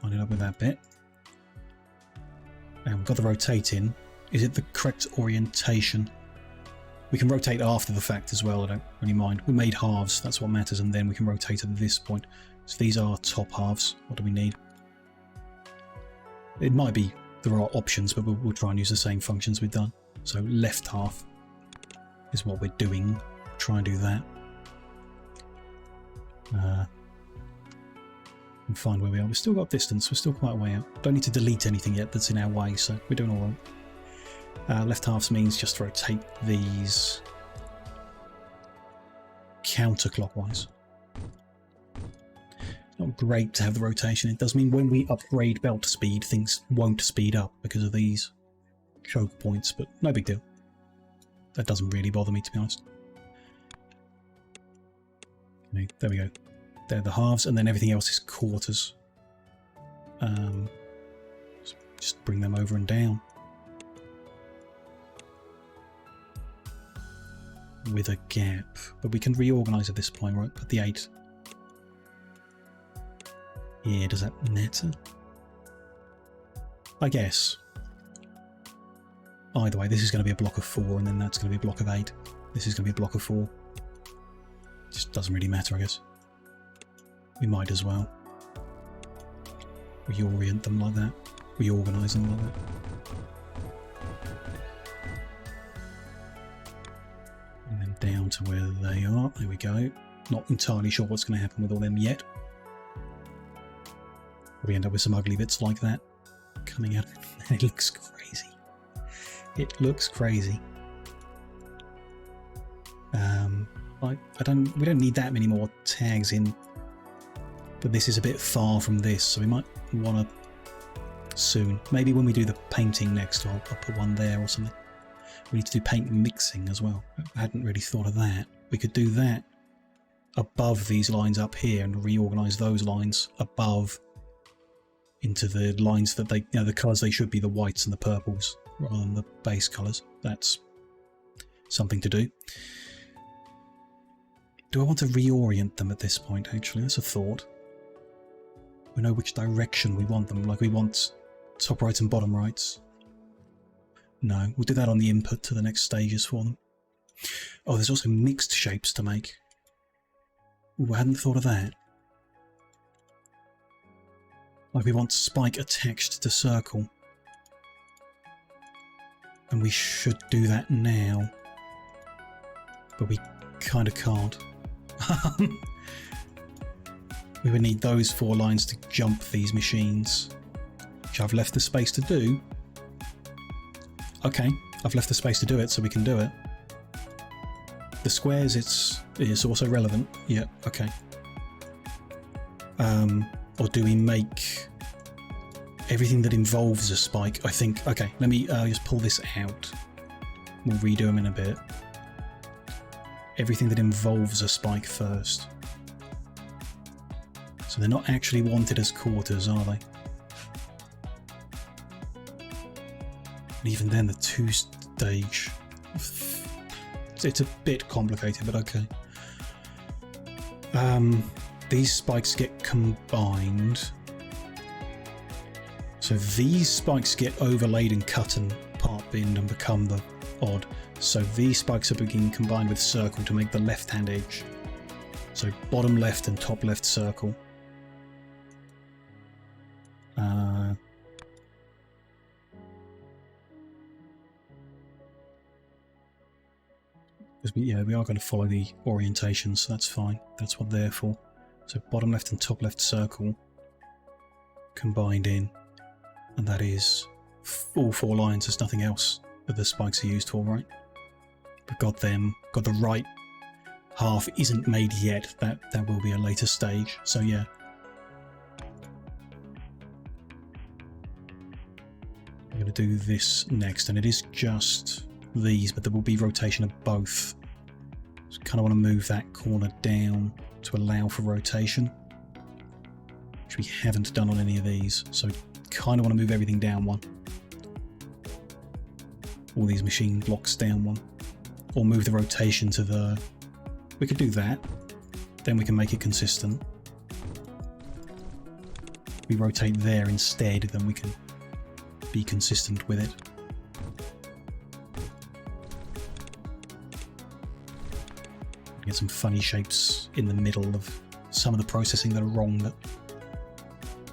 Line it up with that bit. And we've got the rotating. Is it the correct orientation? We can rotate after the fact as well, I don't really mind. We made halves, that's what matters, and then we can rotate at this point. So these are top halves. What do we need? It might be there are options, but we'll try and use the same functions we've done. So left half is what we're doing. Try and do that. And find where we are. We've still got distance, we're still quite a way out. Don't need to delete anything yet that's in our way, so we're doing alright. Left halves means just rotate these counterclockwise. Not great to have the rotation. It does mean when we upgrade belt speed, things won't speed up because of these choke points, but no big deal. That doesn't really bother me, to be honest. Okay, there we go. They're the halves, and then everything else is quarters. Just bring them over and down. With a gap. But we can reorganise at this point, right? Put the 8. Yeah, does that matter? I guess. Either way, this is going to be a block of 4, and then that's going to be a block of 8. This is going to be a block of 4. Just doesn't really matter, I guess. We might as well reorient them like that, reorganise them like that. And then down to where they are. There we go. Not entirely sure what's going to happen with all them yet. We end up with some ugly bits like that coming out. It looks crazy. It looks crazy. We don't need that many more tags in. But this is a bit far from this, so we might want to soon. Maybe when we do the painting next, I'll put one there or something. We need to do paint mixing as well. I hadn't really thought of that. We could do that above these lines up here and reorganise those lines above into the lines that they, the colours they should be, the whites and the purples, rather than the base colours. That's something to do. Do I want to reorient them at this point, actually? That's a thought. We know which direction we want them, like we want top rights and bottom rights. No, we'll do that on the input to the next stages for them. Oh, there's also mixed shapes to make. Ooh, I hadn't thought of that. Like we want spike attached to circle. And we should do that now. But we kind of can't. We would need those 4 lines to jump these machines, which I've left the space to do. Okay, I've left the space to do it, so we can do it. The squares, it's also relevant. Yeah, okay. Or do we make everything that involves a spike? I think, okay, let me just pull this out. We'll redo them in a bit. Everything that involves a spike first. So they're not actually wanted as quarters, are they? And even then, the 2-stage... It's a bit complicated, but okay. These spikes get combined. So these spikes get overlaid and cut and part binned and become the odd. So these spikes are being combined with circle to make the left-hand edge. So bottom left and top left circle. Because we are going to follow the orientation, so that's fine. That's what they're for. So bottom left and top left circle combined in, and that is all 4 lines. There's nothing else that the spikes are used for, right? We've got them. Got the right half isn't made yet. That will be a later stage. So yeah. I'm going to do this next, and it is just these, but there will be rotation of both. Just kind of want to move that corner down to allow for rotation, which we haven't done on any of these. So kind of want to move everything down 1. All these machine blocks down 1. Or move the rotation to the... We could do that. Then we can make it consistent. We rotate there instead, then we can be consistent with it. Get some funny shapes in the middle of some of the processing that are wrong, but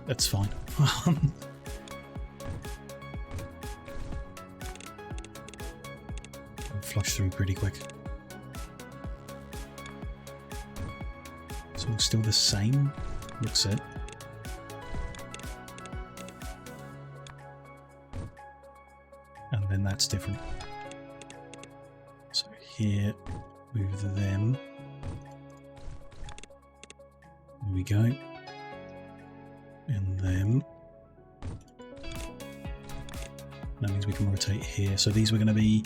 that's fine. Flush through pretty quick. So it's still the same, looks it. And then that's different. So here, move them. There we go. And them. That means we can rotate here. So these were going to be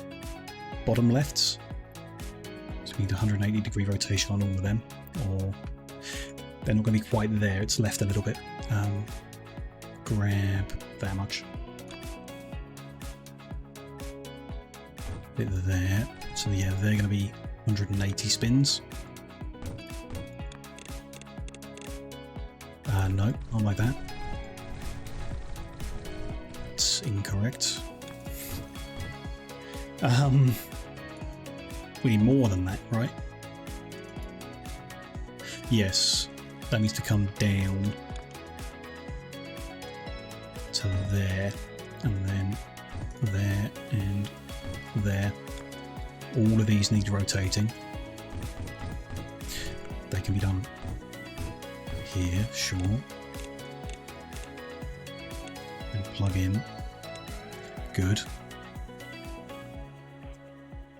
bottom lefts. So we need 180-degree rotation on all of them. Or they're not going to be quite there. It's left a little bit. Grab that much. Bit there. So yeah, they're going to be 180 spins. No, not like that. It's incorrect. We need more than that, right? Yes, that needs to come down to there, and then there, and there. All of these need rotating. They can be done here, sure. And plug in. Good.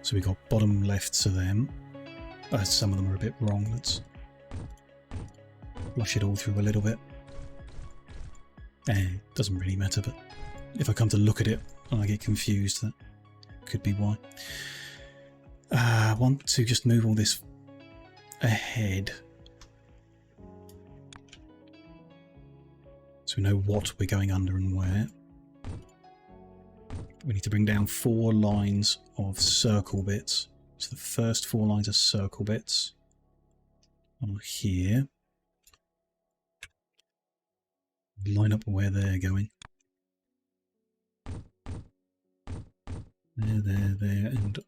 So we got bottom left to them. Some of them are a bit wrong. Let's flush it all through a little bit. Doesn't really matter, but if I come to look at it and I get confused, that could be why. I want to just move all this ahead, so we know what we're going under and where. We need to bring down 4 lines of circle bits. So the first 4 lines are circle bits. are here. Line up where they're going. There, and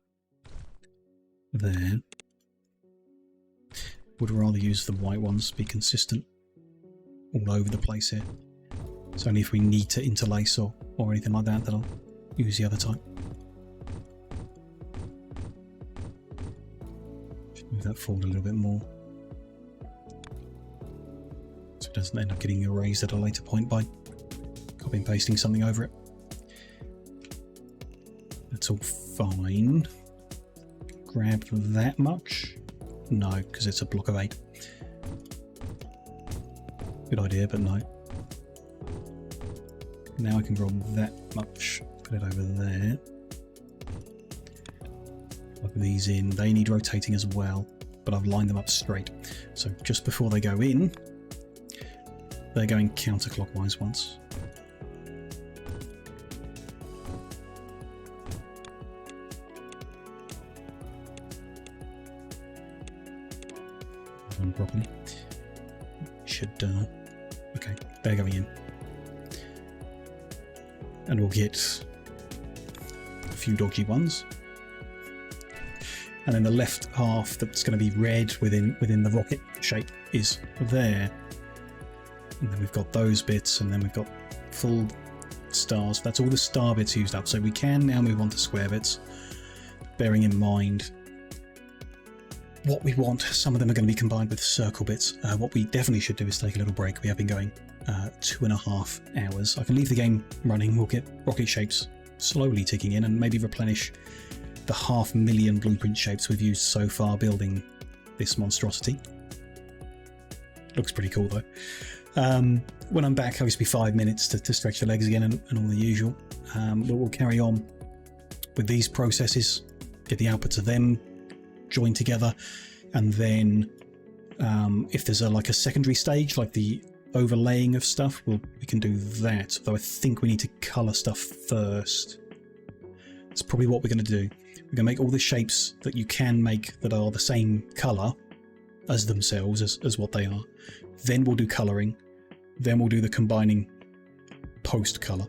there. Would rather use the white ones, be consistent all over the place here. It's only if we need to interlace or anything like that that I'll use the other type. Should move that forward a little bit more, so it doesn't end up getting erased at a later point by copy and pasting something over it. That's all fine. Grab that much? No, because it's a block of 8. Good idea, but no. Now I can grab that much, put it over there. Plug these in. They need rotating as well, but I've lined them up straight. So just before they go in, they're going counterclockwise once. Done properly. Should, okay, they're going in. And we'll get a few dodgy ones. And then the left half that's going to be red within the rocket shape is there. And then we've got those bits, and then we've got full stars. That's all the star bits used up. So we can now move on to square bits, bearing in mind what we want. Some of them are going to be combined with circle bits. What we definitely should do is take a little break. We have been going 2.5 hours. I can leave the game running. We'll get rocket shapes slowly ticking in and maybe replenish the 500,000 blueprint shapes we've used so far building this monstrosity. Looks pretty cool though. When I'm back, I'll just be 5 minutes to stretch the legs again and all the usual. But we'll carry on with these processes, get the outputs of them joined together, and then if there's like a secondary stage, like the overlaying of stuff, we can do that. Though I think we need to colour stuff first. That's probably what we're going to do. We're going to make all the shapes that you can make that are the same colour as themselves, as what they are. Then we'll do colouring. Then we'll do the combining post-colour.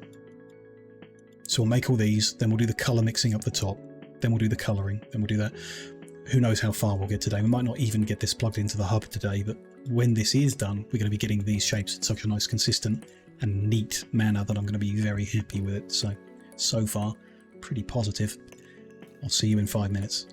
So we'll make all these, then we'll do the colour mixing up the top, then we'll do the colouring, then we'll do that. Who knows how far we'll get today. We might not even get this plugged into the hub today, but when this is done, we're going to be getting these shapes in such a nice, consistent and neat manner that I'm going to be very happy with it. So far, pretty positive. I'll see you in 5 minutes.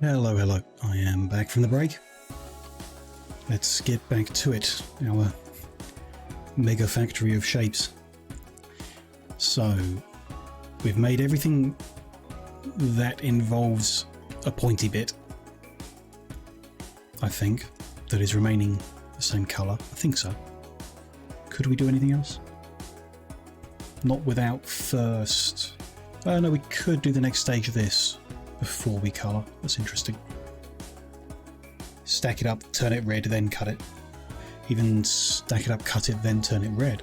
Hello, hello. I am back from the break. Let's get back to it. Our mega factory of shapes. So, we've made everything that involves a pointy bit, I think, that is remaining the same colour. I think so. Could we do anything else? Not without first... Oh no, we could do the next stage of this before we colour. That's interesting. Stack it up, turn it red, then cut it. Even stack it up, cut it, then turn it red.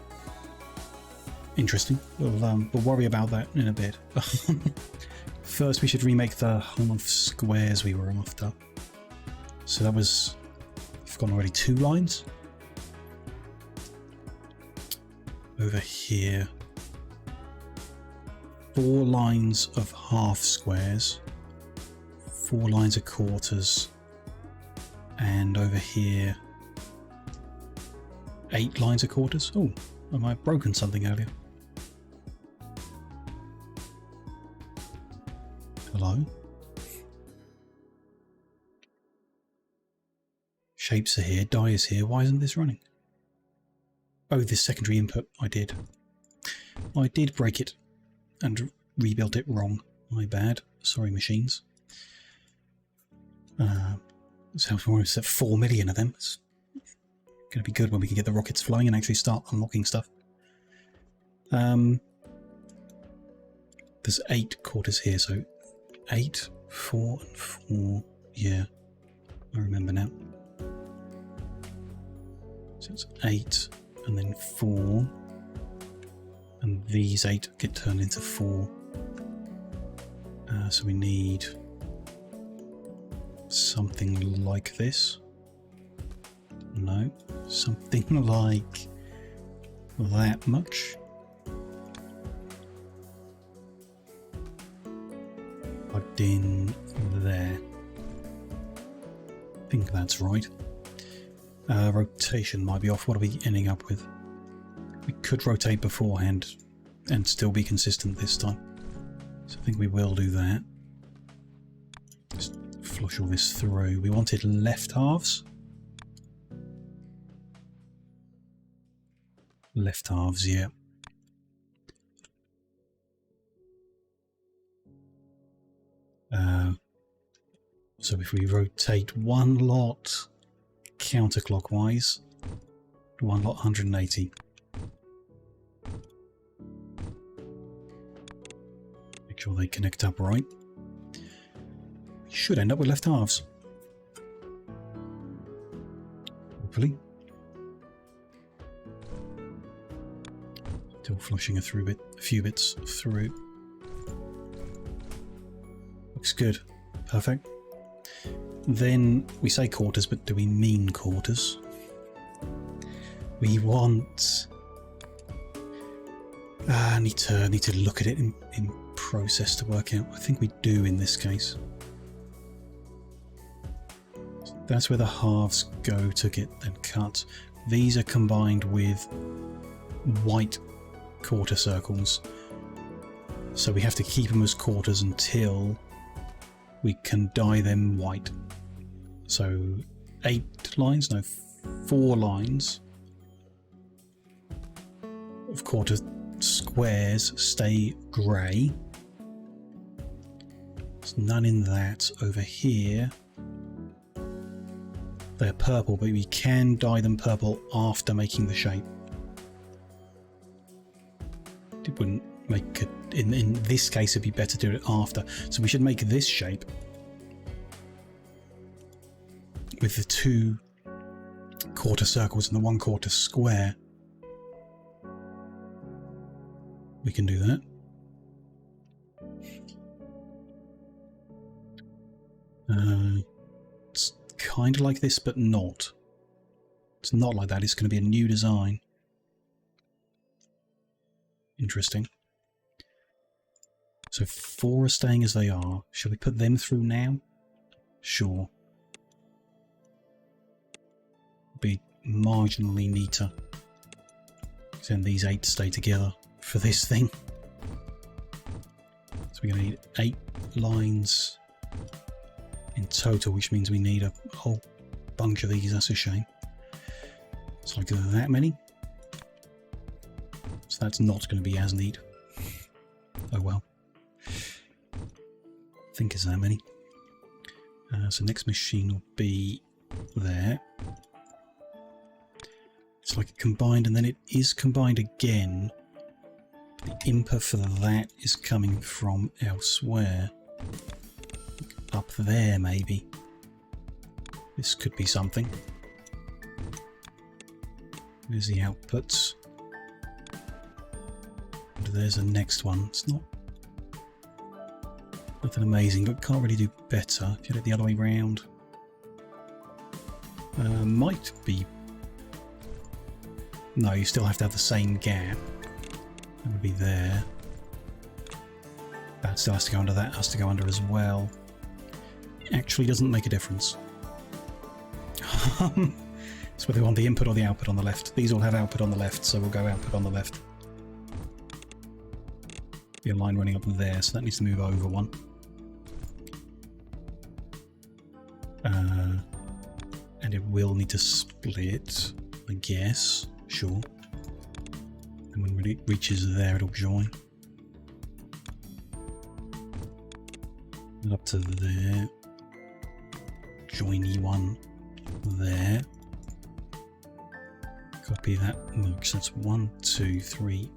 Interesting. We'll worry about that in a bit. First, we should remake the half squares we were after. So that was... I've gone already 2 lines. Over here. 4 lines of half squares. 4 lines of quarters. And over here, 8 lines of quarters. Oh, I might have broken something earlier. Hello? Shapes are here, die is here. Why isn't this running? Oh, this secondary input. I did break it and rebuilt it wrong. My bad. Sorry, machines. So we're almost at 4 million of them. It's going to be good when we can get the rockets flying and actually start unlocking stuff. There's 8 quarters here, so 8, 4 and 4. Yeah, I remember now. So it's 8 and then 4. And these 8 get turned into 4. So we need something like this. No, something like that much. Plugged in there. I think that's right. Rotation might be off. What are we ending up with? We could rotate beforehand and still be consistent this time. So I think we will do that. Just flush all this through. We wanted left halves. Left halves, yeah. So if we rotate one lot counterclockwise, one lot 180. Make sure they connect up right. We should end up with left halves. Hopefully. Still flushing a few bits through. Looks good. Perfect. Then we say quarters, but do we mean quarters? We want... I need to look at it in process to work out. I think we do in this case. So that's where the halves go to get then cut. These are combined with white quarter circles. So we have to keep them as quarters until we can dye them white. So 8 lines, no, 4 lines of quarter squares stay grey. There's none in that. Over here they're purple, but we can dye them purple after making the shape. It wouldn't make it, in this case it'd be better to do it after. So we should make this shape with the 2 quarter circles and the 1 quarter square. We can do that. It's kind of like this, but not. It's not like that. It's going to be a new design. Interesting. So 4 are staying as they are. Shall we put them through now? Sure. Be marginally neater. Then these 8 stay together for this thing. So we're going to need 8 lines in total, which means we need a whole bunch of these. That's a shame. It's like that many. So that's not going to be as neat. Oh well. I think it's that many. So next machine will be there. It's like combined, and then it is combined again. The input for that is coming from elsewhere. Up there, maybe. This could be something. There's the outputs. And there's the next one. It's not nothing amazing, but can't really do better. If you do it the other way round. Might be. No, you still have to have the same gap. That would be there. That still has to go under, that has to go under as well. Actually doesn't make a difference. It's whether we want the input or the output on the left. These all have output on the left, so we'll go output on the left. Be a line running up there, so that needs to move over one. And it will need to split, I guess. Sure. And when it reaches there, it'll join. And up to there. Joiny one there. Copy that. Look, so that's 1, 2, 3,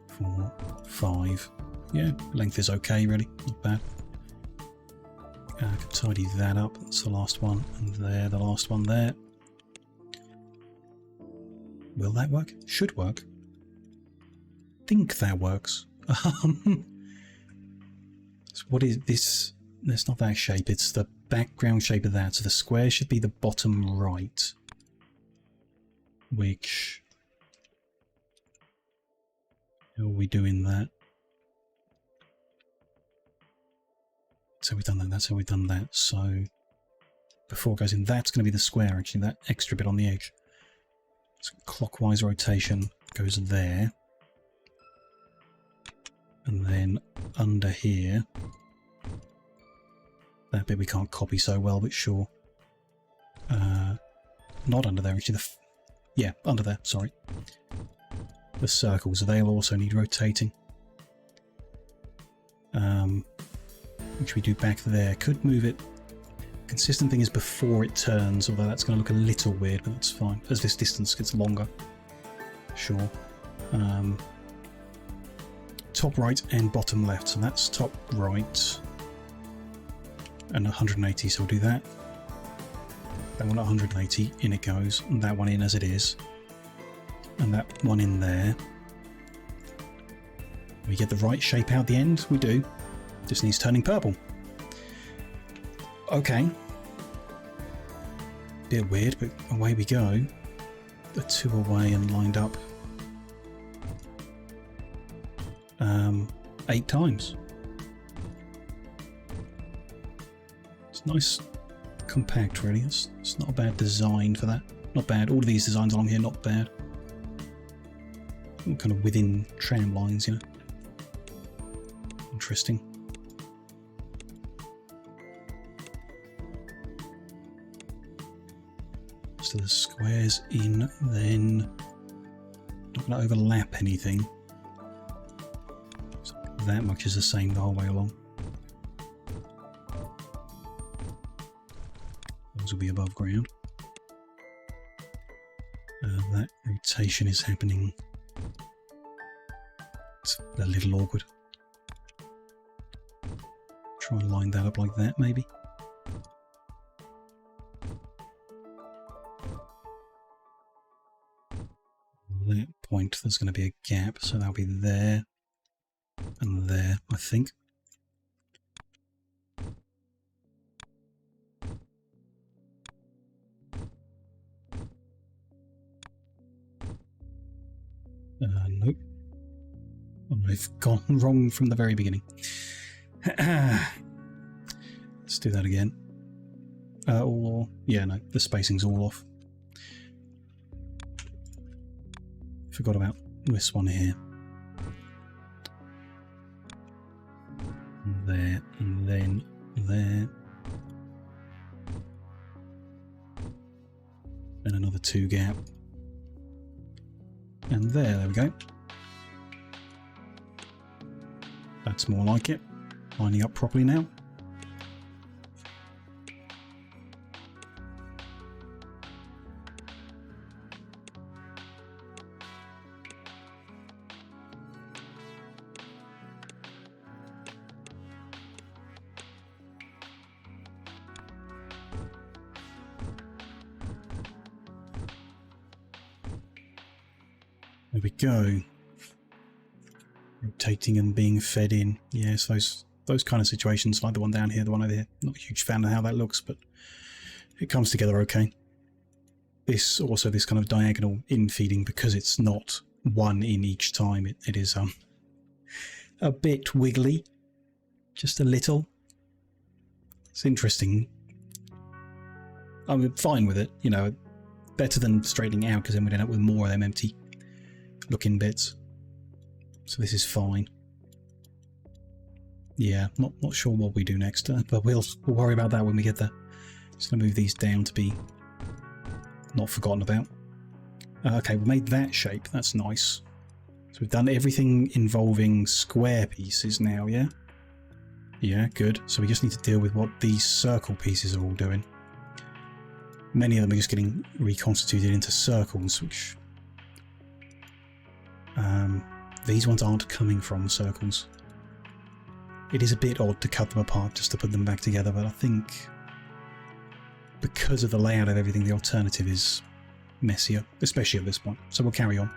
4, 5. Yeah, length is okay, really. Not bad. I can tidy that up. That's the last one. And there, the last one there. Will that work? Should work. Think that works. So what is this? It's not that shape. It's the background shape of that. So the square should be the bottom right. Which... how are we doing that? That's how we've done that. That's how we've done that. So before it goes in, that's going to be the square, actually. That extra bit on the edge. So clockwise rotation goes there. And then under here. That bit we can't copy so well, but sure. Not under there, actually. Yeah, under there, sorry. The circles, they'll also need rotating. Which we do back there. Could move it. Consistent thing is before it turns, although that's going to look a little weird, but that's fine. As this distance gets longer. Sure. Top right and bottom left. So that's top right. And 180, so we'll do that. That one at 180, in it goes. And that one in as it is. And that one in there. We get the right shape out the end? We do. Just needs turning purple. Okay. Bit weird, but away we go. The two away and lined up. 8 times. It's nice, compact really. It's not a bad design for that. Not bad. All of these designs along here, not bad. All kind of within tram lines, you know. Interesting. So the squares in, then not going to overlap anything. So that much is the same the whole way along. Those will be above ground. That rotation is happening. It's a little awkward. Try and line that up like that, maybe. That point, there's going to be a gap, so that'll be there and there, I think. Nope. I've gone wrong from the very beginning. Let's do that again. Or, yeah, no, the spacing's all off. Forgot about this one here. There, and then there. 2 gap. And there we go. That's more like it. Lining up properly now. There we go. Rotating and being fed in. Yes, those kind of situations, like the one down here, the one over here. Not a huge fan of how that looks, but it comes together okay. This kind of diagonal in feeding, because it's not one in each time, it is a bit wiggly, just a little. It's interesting. I'm fine with it, you know, better than straightening out, because then we'd end up with more of them empty looking bits. So this is fine. Yeah, not sure what we do next, but we'll worry about that when we get there. Just gonna move these down to be not forgotten about. Okay, we made that shape. That's nice. So we've done everything involving square pieces now, yeah? Yeah, good. So we just need to deal with what these circle pieces are all doing. Many of them are just getting reconstituted into circles, which these ones aren't coming from circles. It is a bit odd to cut them apart just to put them back together, but I think because of the layout of everything, the alternative is messier, especially at this point. So we'll carry on.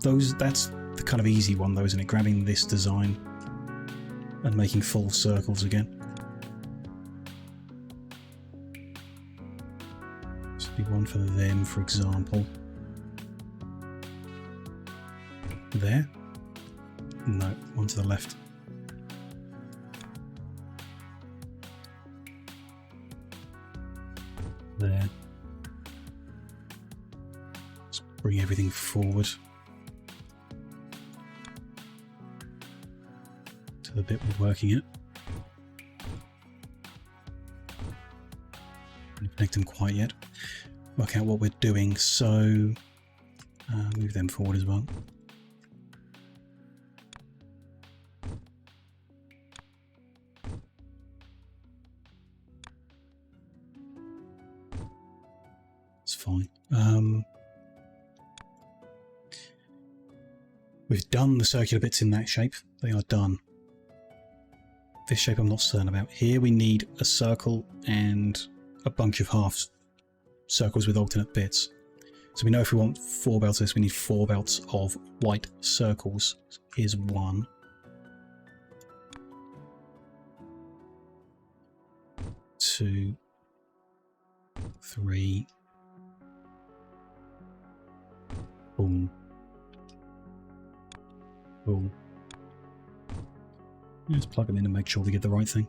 That's the kind of easy one though, isn't it? Grabbing this design and making full circles again. This would be one for them, for example. There? No, one to the left. There. Let's bring everything forward to the bit we're working at. Don't connect them quite yet. Work out what we're doing, so move them forward as well. Fine. We've done the circular bits in that shape. They are done. This shape I'm not certain about. Here we need a circle and a bunch of half circles with alternate bits. So we know if we want 4 belts of this, we need 4 belts of white circles. So here's 1. 2, 3. Boom. Boom. Just plug them in and make sure we get the right thing.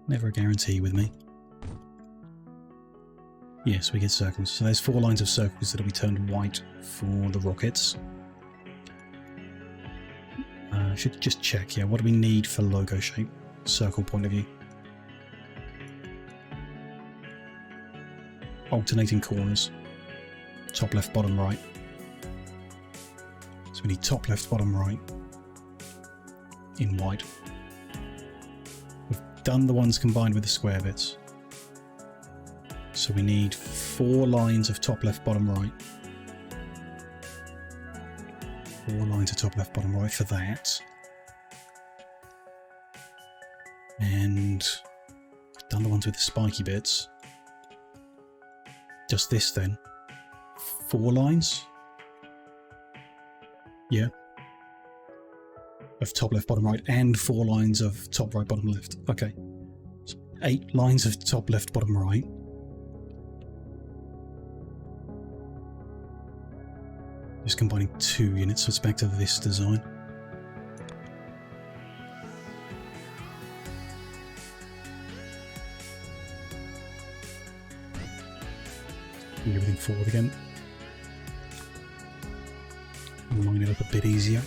Never a guarantee with me. Yes, we get circles. So there's 4 lines of circles that'll be turned white for the rockets. Should just check, yeah, what do we need for logo shape? Circle point of view. Alternating corners. Top left, bottom right. So we need top left, bottom right in white. We've done the ones combined with the square bits. So we need 4 lines of top left, bottom right. 4 lines of top left, bottom right for that. And done the ones with the spiky bits. Just this then. 4 lines? Yeah. Of top left, bottom right, and 4 lines of top right, bottom left. Okay. So 8 lines of top left, bottom right. Just combining 2 units, so it's back to this design. Bring everything forward again. Line it up a bit easier.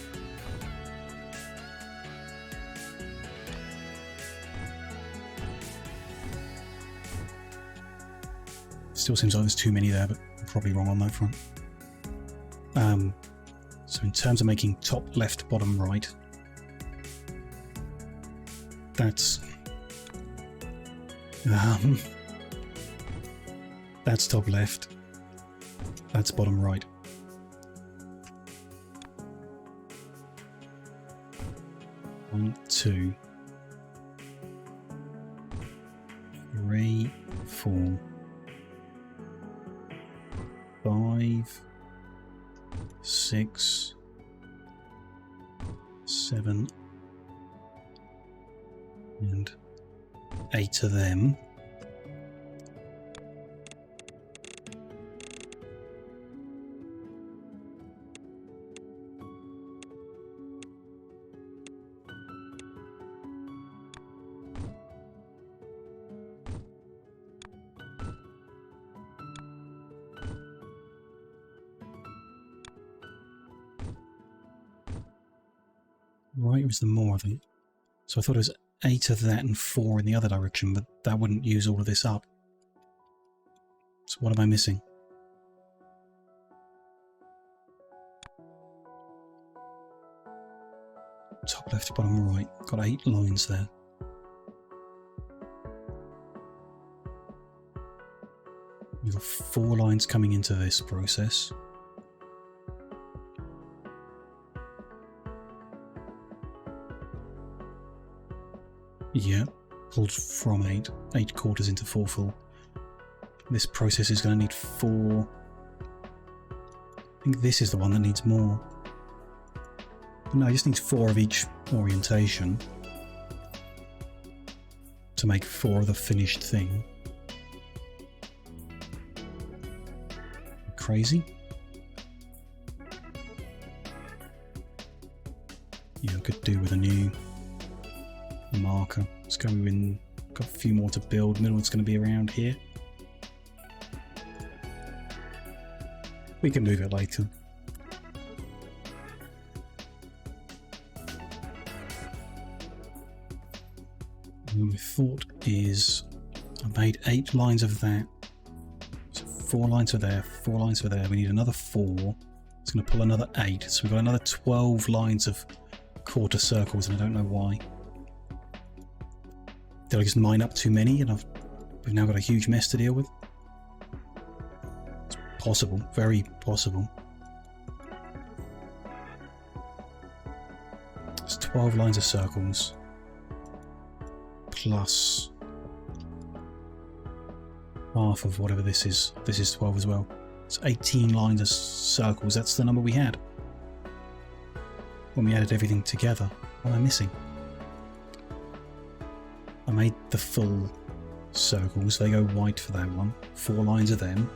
Still seems like there's too many there, but I'm probably wrong on that front. So in terms of making top left, bottom right, that's top left, that's bottom right. One, two, three, 4, 5, 6, 7, and 8 of them. Right, was the more of it. So I thought it was 8 of that and 4 in the other direction, but that wouldn't use all of this up. So what am I missing? Top left, bottom right. Got 8 lines there. We've got 4 lines coming into this process. Yeah, pulled from 8 quarters into 4 full. This process is going to need 4. I think this is the one that needs more. No, it just needs 4 of each orientation to make 4 of the finished thing. Crazy? Yeah, I could do with a new marker. Let's go in. Got a few more to build. Middle one's going to be around here. We can move it later. And my thought is I made 8 lines of that. So 4 lines for there, 4 lines for there. We need another 4. It's going to pull another 8. So we've got another 12 lines of quarter circles, and I don't know why. Did I just mine up too many and we've now got a huge mess to deal with? It's possible, very possible. It's 12 lines of circles plus half of whatever this is. This is 12 as well. It's 18 lines of circles. That's the number we had when we added everything together. What am I missing? I made the full circles, they go white for that one. 4 lines of them.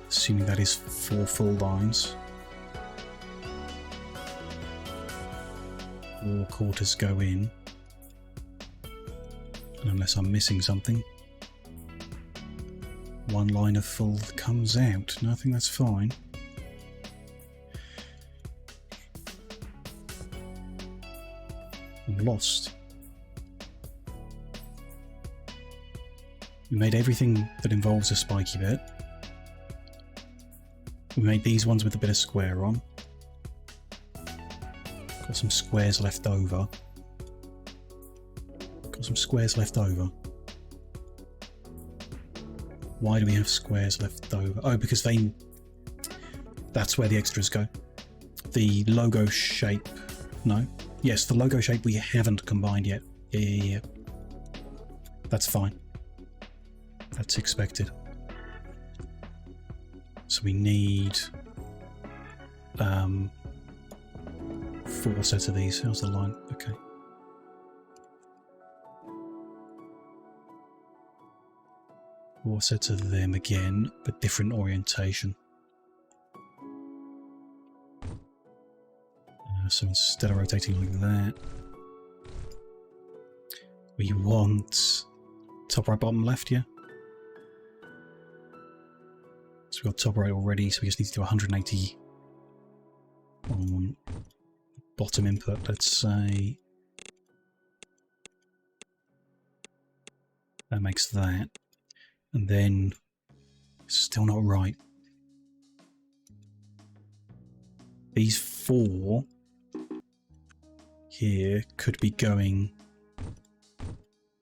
Assuming that is 4 full lines. 4 quarters go in. And unless I'm missing something, 1 line of full comes out. No, I think that's fine. I'm lost. We made everything that involves a spiky bit. We made these ones with a bit of square on. Got some squares left over. Got some squares left over. Why do we have squares left over? Oh, because that's where the extras go. The logo shape. No. Yes, the logo shape we haven't combined yet. Yeah. That's fine. That's expected. So we need 4 sets of these. How's the line? Okay. Four sets of them again, but different orientation. So instead of rotating like that, we want top right, bottom left, yeah? So we've got top right already, so we just need to do 180 on bottom input, let's say. That makes that. And then, still not right. These 4 here could be going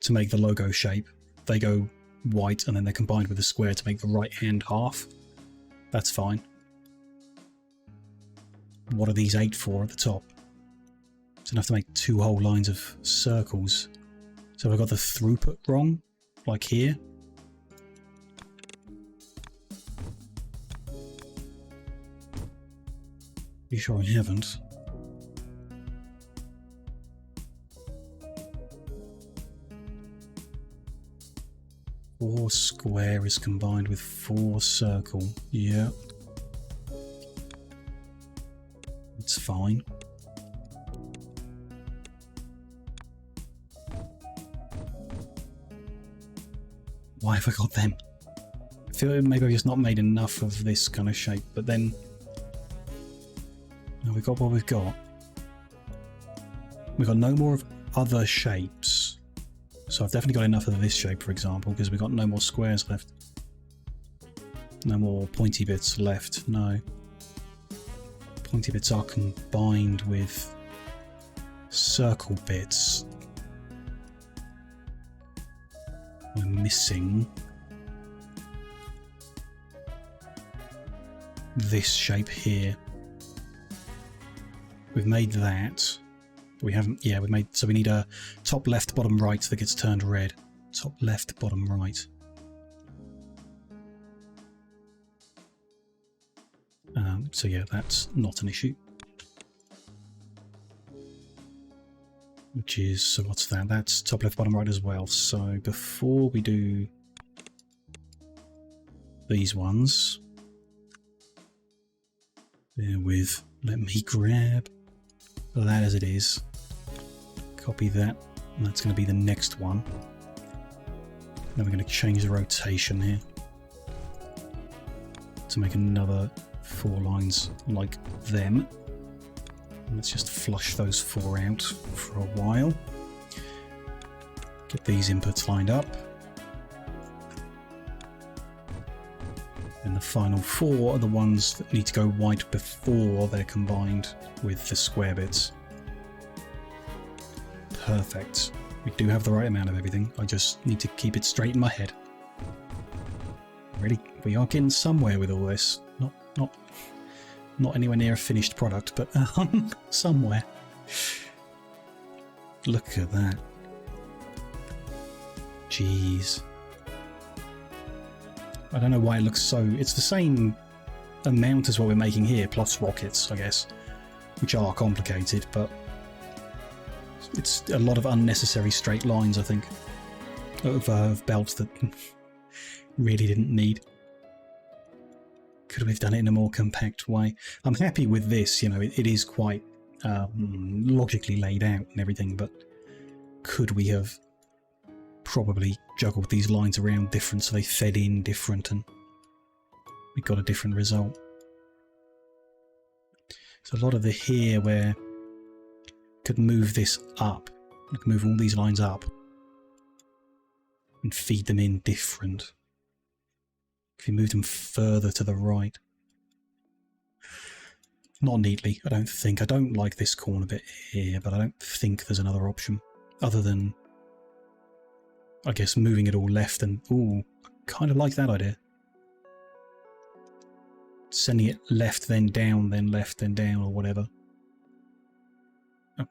to make the logo shape. They go white and then they're combined with the square to make the right hand half. That's fine. What are these 8 for at the top? It's enough to make 2 whole lines of circles. So have I got the throughput wrong? Like here? You sure I haven't? Four square is combined with 4 circle. Yeah. It's fine. Why have I got them? I feel like maybe I've just not made enough of this kind of shape, but then... No, we've got what we've got. We've got no more of other shapes. So I've definitely got enough of this shape, for example, because we've got no more squares left. No more pointy bits left, no. Pointy bits are combined with circle bits. We're missing this shape here. We've made that. We haven't, yeah, we made, so we need a top left, bottom right that gets turned red. Top left, bottom right. So yeah, that's not an issue. Which is, so what's that? That's top left, bottom right as well. So before we do these ones, let me grab that as it is. Copy that, and that's going to be the next one. Then we're going to change the rotation here to make another 4 lines like them. And let's just flush those 4 out for a while. Get these inputs lined up. And the final 4 are the ones that need to go white before they're combined with the square bits. Perfect. We do have the right amount of everything. I just need to keep it straight in my head. Really, we are getting somewhere with all this. Not anywhere near a finished product, but somewhere. Look at that. Jeez. I don't know why it looks so... It's the same amount as what we're making here, plus rockets, I guess, which are complicated, but it's a lot of unnecessary straight lines, I think, of belts that really didn't need. Could we have done it in a more compact way? I'm happy with this, you know, it is quite logically laid out and everything, but could we have probably juggled these lines around different so they fed in different and we got a different result? So a lot of the here where could move this up, I could move all these lines up and feed them in different. If you move them further to the right. Not neatly, I don't think. I don't like this corner bit here, but I don't think there's another option other than, I guess, moving it all left and... Ooh, I kind of like that idea. Sending it left, then down, then left, then down, or whatever.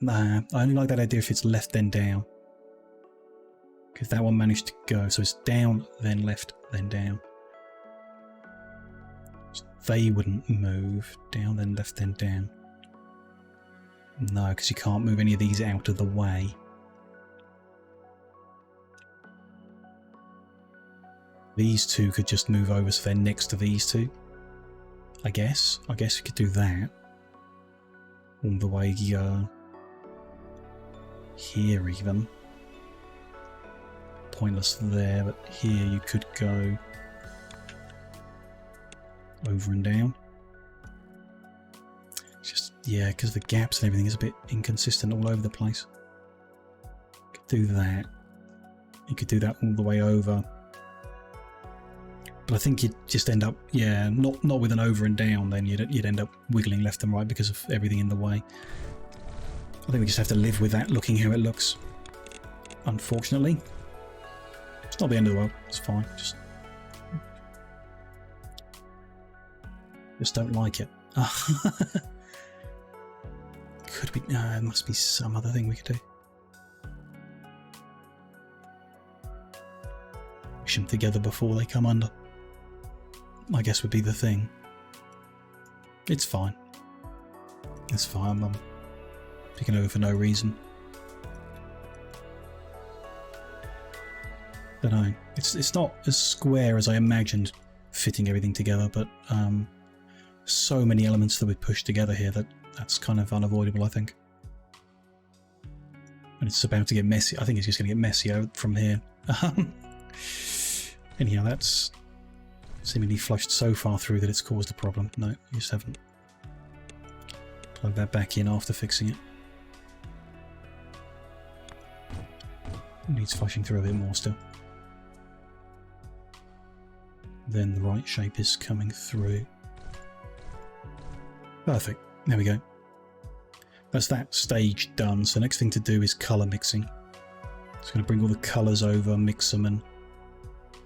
Nah, I only like that idea if it's left, then down. Because that one managed to go. So it's down, then left, then down. They wouldn't move. Down, then left, then down. No, because you can't move any of these out of the way. These 2 could just move over so they're next to these 2. I guess we could do that. All the way here even. Pointless there, but here you could go over and down. It's just, yeah, because the gaps and everything is a bit inconsistent all over the place. Could do that. You could do that all the way over. But I think you'd just end up, yeah, not with an over and down, then you'd end up wiggling left and right because of everything in the way. I think we just have to live with that looking how it looks. Unfortunately. It's not the end of the world, it's fine. Just don't like it. Could be, no, there must be some other thing we could do. Push them together before they come under, I guess would be the thing. It's fine. It's fine. I'm picking over for no reason. Don't know. It's not as square as I imagined fitting everything together, but so many elements that we push together here that's kind of unavoidable, I think. And it's about to get messy. I think it's just going to get messier from here. Anyhow, that's seemingly flushed so far through that it's caused a problem. No, you just haven't. Plug that back in after fixing it. Needs flushing through a bit more still. Then the right shape is coming through. Perfect. There we go. That's that stage done. So next thing to do is colour mixing. It's going to bring all the colours over, mix them, and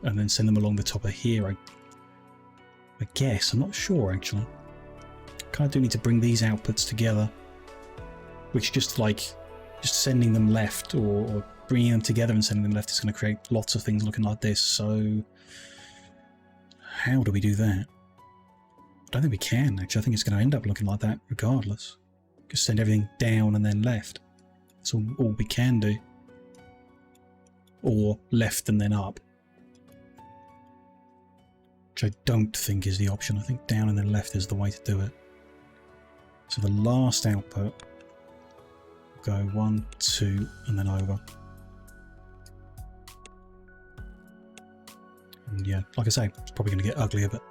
then send them along the top of here. I guess. I'm not sure actually. Kind of do need to bring these outputs together, which just sending them left or bringing them together and sending them left is going to create lots of things looking like this. So how do we do that? I don't think we can actually. I think it's going to end up looking like that regardless. Just send everything down and then left. That's all we can do. Or left and then up. Which I don't think is the option. I think down and then left is the way to do it. So the last output will go 1, 2 and then over. And yeah, like I say, it's probably going to get uglier, but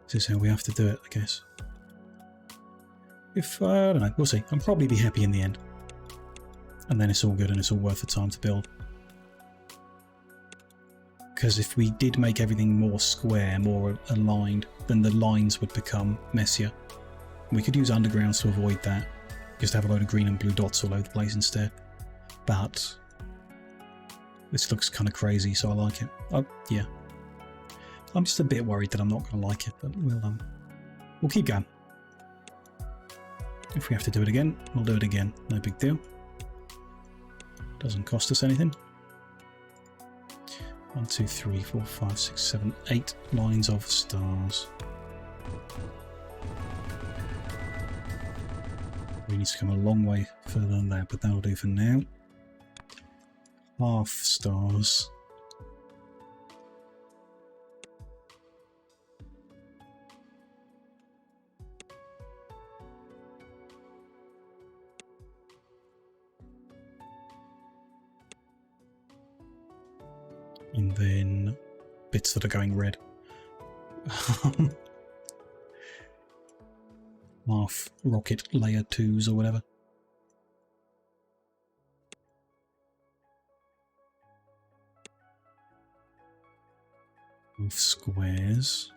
this is how we have to do it, I guess. If, I don't know, we'll see. I'll probably be happy in the end. And then it's all good and it's all worth the time to build. Because if we did make everything more square, more aligned, then the lines would become messier. We could use undergrounds to avoid that. Just have a load of green and blue dots all over the place instead. But this looks kind of crazy, so I like it. Oh, yeah. I'm just a bit worried that I'm not going to like it, but we'll keep going. If we have to do it again, we'll do it again. No big deal. Doesn't cost us anything. 1, 2, 3, 4, 5, 6, 7, 8 lines of stars. We need to come a long way further than that, but that'll do for now. Half stars. And then bits that are going red. Half rocket layer 2s or whatever. Half squares.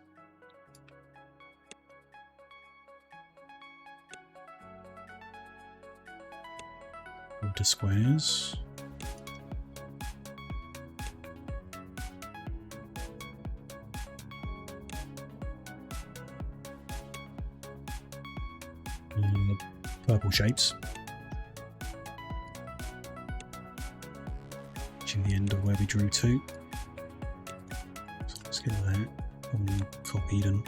Quarter squares. Purple shapes. Reaching the end of where we drew to. So let's get that all copied and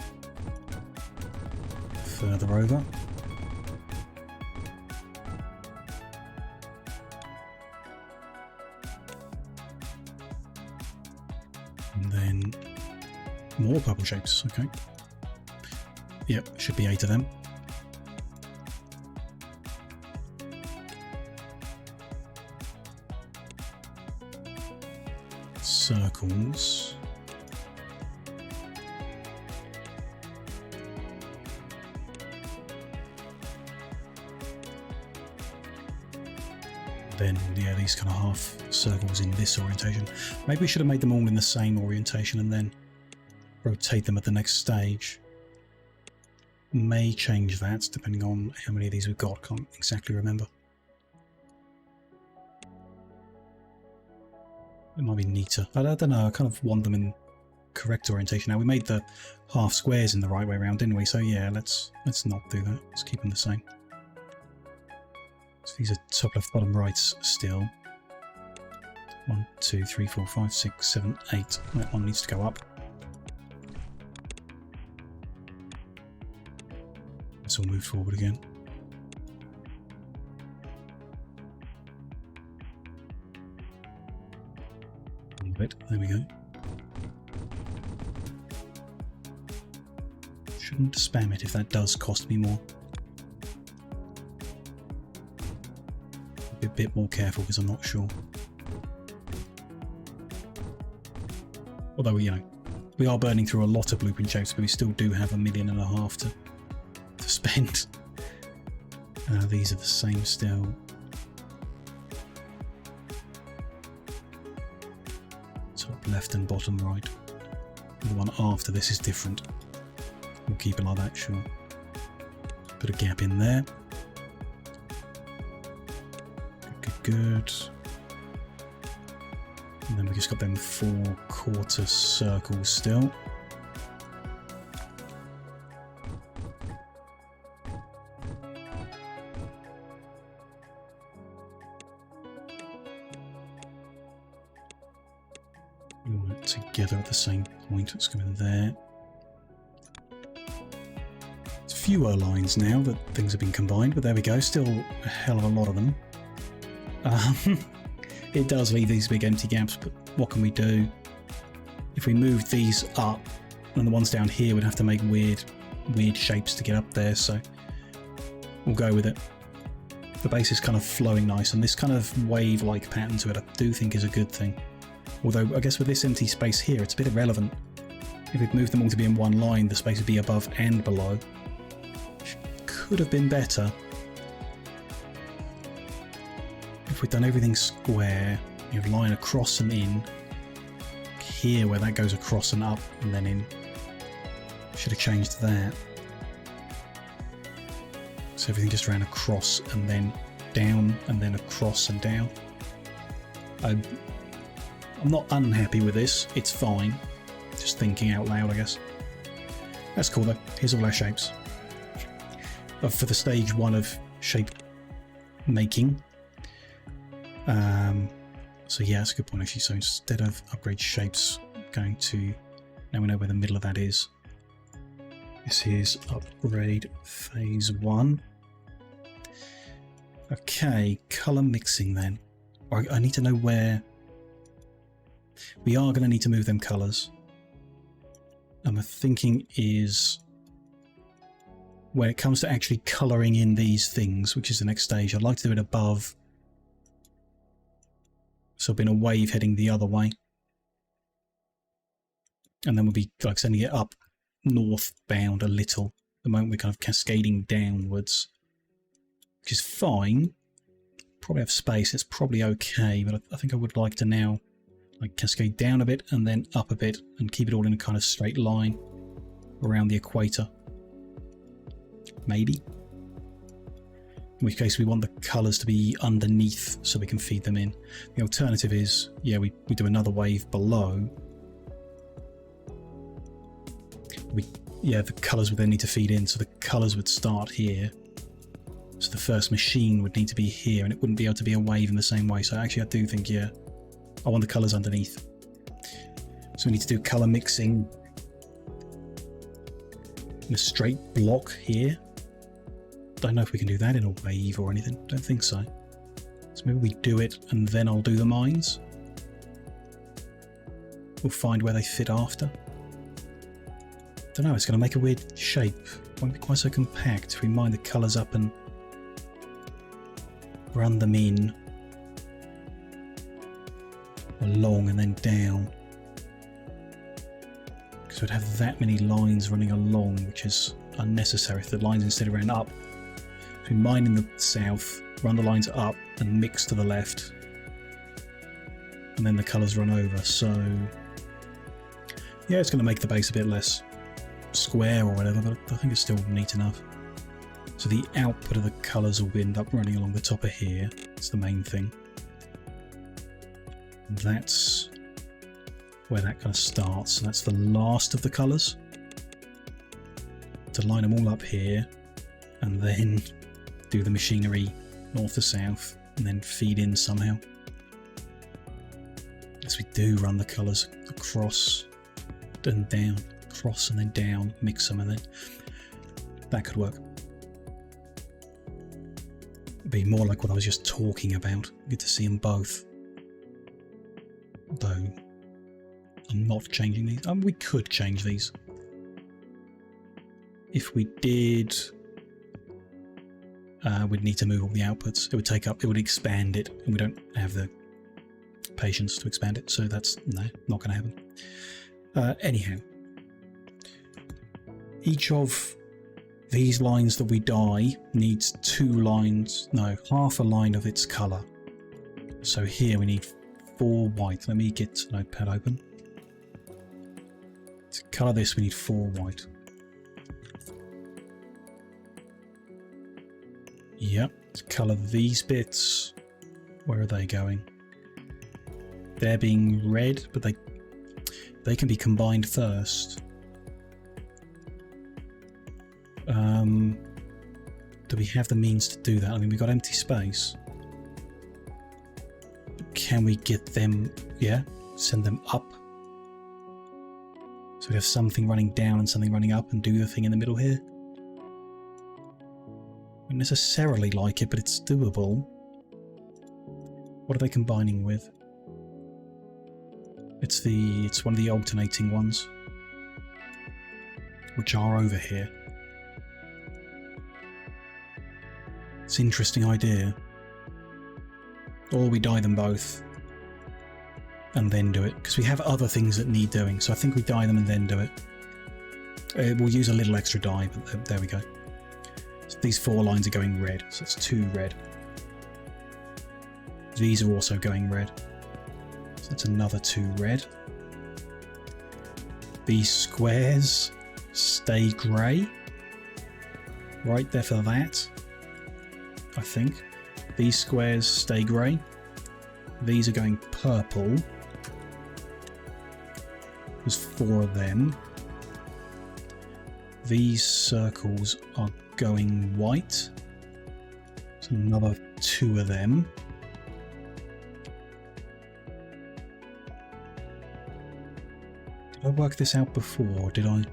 further over. And then more purple shapes, okay. Yep, should be 8 of them. Circles. Then, yeah, these kind of half circles in this orientation. Maybe we should have made them all in the same orientation and then rotate them at the next stage. May change that depending on how many of these we've got. Can't exactly remember. It might be neater. I don't know. I kind of want them in correct orientation. Now we made the half squares in the right way around, didn't we? So yeah, let's not do that. Let's keep them the same. So these are top left, bottom rights still. 1, 2, 3, 4, 5, 6, 7, 8. That one needs to go up. Let's all move forward again. A little bit. There we go. Shouldn't spam it if that does cost me more. Be a bit more careful because I'm not sure. Although, you know, we are burning through a lot of blueprint shapes, but we still do have 1.5 million to spend. These are the same still. Top left and bottom right. The one after this is different. We'll keep it like that, sure. Put a gap in there. Good. And then we just got them 4 quarter circles still. We want it together at the same point. Let's go in there. It's fewer lines now that things have been combined, but there we go. Still a hell of a lot of them. It does leave these big empty gaps, but what can we do? If we moved these up, and the ones down here would have to make weird shapes to get up there, so we'll go with it. The base is kind of flowing nice, and this kind of wave-like pattern to it I do think is a good thing. Although, I guess with this empty space here, it's a bit irrelevant. If we'd moved them all to be in one line, the space would be above and below. Which could have been better. If we'd done everything square, you have line across and in. Here where that goes across and up and then in. Should have changed that. So everything just ran across and then down and then across and down. I'm not unhappy with this, it's fine. Just thinking out loud, I guess. That's cool though. Here's all our shapes. For the stage 1 of shape making. So yeah, that's a good point actually. So instead of upgrade shapes, going to, now we know where the middle of that is. This is upgrade phase 1. Okay, colour mixing then. I need to know where. We are going to need to move them colours. And my thinking is, when it comes to actually colouring in these things, which is the next stage, I'd like to do it above. So it'll be in a wave heading the other way. And then we'll be like sending it up northbound a little. At the moment we're kind of cascading downwards. Which is fine. Probably have space, it's probably okay, but I think I would like to now like cascade down a bit and then up a bit and keep it all in a kind of straight line around the equator. Maybe. In which case we want the colours to be underneath so we can feed them in. The alternative is, yeah, we do another wave below. The colours would then need to feed in, so the colours would start here. So the first machine would need to be here, and it wouldn't be able to be a wave in the same way. So actually I do think, yeah, I want the colours underneath. So we need to do colour mixing in a straight block here. Don't know if we can do that in a wave or anything. Don't think so. So maybe we do it and then I'll do the mines. We'll find where they fit after. Don't know, it's going to make a weird shape. It won't be quite so compact if we mine the colours up and run them in along and then down. Because we'd have that many lines running along, which is unnecessary if the lines instead ran up. So we mine in the south, run the lines up and mix to the left, and then the colours run over. So yeah, it's going to make the base a bit less square or whatever, but I think it's still neat enough. So the output of the colours will end up running along the top of here. It's the main thing. And that's where that kind of starts. And that's the last of the colours. To line them all up here, and then do the machinery north to south, and then feed in somehow. As we do run the colours across and down, across and then down, mix them, and then that could work. Be more like what I was just talking about. Good to see them both. Though I'm not changing these. We could change these. If we did, we'd need to move all the outputs. It would expand it, and we don't have the patience to expand it, so that's not going to happen. Anyhow, each of these lines that we dye needs half a line of its colour. So here we need 4 white. Let me get Notepad open. To colour this we need 4 white. Yep, to colour these bits, where are they going? They're being red, but they can be combined first. Do we have the means to do that? I mean, we've got empty space. Can we get them, send them up? So we have something running down and something running up, and do the thing in the middle here? I don't necessarily like it, but it's doable. What are they combining with? It's one of the alternating ones, which are over here. It's an interesting idea. Or we dye them both and then do it, because we have other things that need doing. So I think we dye them and then do it. We'll use a little extra dye, but there we go. So these 4 lines are going red, so it's 2 red. These are also going red, so that's another 2 red. These squares stay grey. Right there for that, I think. These squares stay grey. These are going purple. There's 4 of them. These circles are going white. There's another 2 of them. Did I work this out before? Did I?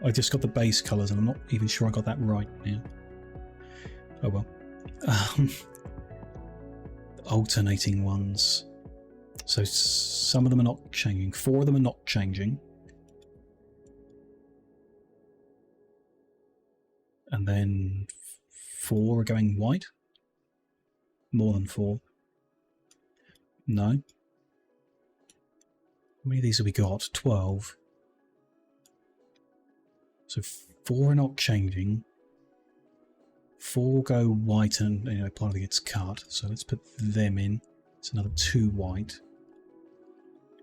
I just got the base colours and I'm not even sure I got that right now. Oh well. Alternating ones. So some of them are not changing. 4 of them are not changing. And then 4 are going white. More than 4. No. How many of these have we got? 12. So 4 are not changing. 4 go white and part of it gets cut. So let's put them in. It's another 2 white.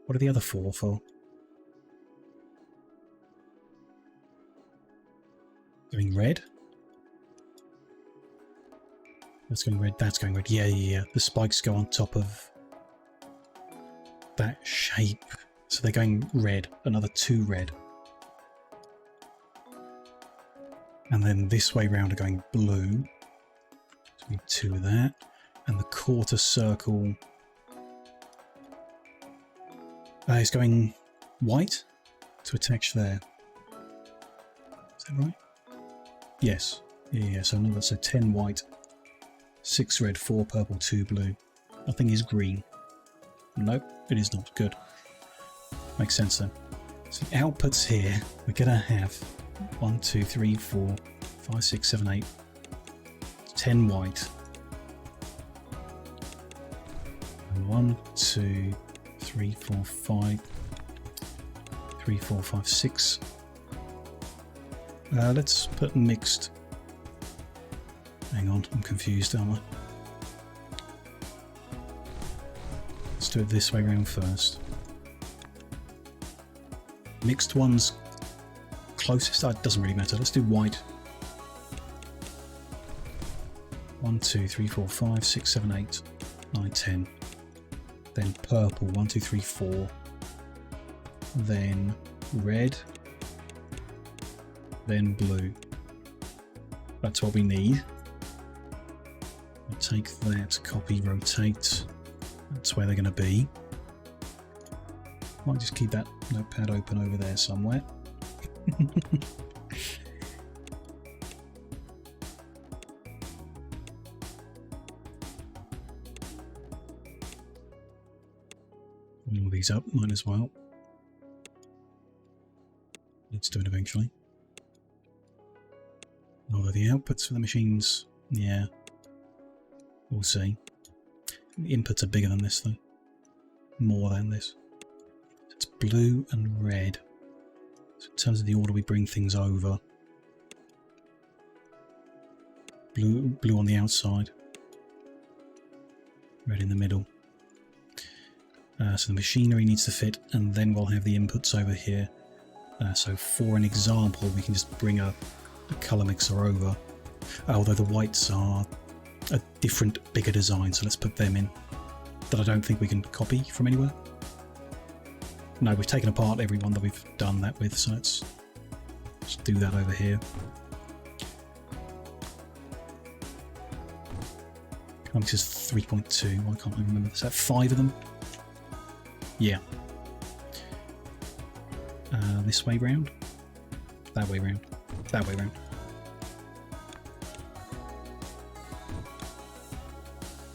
What are the other 4 for? Going red? That's going red, that's going red. Yeah. The spikes go on top of that shape. So they're going red. Another 2 red. And then this way round are going blue. So we need 2 of that. And the quarter circle is going white to attach there. Is that right? Yes. Yeah, so 10 white, 6 red, 4 purple, 2 blue. Nothing is green. Nope, it is not. Good. Makes sense then. So the outputs here, we're going to have 1, 2, 3, 4, 5, 6, 7, 8, 10 white. 1, 2, 3, 4, 5, 3, 4, 5, 6. Let's put mixed Hang on, I'm confused, aren't I? Let's do it this way round first. Mixed ones closest, it doesn't really matter. Let's do white. 1, 2, 3, 4, 5, 6, 7, 8, 9, 10. Then purple, 1, 2, 3, 4. Then red. Then blue. That's what we need. I'll take that, copy, rotate. That's where they're going to be. Might just keep that notepad open over there somewhere. All these up, might as well. Let's do it eventually. Although the outputs for the machines, yeah, we'll see. The inputs are bigger than this though. More than this. So it's blue and red. So in terms of the order we bring things over. Blue on the outside. Red in the middle. So the machinery needs to fit, and then we'll have the inputs over here. So for an example, we can just bring a colour mixer over. Although the whites are a different, bigger design, so let's put them in. That I don't think we can copy from anywhere. No, we've taken apart every one that we've done that with, so let's just do that over here. Colour mixer's 3.2, why can't I remember? Is that 5 of them? Yeah. This way round? That way round. That way round.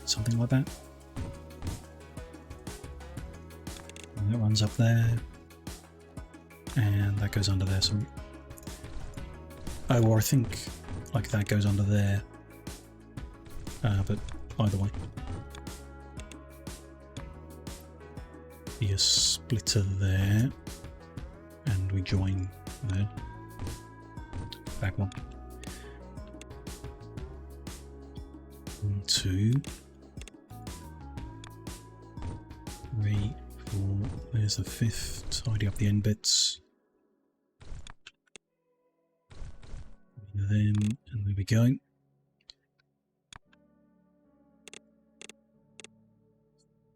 Something like that. And that runs up there. And that goes under there, sorry. Oh, or I think like that goes under there. But either way. Be a splitter there. And we join there. Back one. 1, 2, 3, 4. There's the 5th. Tidy up the end bits. Then, and there we go.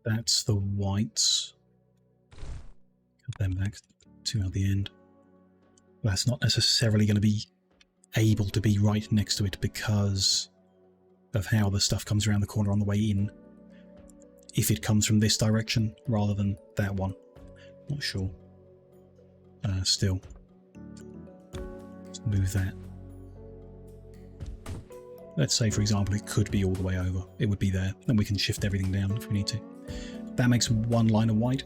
That's the whites. Cut them back. 2 at the end. That's not necessarily going to be able to be right next to it because of how the stuff comes around the corner on the way in. If it comes from this direction rather than that one. Not sure. Still. Let's move that. Let's say, for example, it could be all the way over. It would be there. And we can shift everything down if we need to. That makes one line of white.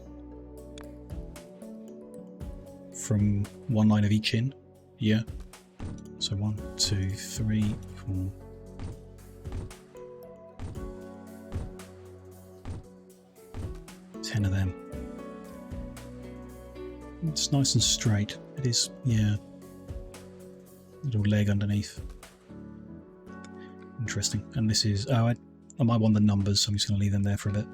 From one line of each in. Yeah. So 1, 2, 3, 4. Ten of them. It's nice and straight. It is, yeah. Little leg underneath. Interesting. And this is, oh, I might want the numbers, so I'm just going to leave them there for a bit.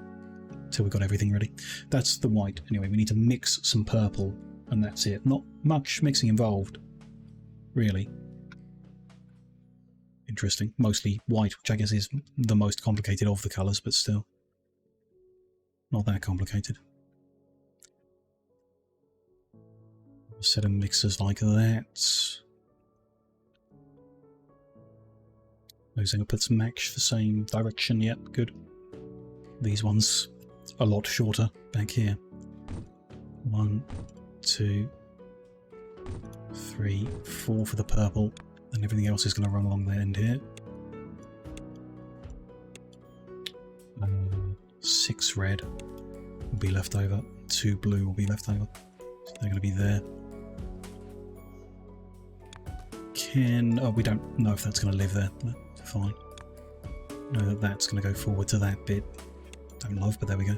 Till we've got everything ready. That's the white. Anyway, we need to mix some purple, and that's it. Not much mixing involved, really. Interesting. Mostly white, which I guess is the most complicated of the colours, but still. Not that complicated. A set of mixers like that. Those inputs match the same direction yet. Good. These ones a lot shorter back here. 1, 2, 3, 4 for the purple, and everything else is going to run along the end here. 6 red will be left over. 2 blue will be left over. So they're going to be there. Oh, we don't know if that's going to live there. No, fine. Know that that's going to go forward to that bit. Don't love, but there we go.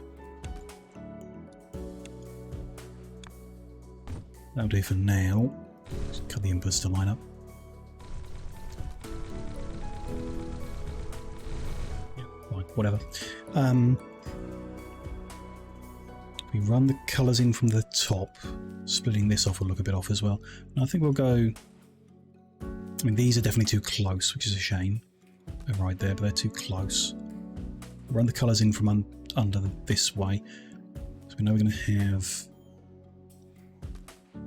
That'll do for now. Just cut the inputs to line up. whatever. We run the colours in from the top. Splitting this off will look a bit off as well. And I think we'll go... I mean, these are definitely too close, which is a shame. They're right there, but they're too close. Run the colours in from under this way. So we know we're going to have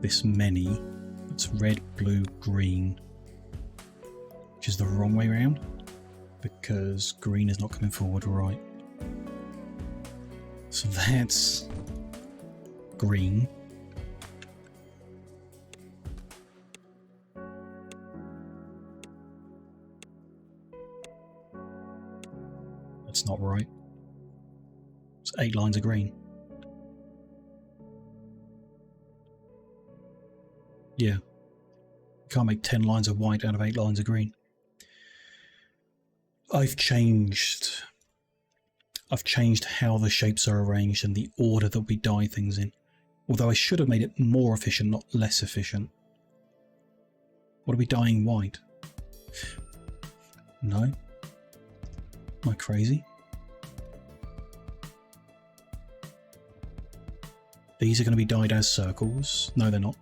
this many. It's red, blue, green. Which is the wrong way around. Because green is not coming forward right. So that's green. That's not right. It's 8 lines of green. Yeah. You can't make 10 lines of white out of 8 lines of green. I've changed how the shapes are arranged and the order that we dye things in. Although I should have made it more efficient, not less efficient. What are we dyeing white? No? Am I crazy? These are going to be dyed as circles. No, they're not.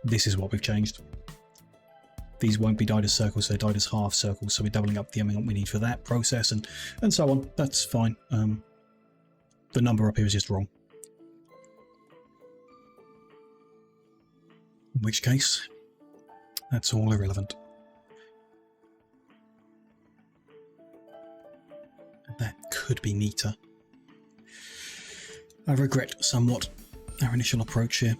This is what we've changed. These won't be dyed as circles, they're dyed as half circles, so we're doubling up the amount we need for that process and so on. That's fine. The number up here is just wrong. In which case, that's all irrelevant. That could be neater. I regret somewhat our initial approach here.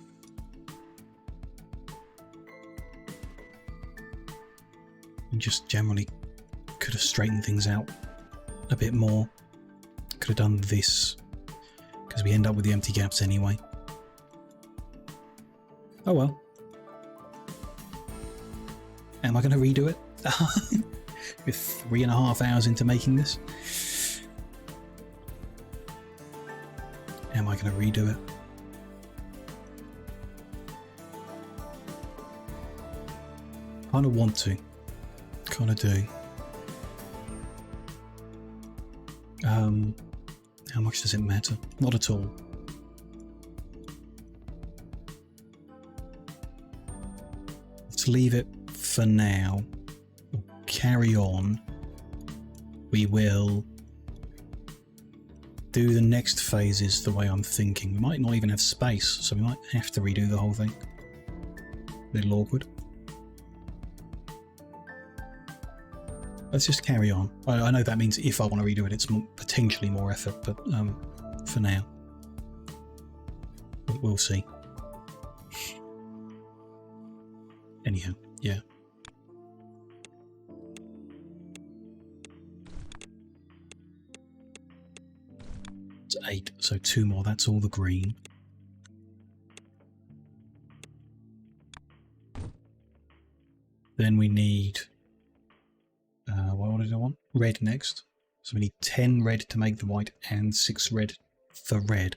And just generally could have straightened things out a bit more. Could have done this, because we end up with the empty gaps anyway. Oh well. Am I going to redo it? With 3.5 hours into making this? Am I going to redo it? Kind of want to. Kind of do. How much does it matter? Not at all. Let's leave it for now. We'll carry on. We will do the next phases the way I'm thinking. We might not even have space, so we might have to redo the whole thing. A little awkward. Let's just carry on. I know that means if I want to redo it, it's potentially more effort, but for now, we'll see. Anyhow, yeah. It's 8, so 2 more. That's all the green. Then we need... what did I want? Red next. So we need 10 red to make the white and 6 red for red.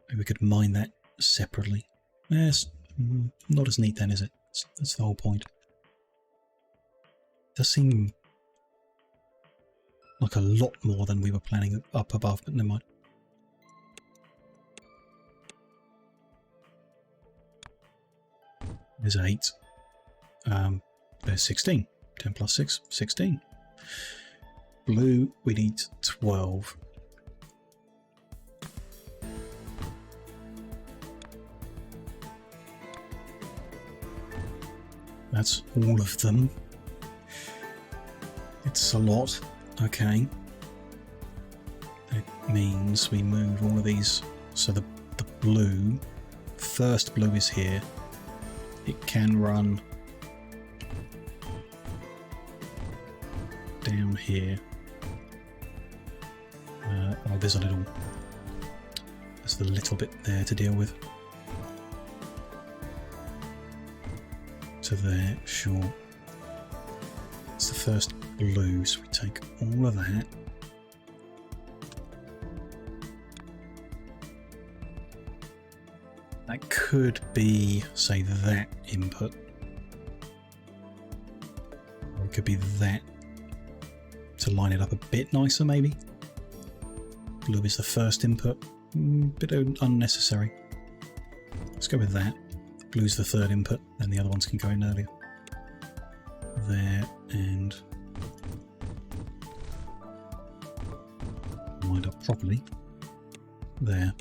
Maybe we could mine that separately. Yes, not as neat then, is it? That's the whole point. It does seem like a lot more than we were planning up above, but never mind. There's 8. There's 16. 10 plus 6, 16. Blue, we need 12. That's all of them. It's a lot. Okay. That means we move all of these. So the blue, first blue is here. It can run down here. Oh, there's a little bit there to deal with. To there, sure. It's the first blue, so we take all of that. That could be, say, that input. Or it could be that to to line it up a bit nicer, maybe. Blue is the first input. Bit unnecessary. Let's go with that. Blue's the third input, and the other ones can go in earlier. There, and lined up properly. There.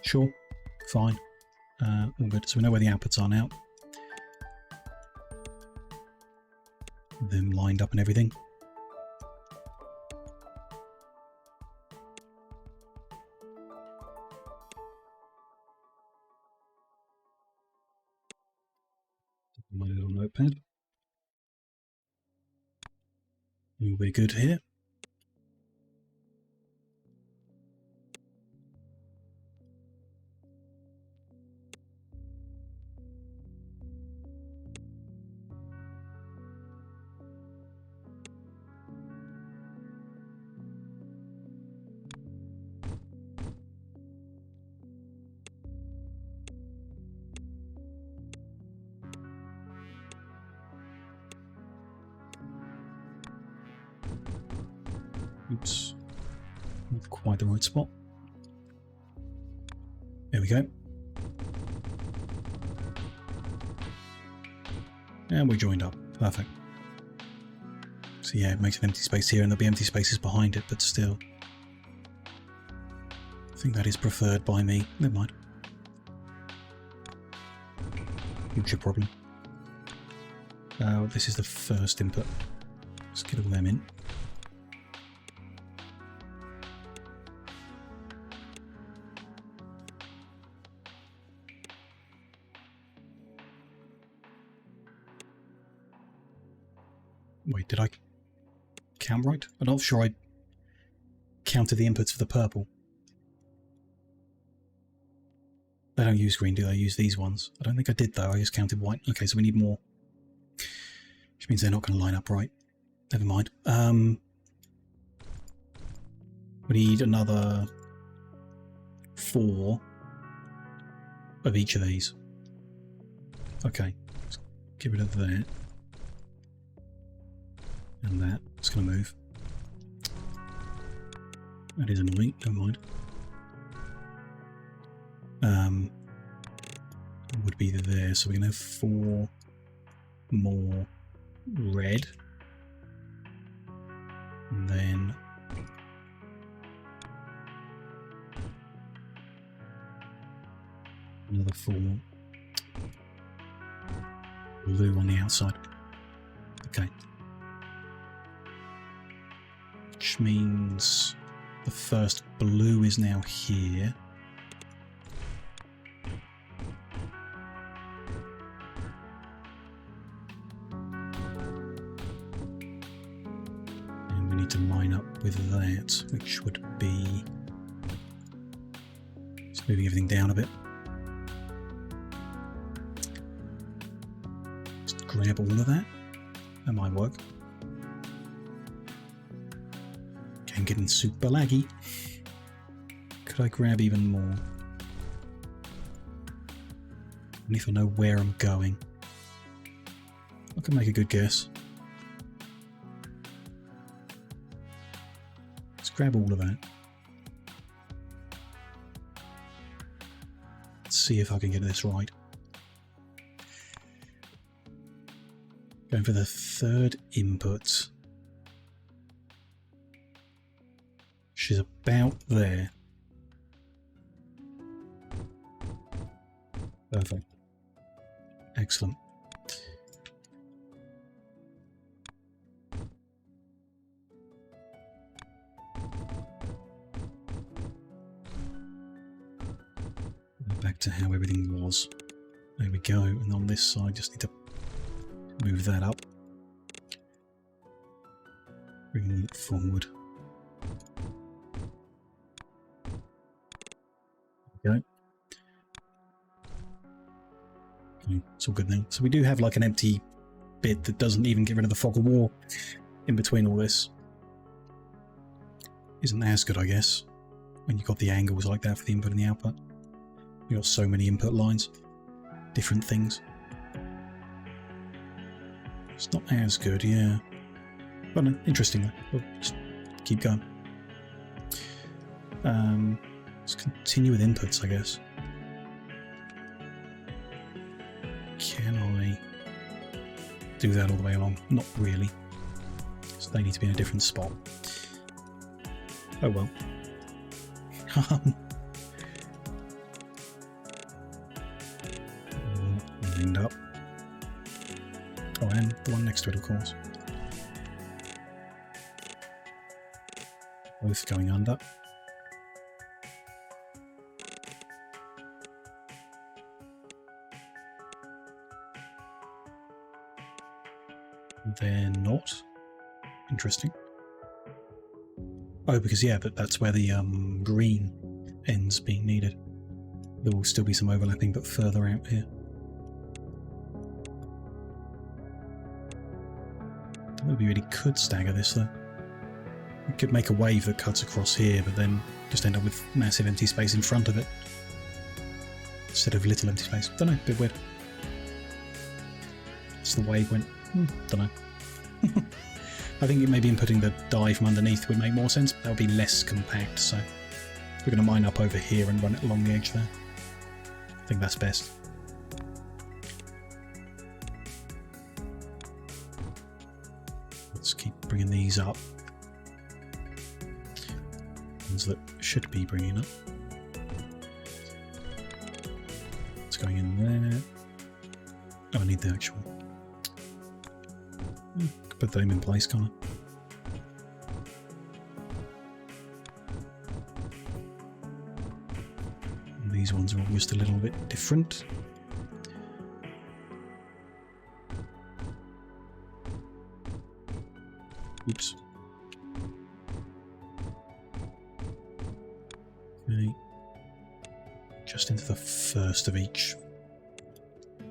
Sure, fine. All good. So we know where the outputs are now. Them lined up and everything. My little notepad. We'll be good here. Oops, not quite the right spot. There we go. And we're joined up. Perfect. So yeah, it makes an empty space here, and there'll be empty spaces behind it, but still. I think that is preferred by me. Never mind. Future problem. This is the first input. Let's get all them in. Wait, did I count right? I'm not sure I counted the inputs for the purple. They don't use green, do they? Use these ones. I don't think I did, though. I just counted white. Okay, so we need more. Which means they're not going to line up right. Never mind. We need another 4 of each of these. Okay, let's get rid of that. And that. It's going to move. That is annoying. Never mind. It would be there. So we're going to have 4 more red. And then another 4 blue on the outside. Okay. Which means the first blue is now here. And we need to line up with that, which would be just moving everything down a bit. Just grab all of that. That might work. I'm getting super laggy. Could I grab even more? Only if I know where I'm going. I can make a good guess. Let's grab all of that. Let's see if I can get this right. Going for the third input. She's about there. Perfect. Excellent. Back to how everything was. There we go. And on this side, just need to move that up. Bring it forward. Okay, it's all good now. So we do have like an empty bit that doesn't even get rid of the fog of war in between all this. Isn't as good, I guess, when you've got the angles like that for the input and the output. You've got so many input lines, different things. It's not as good, yeah. But no, interesting though. We'll just keep going. Let's continue with inputs, I guess. Can I do that all the way along? Not really. So they need to be in a different spot. Oh well. Lined up. Oh, and the one next to it, of course. Both going under. They're not. Interesting. Oh, because yeah, that's where the green ends being needed. There will still be some overlapping, but further out here. I don't know if we really could stagger this though. We could make a wave that cuts across here, but then just end up with massive empty space in front of it instead of little empty space. Don't know, a bit weird. So the wave went. Don't know. I think maybe inputting the die from underneath would make more sense. That would be less compact, so we're going to mine up over here and run it along the edge there. I think that's best. Let's keep bringing these up. Ones that should be bringing up. It's going in there. Oh, I need the actual... Put them in place, can't I? These ones are all just a little bit different. Oops. Okay. Just into the first of each.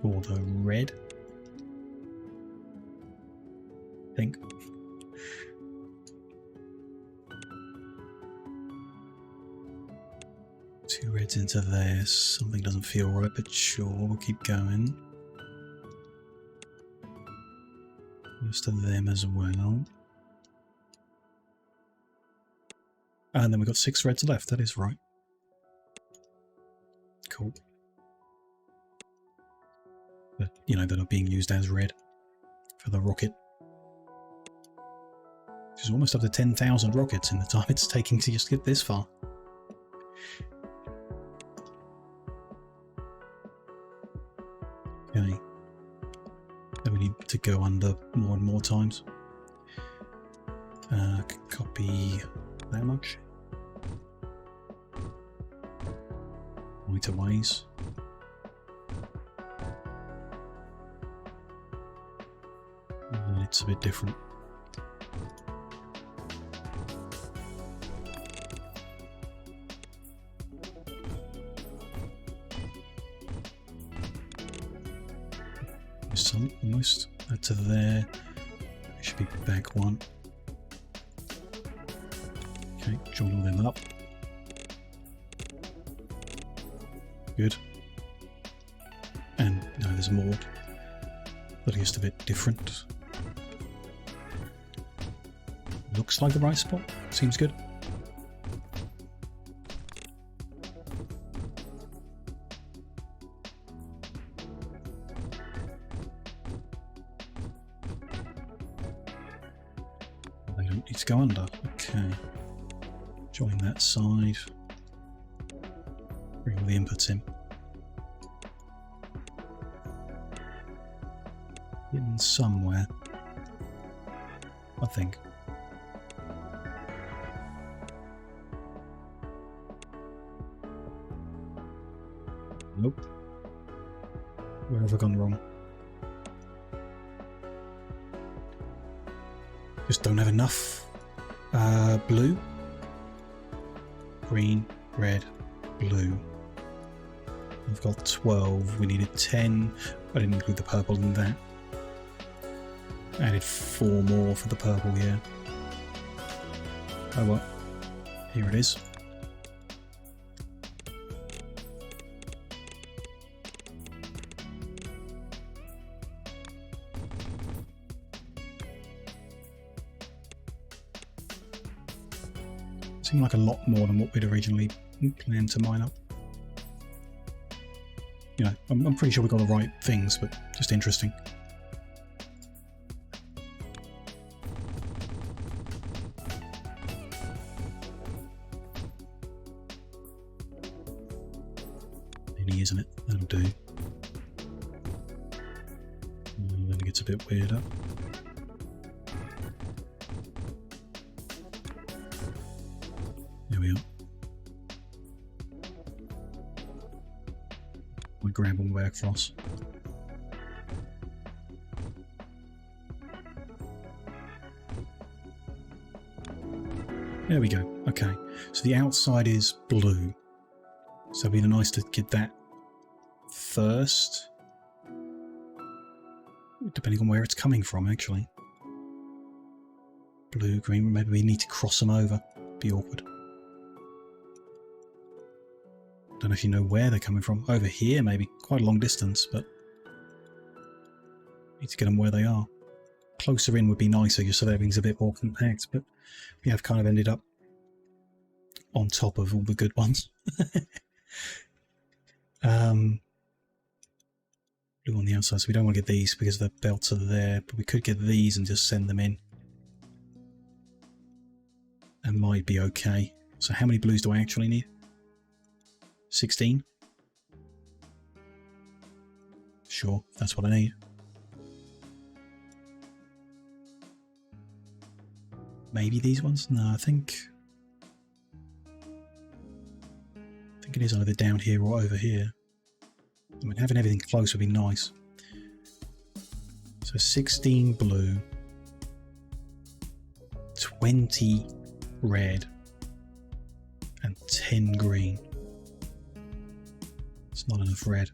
For the red. I think. Two reds into there. Something doesn't feel right, but sure, we'll keep going. Most of them as well. And then we've got 6 reds left, that is right. Cool. But, you know, that are being used as red for the rocket. Which is almost up to 10,000 rockets in the time it's taking to just get this far. Okay. Then we need to go under more and more times. Copy that much. Right ways. It's a bit different. Almost that to there. Should be back one. Okay, join all them up. Good. And no, there's more. But just a bit different. Looks like the right spot. Seems good. They don't need to go under. Okay. Join that side. Bring all the inputs in. In somewhere. I think. Nope. Where have I gone wrong? Just don't have enough blue. Green, red, blue. We've got 12. We needed 10. I didn't include the purple in that. Added 4 more for the purple, yeah. Oh well. Here it is. Seemed like a lot more than what we'd originally planned to mine up. You know, I'm pretty sure we got the right things, but just interesting. Isn't it? That'll do. And then it gets a bit weirder. There we are. We grab all the way across. There we go. Okay, so the outside is blue. So it'd be nice to get that first, depending on where it's coming from, actually. Blue, green, maybe we need to cross them over. Be awkward. Don't know if you know where they're coming from. Over here, maybe. Quite a long distance, but need to get them where they are. Closer in would be nicer, just so everything's a bit more compact, but we have kind of ended up on top of all the good ones. Blue on the outside, so we don't want to get these because the belts are there, but we could get these and just send them in. That might be okay. So how many blues do I actually need? 16? Sure, that's what I need. Maybe these ones? No, I think it is either down here or over here. I mean, having everything close would be nice. So 16 blue, 20 red, and 10 green. It's not enough red.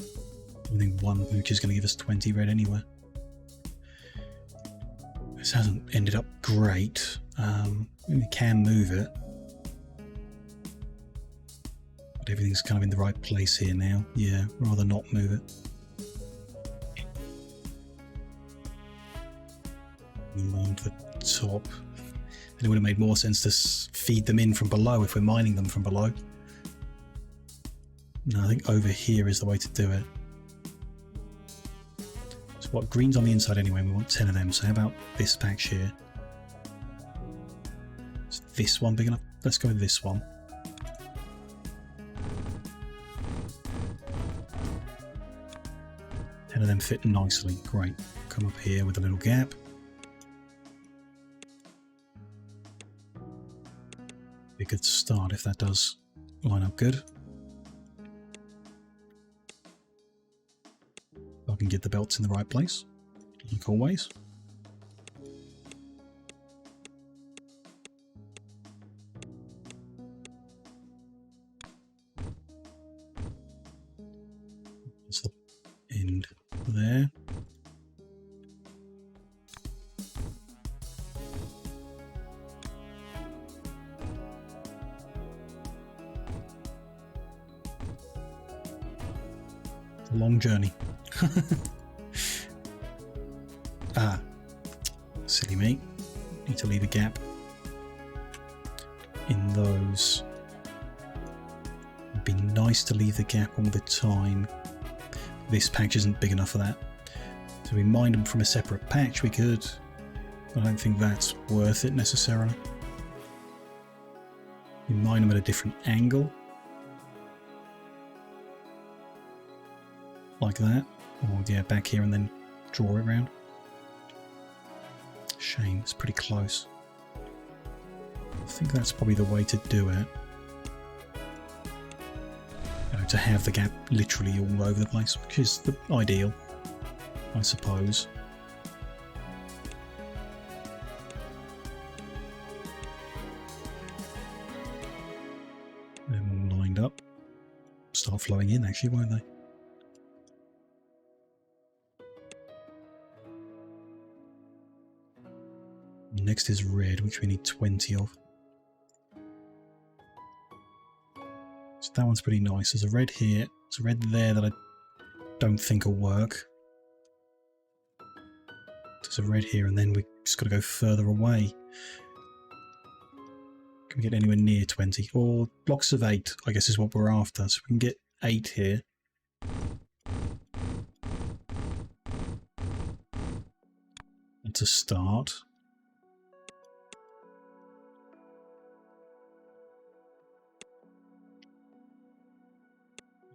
I think one mooch is going to give us 20 red anyway. This hasn't ended up great. We can move it. But everything's kind of in the right place here now. Yeah, rather not move it. Along the top. And it would have made more sense to feed them in from below if we're mining them from below. No, I think over here is the way to do it. So what, green's on the inside anyway, we want 10 of them, so how about this patch here? Is this one big enough? Let's go with this one. Ten of them fit nicely, great. Come up here with a little gap. Be a good start if that does line up good. I can get the belts in the right place, like always. That's the end there. It's a long journey. Ah, silly me. Need to leave a gap in those. It'd be nice to leave the gap all the time. This patch isn't big enough for that. So we mine them from a separate patch, we could. I don't think that's worth it necessarily. We mine them at a different angle. Like that. Or yeah, back here and then draw it around. Shame, it's pretty close. I think that's probably the way to do it. You know, to have the gap literally all over the place, which is the ideal, I suppose. They're all lined up. Start flowing in actually, won't they? Next is red, which we need 20 of. So that one's pretty nice. There's a red here. There's a red there that I don't think will work. There's a red here, and then we just got to go further away. Can we get anywhere near 20? Or blocks of 8, I guess, is what we're after. So we can get 8 here. And to start.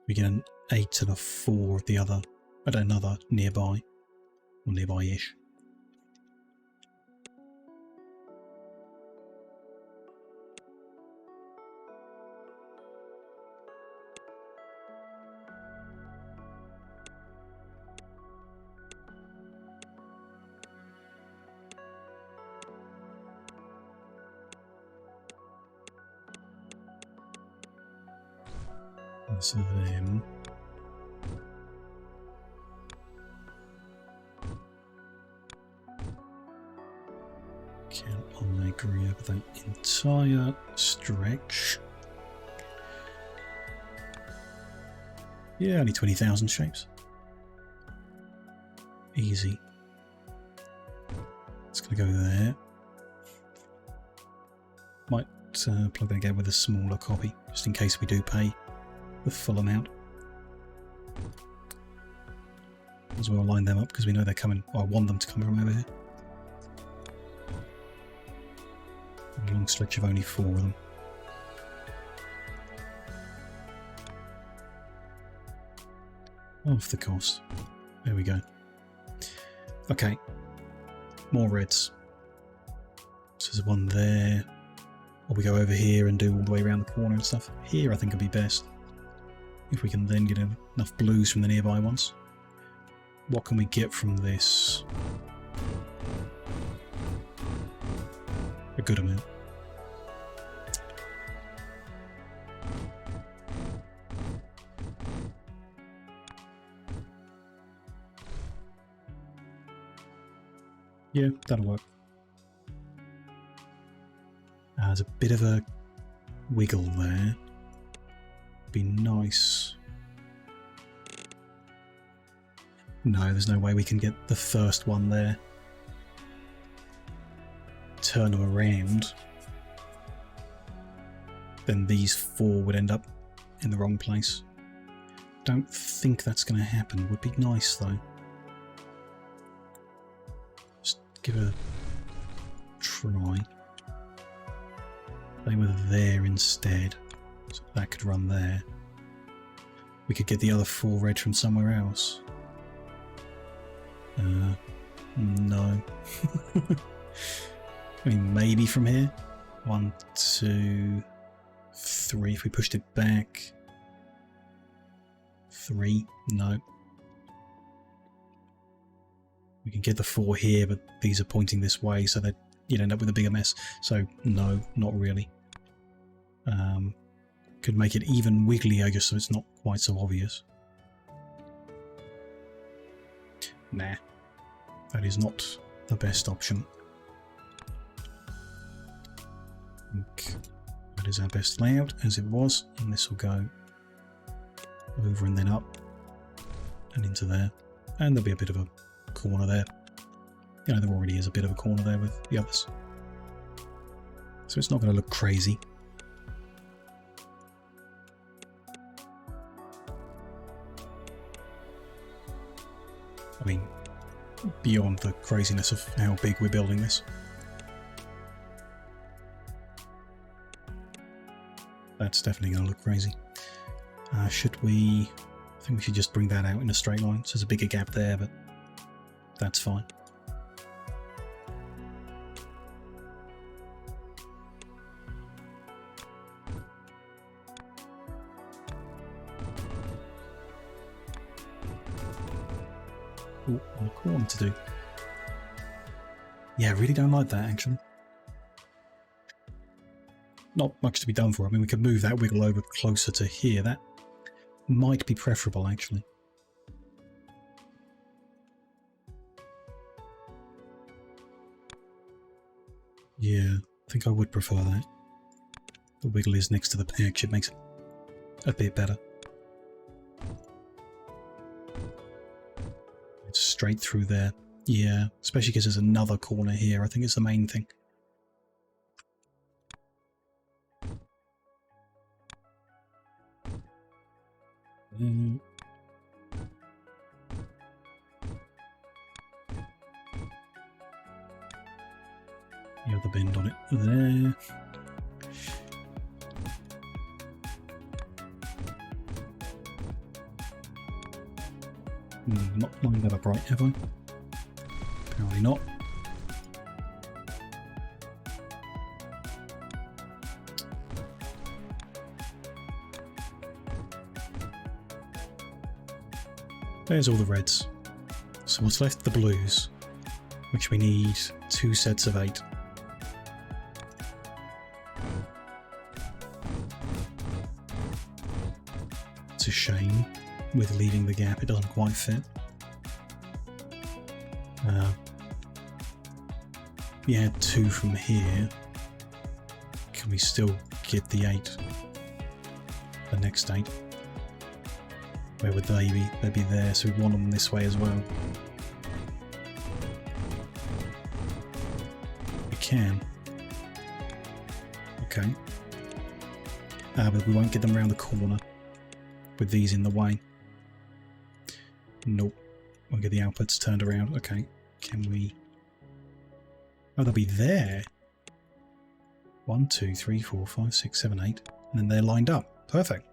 We get an 8 and a 4 of the other, at another nearby, or nearby-ish. So then can I agree over that entire stretch? Yeah, only 20,000 shapes. Easy. It's going to go there. Might plug that again with a smaller copy, just in case we do pay the full amount. As well line them up because we know they're coming. I want them to come from over here. A long stretch of only 4 of them. Half the cost. There we go. Okay. More reds. So there's one there. Or we go over here and do all the way around the corner and stuff. Here I think would be best. If we can then get enough blues from the nearby ones. What can we get from this? A good amount. Yeah, that'll work. There's a bit of a wiggle there. Be nice. No, there's no way we can get the first one there. Turn them around. Then these 4 would end up in the wrong place. Don't think that's going to happen. Would be nice though. Just give it a try. They were there instead. So that could run there. We could get the other 4 red from somewhere else. No. I mean, maybe from here. 1, 2, 3. If we pushed it back. 3. No. We can get the 4 here, but these are pointing this way, so that you'd end up with a bigger mess. So, no, not really. Could make it even wigglier just so it's not quite so obvious. Nah, that is not the best option. I think that is our best layout as it was, and this will go over and then up and into there, and there'll be a bit of a corner there. You know, there already is a bit of a corner there with the others, so it's not going to look crazy. I mean, beyond the craziness of how big we're building this. That's definitely going to look crazy. Should we... I think we should just bring that out in a straight line. So there's a bigger gap there, but that's fine. Ooh, what a corner to do. Yeah, I really don't like that, actually. Not much to be done for. I mean, we could move that wiggle over closer to here. That might be preferable, actually. Yeah, I think I would prefer that. The wiggle is next to the patch. It makes it a bit better. It's straight through there. Yeah, especially because there's another corner here. I think it's the main thing. The other bend on it there. Not lined that up right, have I? Apparently not. There's all the reds. So what's left? The blues, which we need 2 sets of 8. It's a shame with leaving the gap, it doesn't quite fit. We had 2 from here. Can we still get the 8? The next 8? Where would they be? They'd be there, so we want them this way as well. We can. Okay. But we won't get them around the corner with these in the way. Nope. We'll get the outputs turned around. Okay. Can we... Oh, they'll be there. 1, 2, 3, 4, 5, 6, 7, 8. And then they're lined up. Perfect.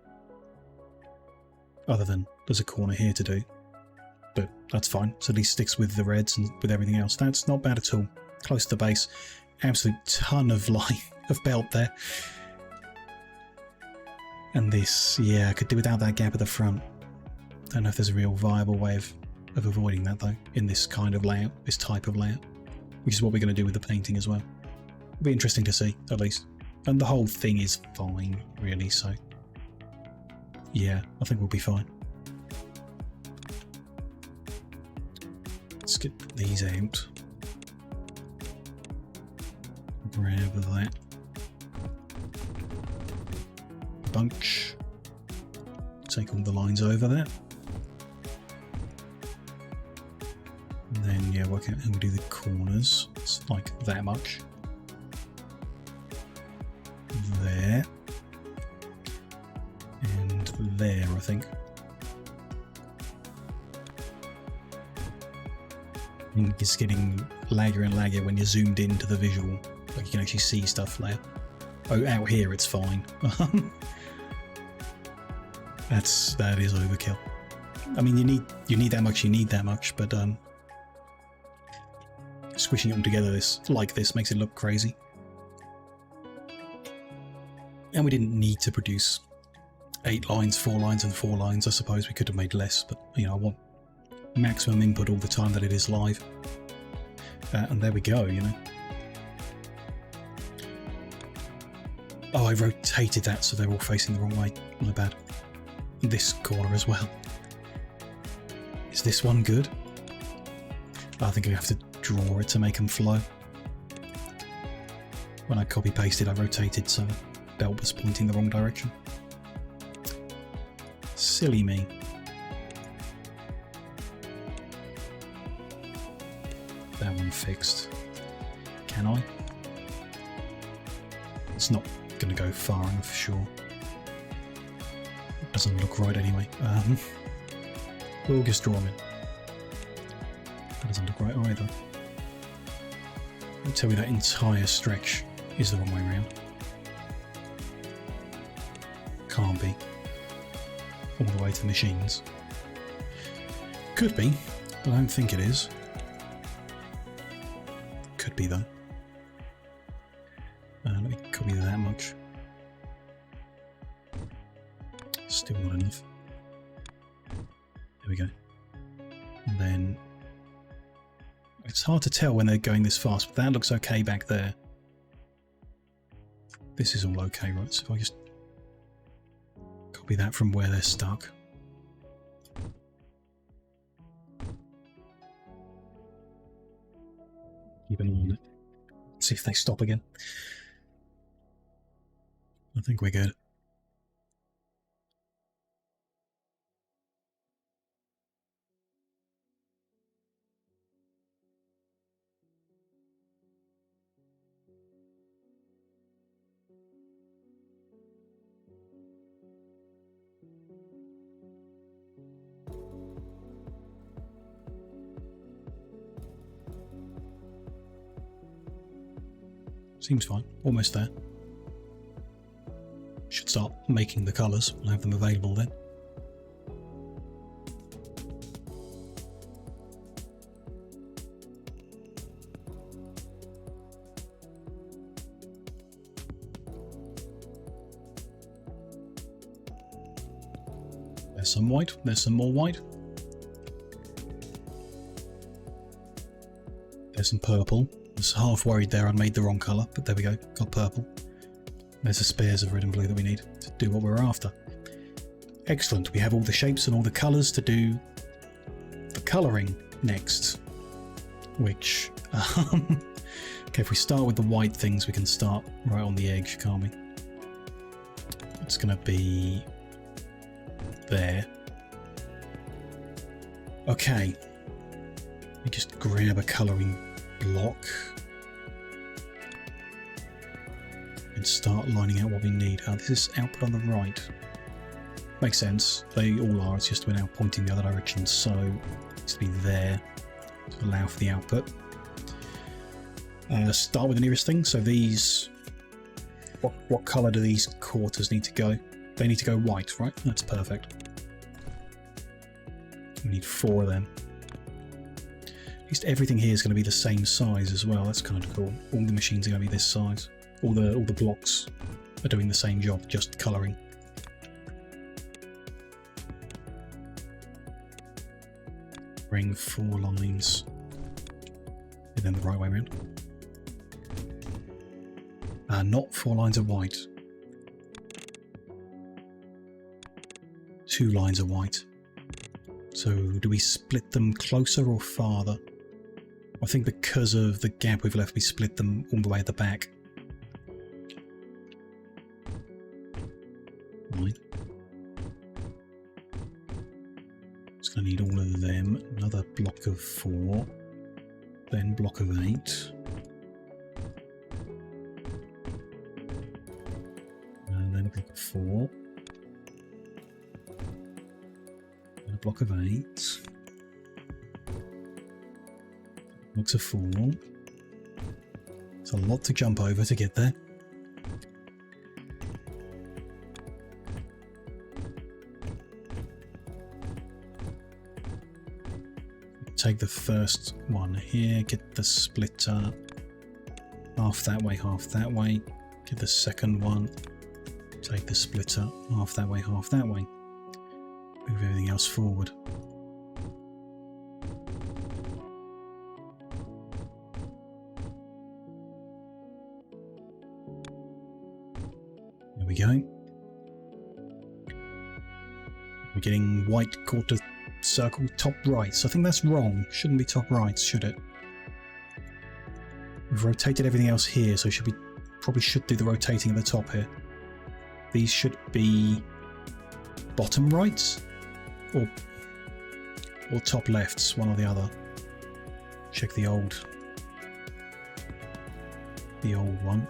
Other than there's a corner here to do. But that's fine. So at least sticks with the reds and with everything else. That's not bad at all. Close to the base. Absolute ton of line of belt there. And this, yeah, I could do without that gap at the front. Don't know if there's a real viable way of avoiding that though, in this kind of layout, this type of layout. Which is what we're going to do with the painting as well. It'll be interesting to see, at least. And the whole thing is fine, really, so... yeah, I think we'll be fine. Let's get these out. Grab that. Bunch. Take all the lines over there. And then, yeah, work out how we do the corners. It's like that much. There. And there, I think. It's getting laggier and laggier when you're zoomed into the visual. Like you can actually see stuff there. Oh, out here it's fine. That is overkill. I mean, you need that much, but squishing them together like this makes it look crazy. And we didn't need to produce 8 lines, 4 lines, and 4 lines. I suppose we could have made less, but you know, I want maximum input all the time that it is live. And there we go, you know. Oh, I rotated that so they're all facing the wrong way. My bad. This corner as well. Is this one good? I think I have to draw it to make them flow. When I copy pasted, I rotated so the belt was pointing the wrong direction. Silly me. That one fixed. Can I? It's not going to go far enough for sure. It doesn't look right anyway. We'll just draw them in. That doesn't look right either. I'll tell you that entire stretch is the wrong way around. Can't be. All the way to the machines. Could be, but I don't think it is. Could be though. Let me copy that much. Still not enough. There we go. And then it's hard to tell when they're going this fast, but that looks okay back there. This is all okay, right? So if I just copy that from where they're stuck. Keep an eye on it. See if they stop again. I think we're good. Seems fine. Almost there. Should start making the colours. We'll have them available then. There's some white. There's some more white. There's some purple. I was half worried there I'd made the wrong colour, but there we go. Got purple. There's the spares of red and blue that we need to do what we're after. Excellent. We have all the shapes and all the colours to do the colouring next. Which, okay, if we start with the white things, we can start right on the edge, can't we? It's going to be there. Okay. Let me just grab a colouring block and start lining out what we need. This is output on the right. Makes sense. They all are. It's just we're now pointing the other direction, so it needs to be there to allow for the output. Start with the nearest thing. So these, what colour do these quarters need to go? They need to go white, right? That's perfect. We need 4 of them. At least everything here is going to be the same size as well. That's kind of cool. All the machines are going to be this size. All the blocks are doing the same job, just colouring. Bring 4 lines, and then the right way around. Not 4 lines of white. 2 lines of white. So do we split them closer or farther? I think because of the gap we've left, we split them all the way at the back. Fine. Just going to need all of them. Another block of 4. Then block of 8. And then a block of 4. And a block of 8. Blocks of 4. It's a lot to jump over to get there. Take the first one here, get the splitter half that way, get the second one, take the splitter half that way, move everything else forward. There we go. We're getting white quarter circle top rights. I think that's wrong. Shouldn't be top rights, should it? We've rotated everything else here, so probably should do the rotating at the top here. These should be bottom rights or top lefts, one or the other. Check the old one,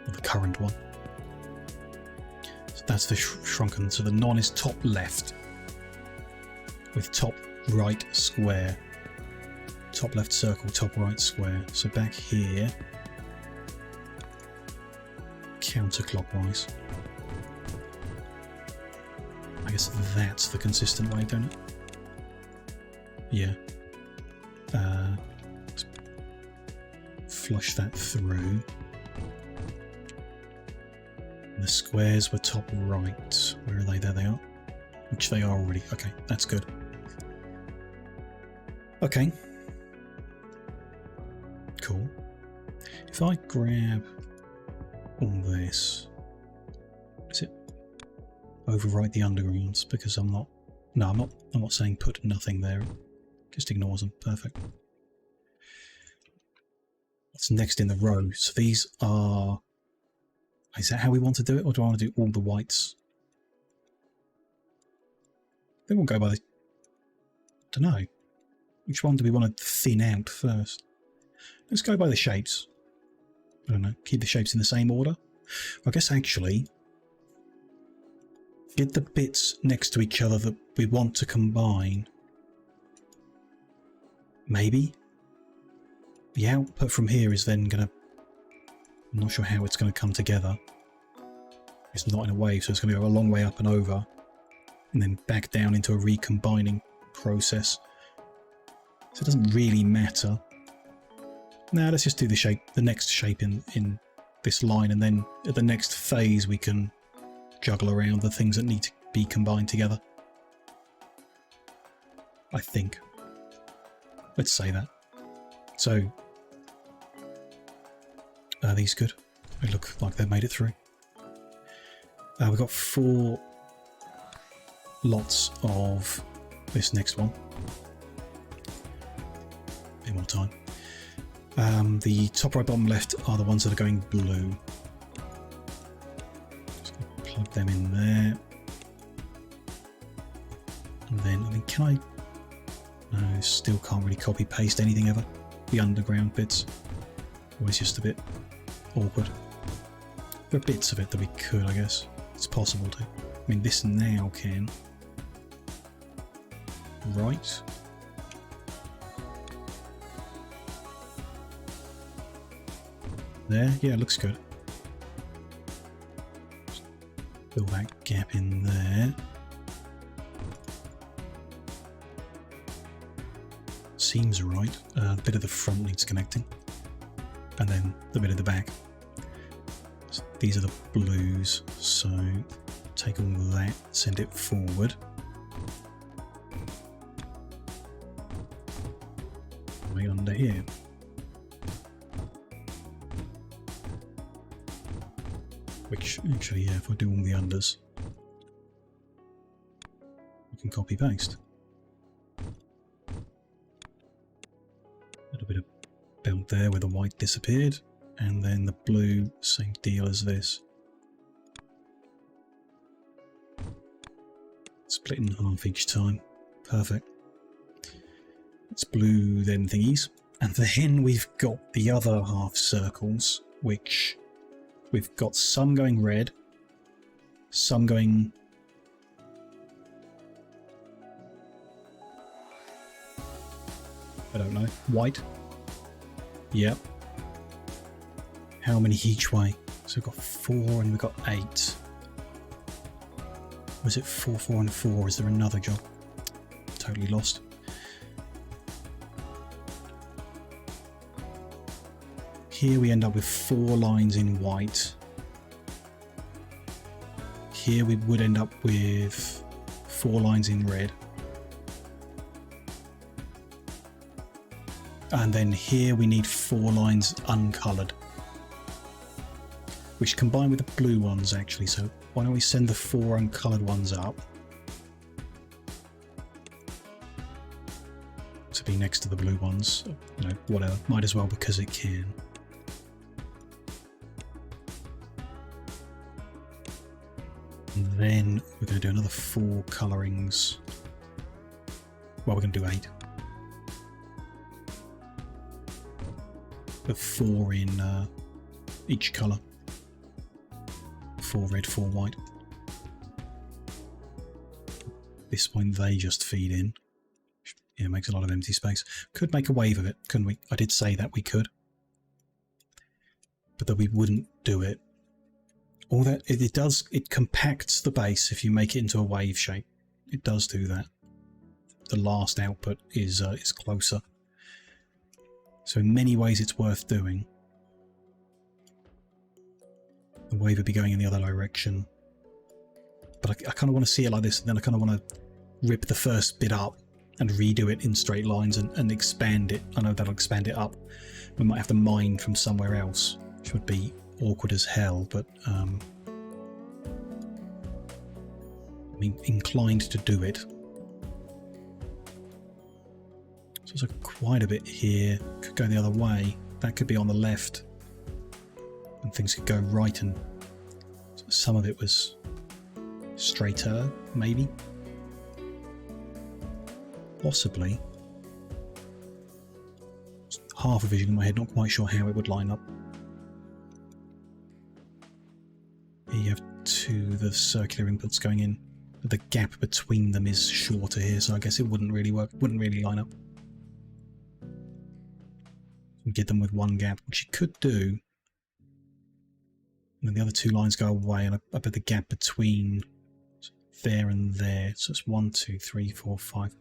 or the current one. So that's the shrunken. So the non is top left, with top right square, top left circle, top right square. So back here, counterclockwise. I guess that's the consistent way, don't it? Yeah. Let's flush that through. The squares were top right. Where are they? There they are. Which they are already. Okay, that's good. Okay. Cool. If I grab all this, is it overwrite the undergrounds? Because I'm not saying put nothing there. Just ignores them. Perfect. What's next in the row? So these are... Is that how we want to do it? Or do I want to do all the whites? I think we'll go by the... I don't know. Which one do we want to thin out first? Let's go by the shapes. I don't know. Keep the shapes in the same order. I guess actually... get the bits next to each other that we want to combine. Maybe. The output from here is then going to I'm not sure how it's going to come together. It's not in a wave, so it's going to go a long way up and over, and then back down into a recombining process. So it doesn't really matter. Now let's just do the shape, the next shape in this line, and then at the next phase we can juggle around the things that need to be combined together. I think. Let's say that. So, are these good? They look like they've made it through. We've got 4 lots of this next one. A bit more time. The top right, bottom left are the ones that are going blue. Just gonna plug them in there. And then, I mean, can I... No, still can't really copy paste anything ever. The underground bits. Always just a bit awkward. There are bits of it that we could, I guess. It's possible to. I mean, this now can. Right. There, yeah, it looks good. Just fill that gap in there. Seems right. The bit of the front needs connecting, and then the bit of the back. So these are the blues, so take all of that, send it forward. Right under here. Which, actually, yeah, if I do all the unders, we can copy paste. A little bit of belt there where the white disappeared, and then the blue, same deal as this. Split in half each time. Perfect. It's blue then thingies. And then we've got the other half circles, which we've got some going red, some going... I don't know. White? Yep. How many each way? So we've got 4 and we've got 8. Was it 4, 4 and 4? Is there another job? Totally lost. Here we end up with 4 lines in white. Here we would end up with 4 lines in red. And then here we need 4 lines uncoloured, which combine with the blue ones actually. So why don't we send the 4 uncoloured ones up to be next to the blue ones? You know, whatever. Might as well because it can. And then we're going to do another 4 colourings. Well, we're going to do 8. But 4 in each colour. 4 red, 4 white. This point they just feed in. Yeah, makes a lot of empty space. Could make a wave of it, couldn't we? I did say that we could. But that we wouldn't do it. All that it does, it compacts the base if you make it into a wave shape. It does do that. The last output is closer. So in many ways it's worth doing. The wave would be going in the other direction. But I kind of want to see it like this, and then I kind of want to rip the first bit up and redo it in straight lines and expand it. I know that'll expand it up. We might have to mine from somewhere else, which would be awkward as hell, but I mean, inclined to do it. So there's quite a bit here. Could go the other way. That could be on the left, and things could go right, and some of it was straighter, maybe, possibly. Half a vision in my head, not quite sure how it would line up. Here you have 2 the circular inputs going in. The gap between them is shorter here, so I guess it wouldn't really work, wouldn't really line up. You get them with 1 gap, which you could do. And then the other 2 lines go away, and I put the gap between there and there. So it's 1, 2, 3, 4, 5.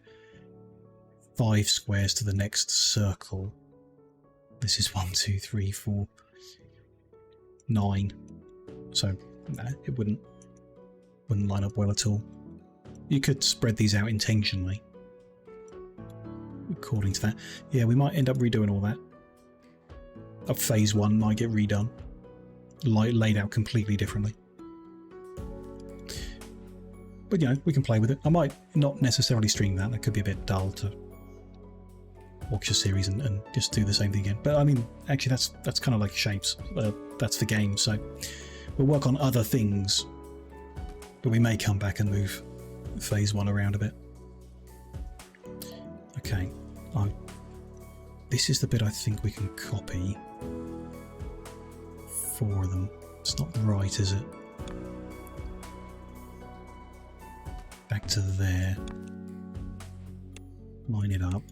5 squares to the next circle. This is 1, 2, 3, 4, 9. So no, it wouldn't line up well at all. You could spread these out intentionally according to that. Yeah, we might end up redoing all that. Phase 1 might get redone, laid out completely differently. But, you know, we can play with it. I might not necessarily stream that. That could be a bit dull to watch a series and just do the same thing again. But, I mean, actually, that's kind of like Shapez. That's the game. So we'll work on other things. But we may come back and move phase 1 around a bit. Okay. This is the bit I think we can copy. 4 of them. It's not right, is it? Back to there. Line it up.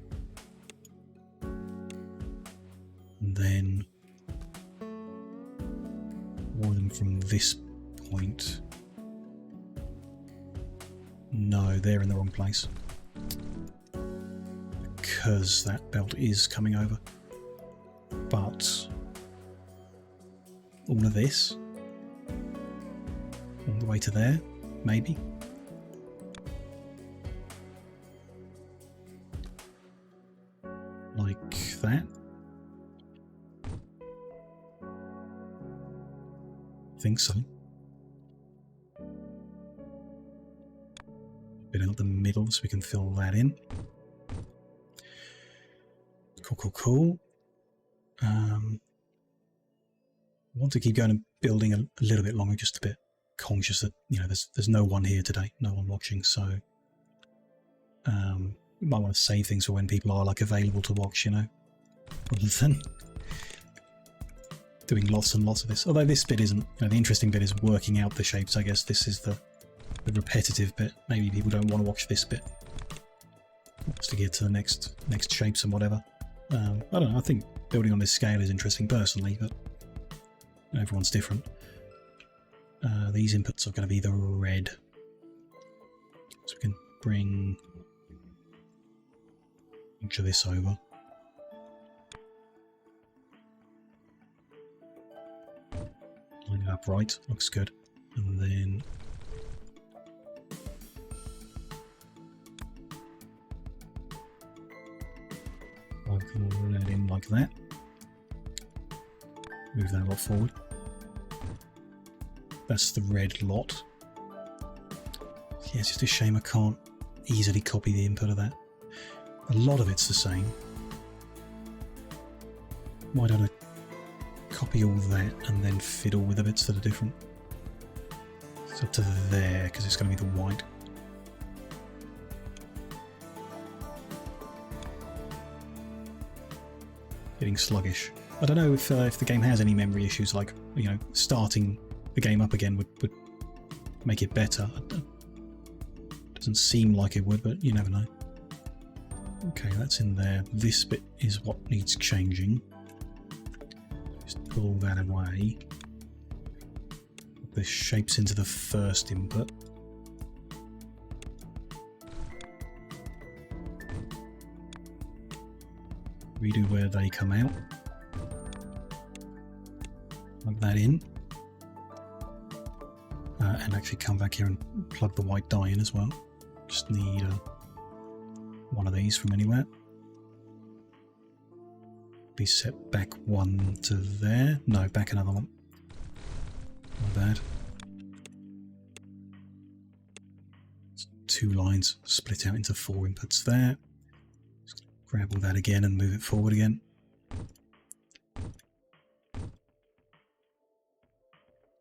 And then 4 of them from this point. No, they're in the wrong place. Because that belt is coming over. But all of this, all the way to there, maybe. Like that. I think so. A bit out the middle so we can fill that in. Cool. I want to keep going and building a little bit longer, just a bit conscious that, you know, there's no one here today, no one watching, so we might want to save things for when people are like available to watch, you know, rather than doing lots and lots of this. Although this bit isn't, you know, the interesting bit is working out the shapes. I guess this is the repetitive bit. Maybe people don't want to watch this bit. Just to get to the next shapes and whatever. I don't know, I think building on this scale is interesting personally, but everyone's different. These inputs are going to be the red. So we can bring each of this over. Line it up right, looks good. And then plug that in like that. Move that lot forward. That's the red lot. Yeah, it's just a shame I can't easily copy the input of that. A lot of it's the same. Why don't I copy all that and then fiddle with the bits that are different? It's up to there because it's going to be the white. Getting sluggish. I don't know if the game has any memory issues, like, you know, starting the game up again would make it better. Doesn't seem like it would, but you never know. Okay, that's in there. This bit is what needs changing. Just pull that away. Put the shapes into the first input. Redo where they come out. Plug that in. And actually come back here and plug the white dye in as well. Just need one of these from anywhere. Be set back one to there. No, back another one. Not bad. It's 2 lines split out into 4 inputs there. Just grab all that again and move it forward again.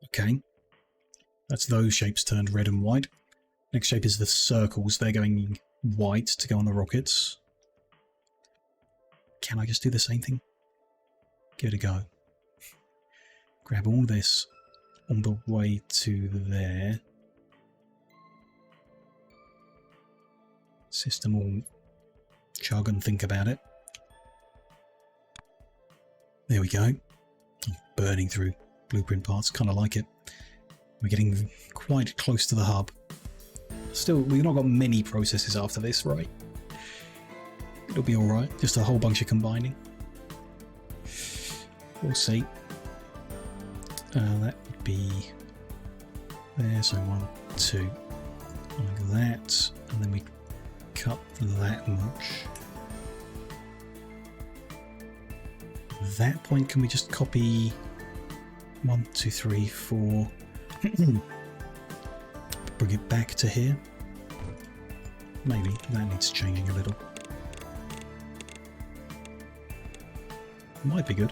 Okay. That's those shapes turned red and white. Next shape is the circles. They're going white to go on the rockets. Can I just do the same thing? Give it a go. Grab all this on the way to there. System will chug and think about it. There we go. I'm burning through blueprint parts. Kind of like it. We're getting quite close to the hub. Still, we've not got many processes after this, right? It'll be alright. Just a whole bunch of combining. We'll see. That would be there, so 1, 2, like that, and then we cut that much. At that point, can we just copy 1, 2, 3, 4, bring it back to here? Maybe that needs changing a little. Might be good.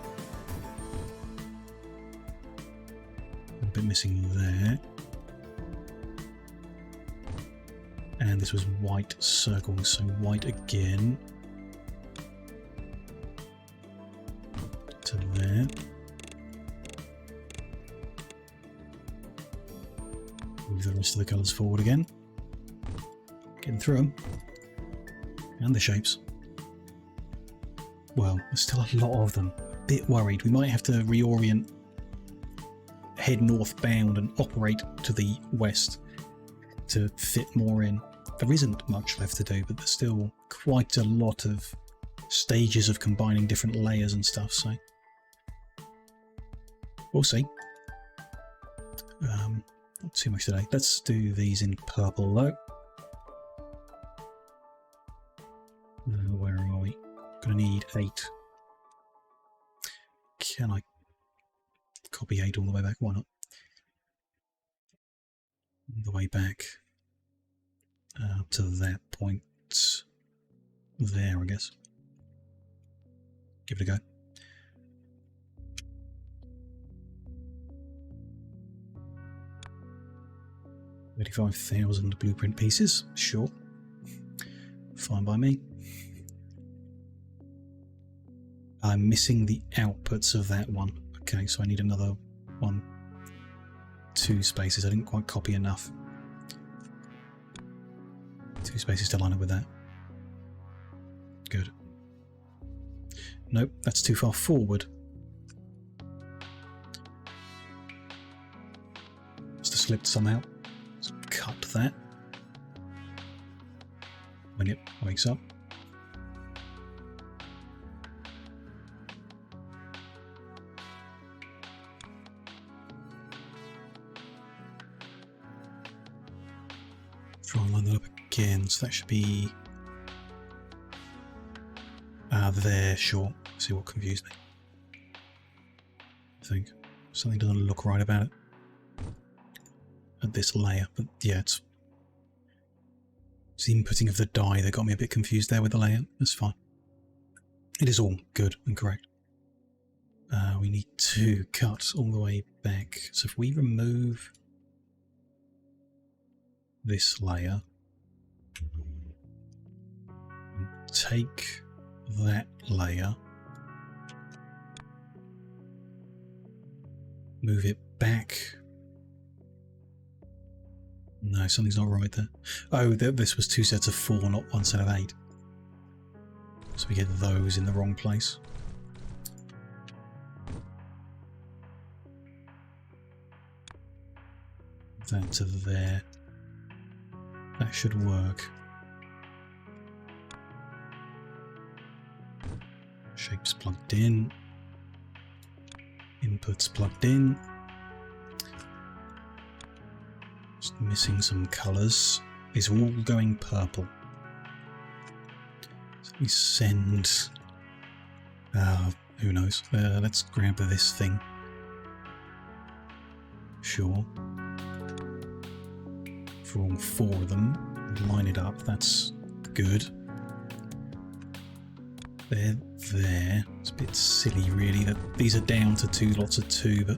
A bit missing there. And this was white circles, so white again. To there. Move the rest of the colours forward again. Getting through them. And the shapes. Well, there's still a lot of them. A bit worried. We might have to reorient, head northbound and operate to the west to fit more in. There isn't much left to do, but there's still quite a lot of stages of combining different layers and stuff, so we'll see. Not too much today. Let's do these in purple though. Where are we? Gonna need 8. Can I copy 8 all the way back? Why not? All the way back to that point there, I guess. Give it a go. $35,000 blueprint pieces, sure. Fine by me. I'm missing the outputs of that one. Okay, so I need another 1, 2 spaces. I didn't quite copy enough. 2 spaces to line up with that. Good. Nope, that's too far forward. Must have slipped somehow. Let's cut that. When it wakes up. Try and line that up again, so that should be there, sure. See what confused me. I think something doesn't look right about it at this layer, but yeah, it's the inputting of the die that got me a bit confused there with the layer. That's fine. It is all good and correct. We need to cut all the way back. So if we remove this layer, take that layer, move it back. No, something's not right there. Oh, this was 2 sets of 4, not 1 set of 8. So we get those in the wrong place. That to there. That should work. Shapes plugged in. Inputs plugged in. Just missing some colours. These are all going purple. So we send... who knows? Let's grab this thing. Sure. For all 4 of them. Line it up. That's good. They're there. It's a bit silly, really, that these are down to 2 lots of 2, but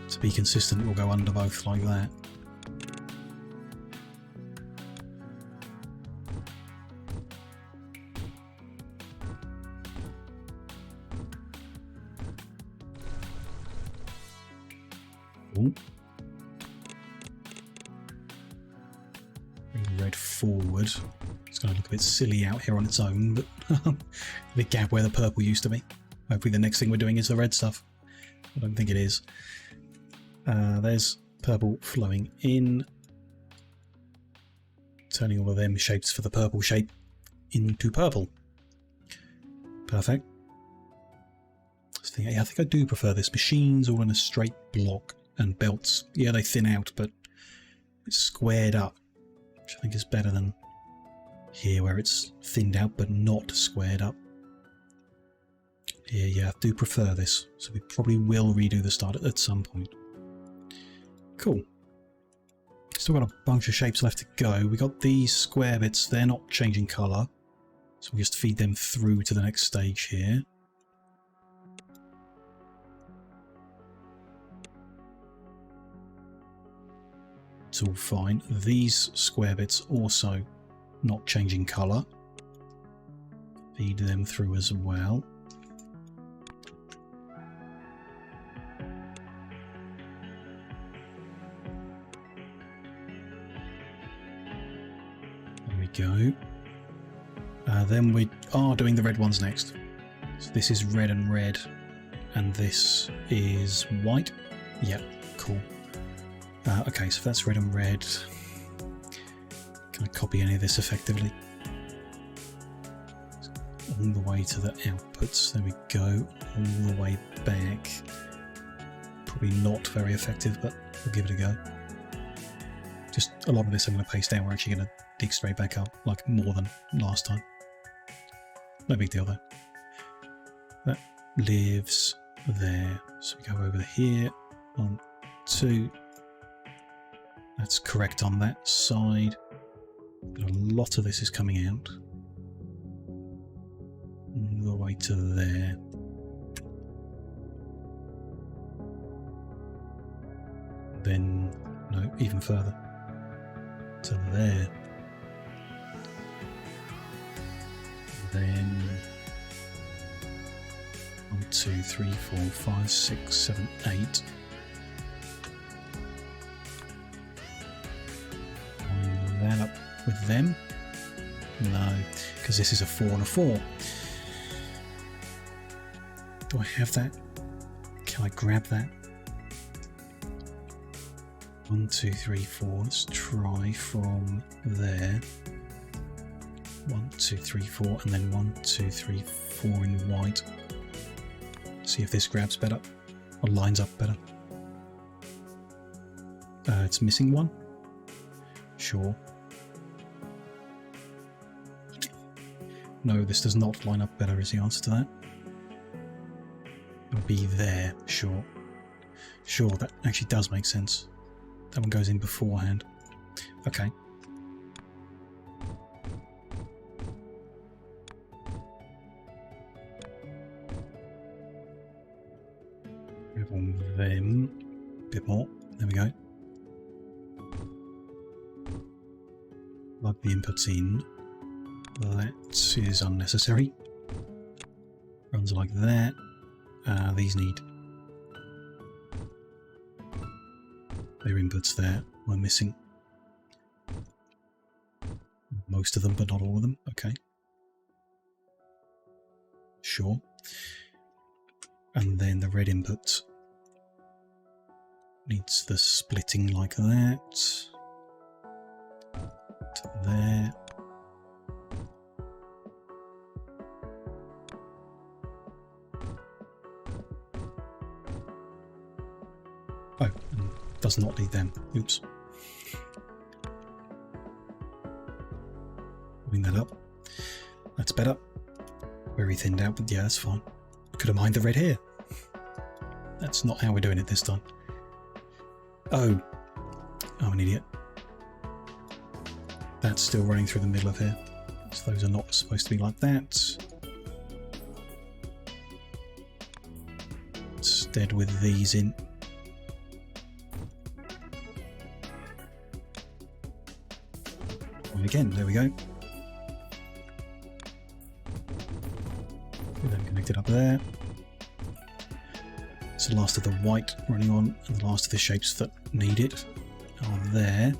to be consistent, we'll go under both like that. Ooh. Bring the red forward. It's going to look a bit silly out here on its own, but the gap where the purple used to be. Hopefully the next thing we're doing is the red stuff. I don't think it is. There's purple flowing in, turning all of them shapes for the purple shape into purple. Perfect. Yeah, I think I do prefer this. Machines all in a straight block, and belts, yeah, they thin out, but it's squared up, which I think is better than here where it's thinned out but not squared up. Here, yeah, I do prefer this, so we probably will redo the start at some point. Cool. Still got a bunch of shapes left to go. We got these square bits, they're not changing colour, so we just feed them through to the next stage here. It's all fine. These square bits also not changing colour. Feed them through as well. There we go. Then we are doing the red ones next. So this is red and red, and this is white. Yep, cool. Okay, so that's red and red. Can I copy any of this effectively? All the way to the outputs. There we go. All the way back. Probably not very effective, but we'll give it a go. Just a lot of this I'm going to paste down. We're actually going to dig straight back up, like more than last time. No big deal though. That lives there. So we go over here. 1, 2. That's correct on that side, but a lot of this is coming out all the way to there. Then, no, even further to there. Then 1, 2, 3, 4, 5, 6, 7, 8. That up with them? No, because this is a 4 and a 4. Do I have that? Can I grab that? 1, 2, 3, 4. Let's try from there. 1, 2, 3, 4, and then 1, 2, 3, 4 in white. See if this grabs better or lines up better. It's missing one. Sure. No, this does not line up better is the answer to that. It'll be there, sure. Sure, that actually does make sense. That one goes in beforehand. Okay. Grab on them. A bit more. There we go. Plug the inputs in. That is unnecessary. Runs like that. These need their inputs there. We're missing most of them, but not all of them. Okay. Sure. And then the red input needs the splitting like that. To there. Oh, does not need them. Oops. Bring that up. That's better. Very thinned out, but yeah, that's fine. Could have mined the red here. That's not how we're doing it this time. Oh. I'm an idiot. That's still running through the middle of here. So those are not supposed to be like that. Instead with these in. And again, there we go. We're then connected up there. It's the last of the white running on, and the last of the shapes that need it are there.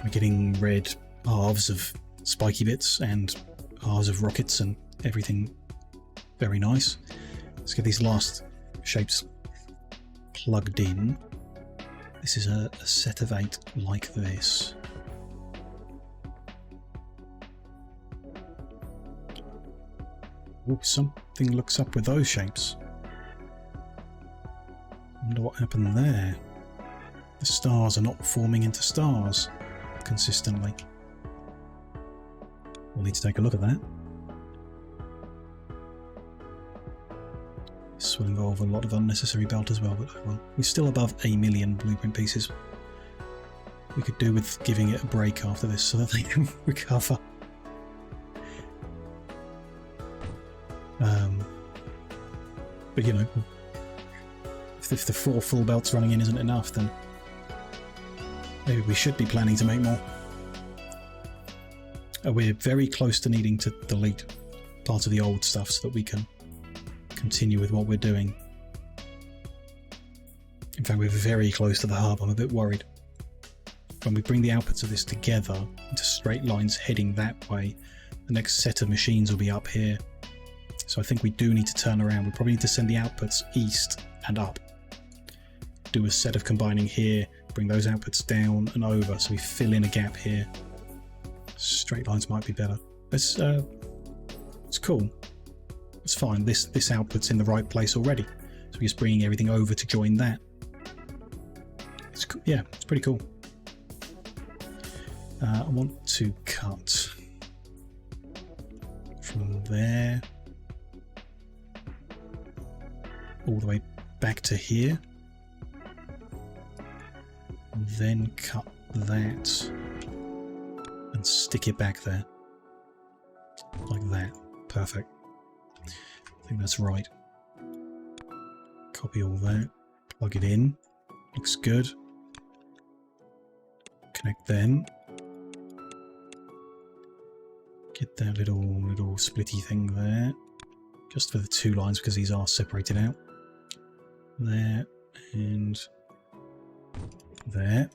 We're getting red halves of spiky bits and halves of rockets and everything very nice. Let's get these last shapes plugged in. This is a set of 8 like this. Ooh, something looks up with those shapes. Wonder what happened there. The stars are not forming into stars consistently. We'll need to take a look at that. This will involve a lot of unnecessary belt as well, but well, we're still above 1 million blueprint pieces. We could do with giving it a break after this so that they can recover. But you know, if the 4 full belts running in isn't enough, then maybe we should be planning to make more. We're very close to needing to delete part of the old stuff so that we can continue with what we're doing. In fact, we're very close to the hub. I'm a bit worried. When we bring the outputs of this together into straight lines heading that way, the next set of machines will be up here. So I think we do need to turn around. We probably need to send the outputs east and up. Do a set of combining here, bring those outputs down and over so we fill in a gap here. Straight lines might be better. It's cool. It's fine. This output's in the right place already. So we're just bringing everything over to join that. It's cool. Yeah, it's pretty cool. I want to cut from there all the way back to here, and then cut that and stick it back there like that. Perfect. I think that's right. Copy all that, plug it in, looks good. Connect them. Get that little splitty thing there, just for the 2 lines because these are separated out. There and there.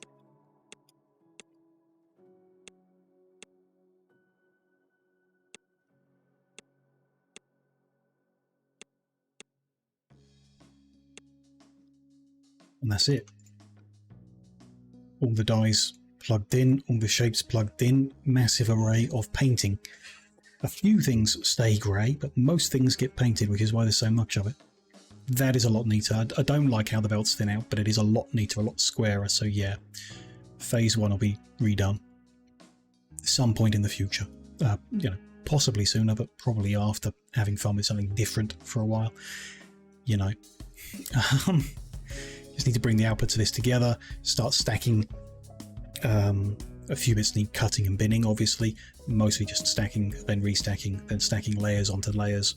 And that's it. All the dies plugged in, all the shapes plugged in, massive array of painting. A few things stay grey, but most things get painted, which is why there's so much of it. That is a lot neater. I don't like how the belts thin out, but it is a lot neater, a lot squarer, so yeah. Phase 1 will be redone at some point in the future. You know, possibly sooner, but probably after having fun with something different for a while. You know. Just need to bring the outputs of this together, start stacking. A few bits need cutting and binning, obviously. Mostly just stacking, then restacking, then stacking layers onto layers.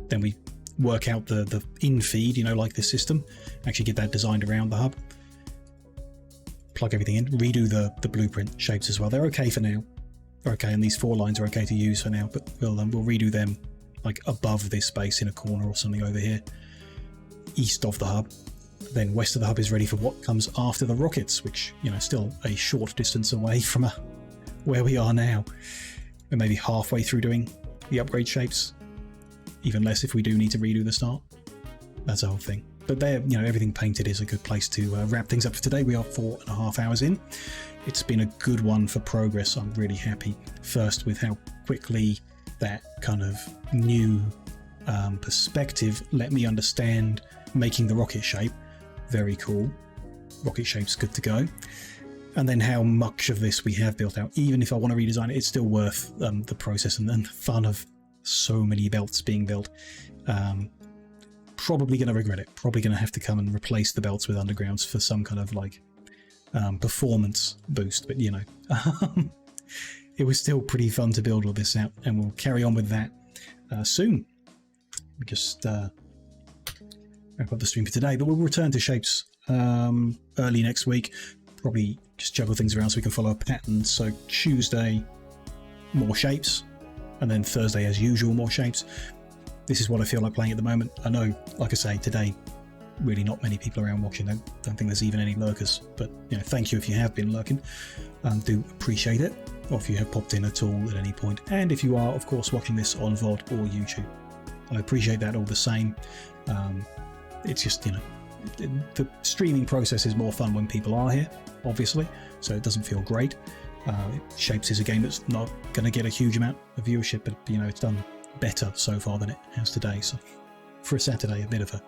Then we work out the in-feed, you know, like this system. Actually get that designed around the hub. Plug everything in, redo the blueprint shapes as well. They're okay for now. They're okay, and these 4 lines are okay to use for now, but we'll redo them like above this space in a corner or something over here. East of the hub. Then west of the hub is ready for what comes after the rockets, which, you know, still a short distance away from where we are now. We're maybe halfway through doing the upgrade shapes. Even less if we do need to redo the start. That's the whole thing. But there, you know, everything painted is a good place to wrap things up for today. We are 4.5 hours in. It's been a good one for progress. I'm really happy. First with how quickly that kind of new perspective let me understand making the rocket shape. Very cool. Rocket shape's good to go. And then how much of this we have built out. Even if I want to redesign it, it's still worth the process and the fun of so many belts being built. Probably going to regret it. Probably going to have to come and replace the belts with undergrounds for some kind of like performance boost. But you know, it was still pretty fun to build all this out, and we'll carry on with that soon. We just wrap up the stream for today, but we'll return to shapes early next week. Probably just juggle things around so we can follow a pattern. So Tuesday, more shapes, and then Thursday, as usual, more shapes. This is what I feel like playing at the moment. I know, like I say, today, really not many people around watching. I don't think there's even any lurkers, but you know, thank you if you have been lurking. Do appreciate it, or if you have popped in at all at any point. And if you are, of course, watching this on VOD or YouTube. I appreciate that all the same. It's just, you know, the streaming process is more fun when people are here, obviously, so it doesn't feel great. Shapez is a game that's not going to get a huge amount of viewership, but, you know, it's done better so far than it has today. So for a Saturday, a bit of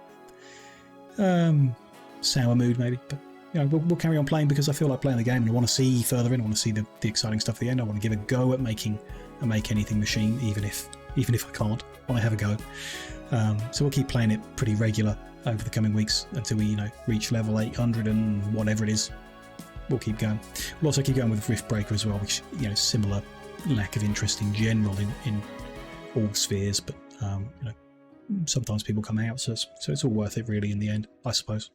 a sour mood maybe, but you know, we'll carry on playing because I feel like playing the game and I want to see further in. I want to see the exciting stuff at the end. I want to give a go at making a Make Anything machine, even if I can't. I want to have a go. So we'll keep playing it pretty regular over the coming weeks until we, you know, reach level 800 and whatever it is. We'll keep going. We'll also keep going with Rift Breaker as well, which, you know, similar lack of interest in general in all spheres, but you know, sometimes people come out, so it's all worth it really in the end, I suppose.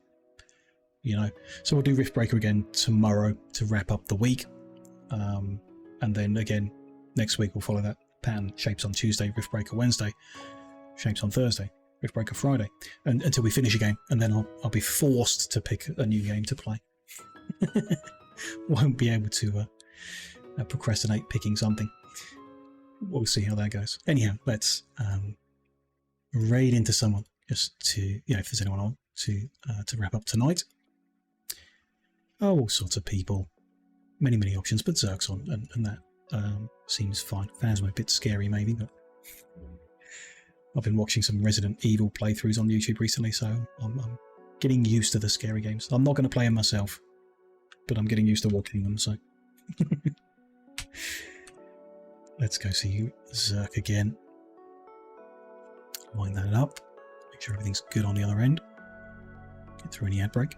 You know, so we'll do Rift Breaker again tomorrow to wrap up the week, and then again next week we'll follow that pattern. Shapez on Tuesday, Rift Breaker Wednesday, Shapez on Thursday, Rift Breaker Friday, and until we finish a game, and then I'll be forced to pick a new game to play. Won't be able to procrastinate picking something. We'll see how that goes. Anyhow, let's raid into someone just to, you know, if there's anyone on to wrap up tonight. Oh, all sorts of people, many options, but Zerk's on, and that seems fine. Phasma a bit scary maybe, but I've been watching some Resident Evil playthroughs on YouTube recently, so I'm getting used to the scary games. I'm not going to play them myself, but I'm getting used to watching them, so let's go see Zerk again. Line that up, make sure everything's good on the other end. Get through any ad break.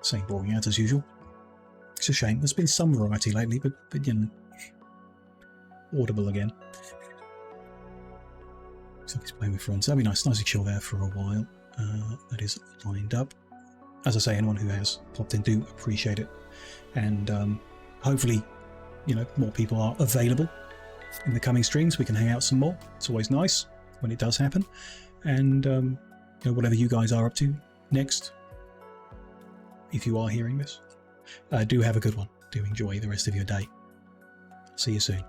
Same boring ads as usual. It's a shame. There's been some variety lately, but you know, audible again. Looks like he's playing with friends. That'd be nice. Nice to chill there for a while. That is lined up. As I say, anyone who has popped in, do appreciate it. And hopefully, you know, more people are available in the coming streams. We can hang out some more. It's always nice when it does happen. And you know, whatever you guys are up to next, if you are hearing this, do have a good one. Do enjoy the rest of your day. See you soon.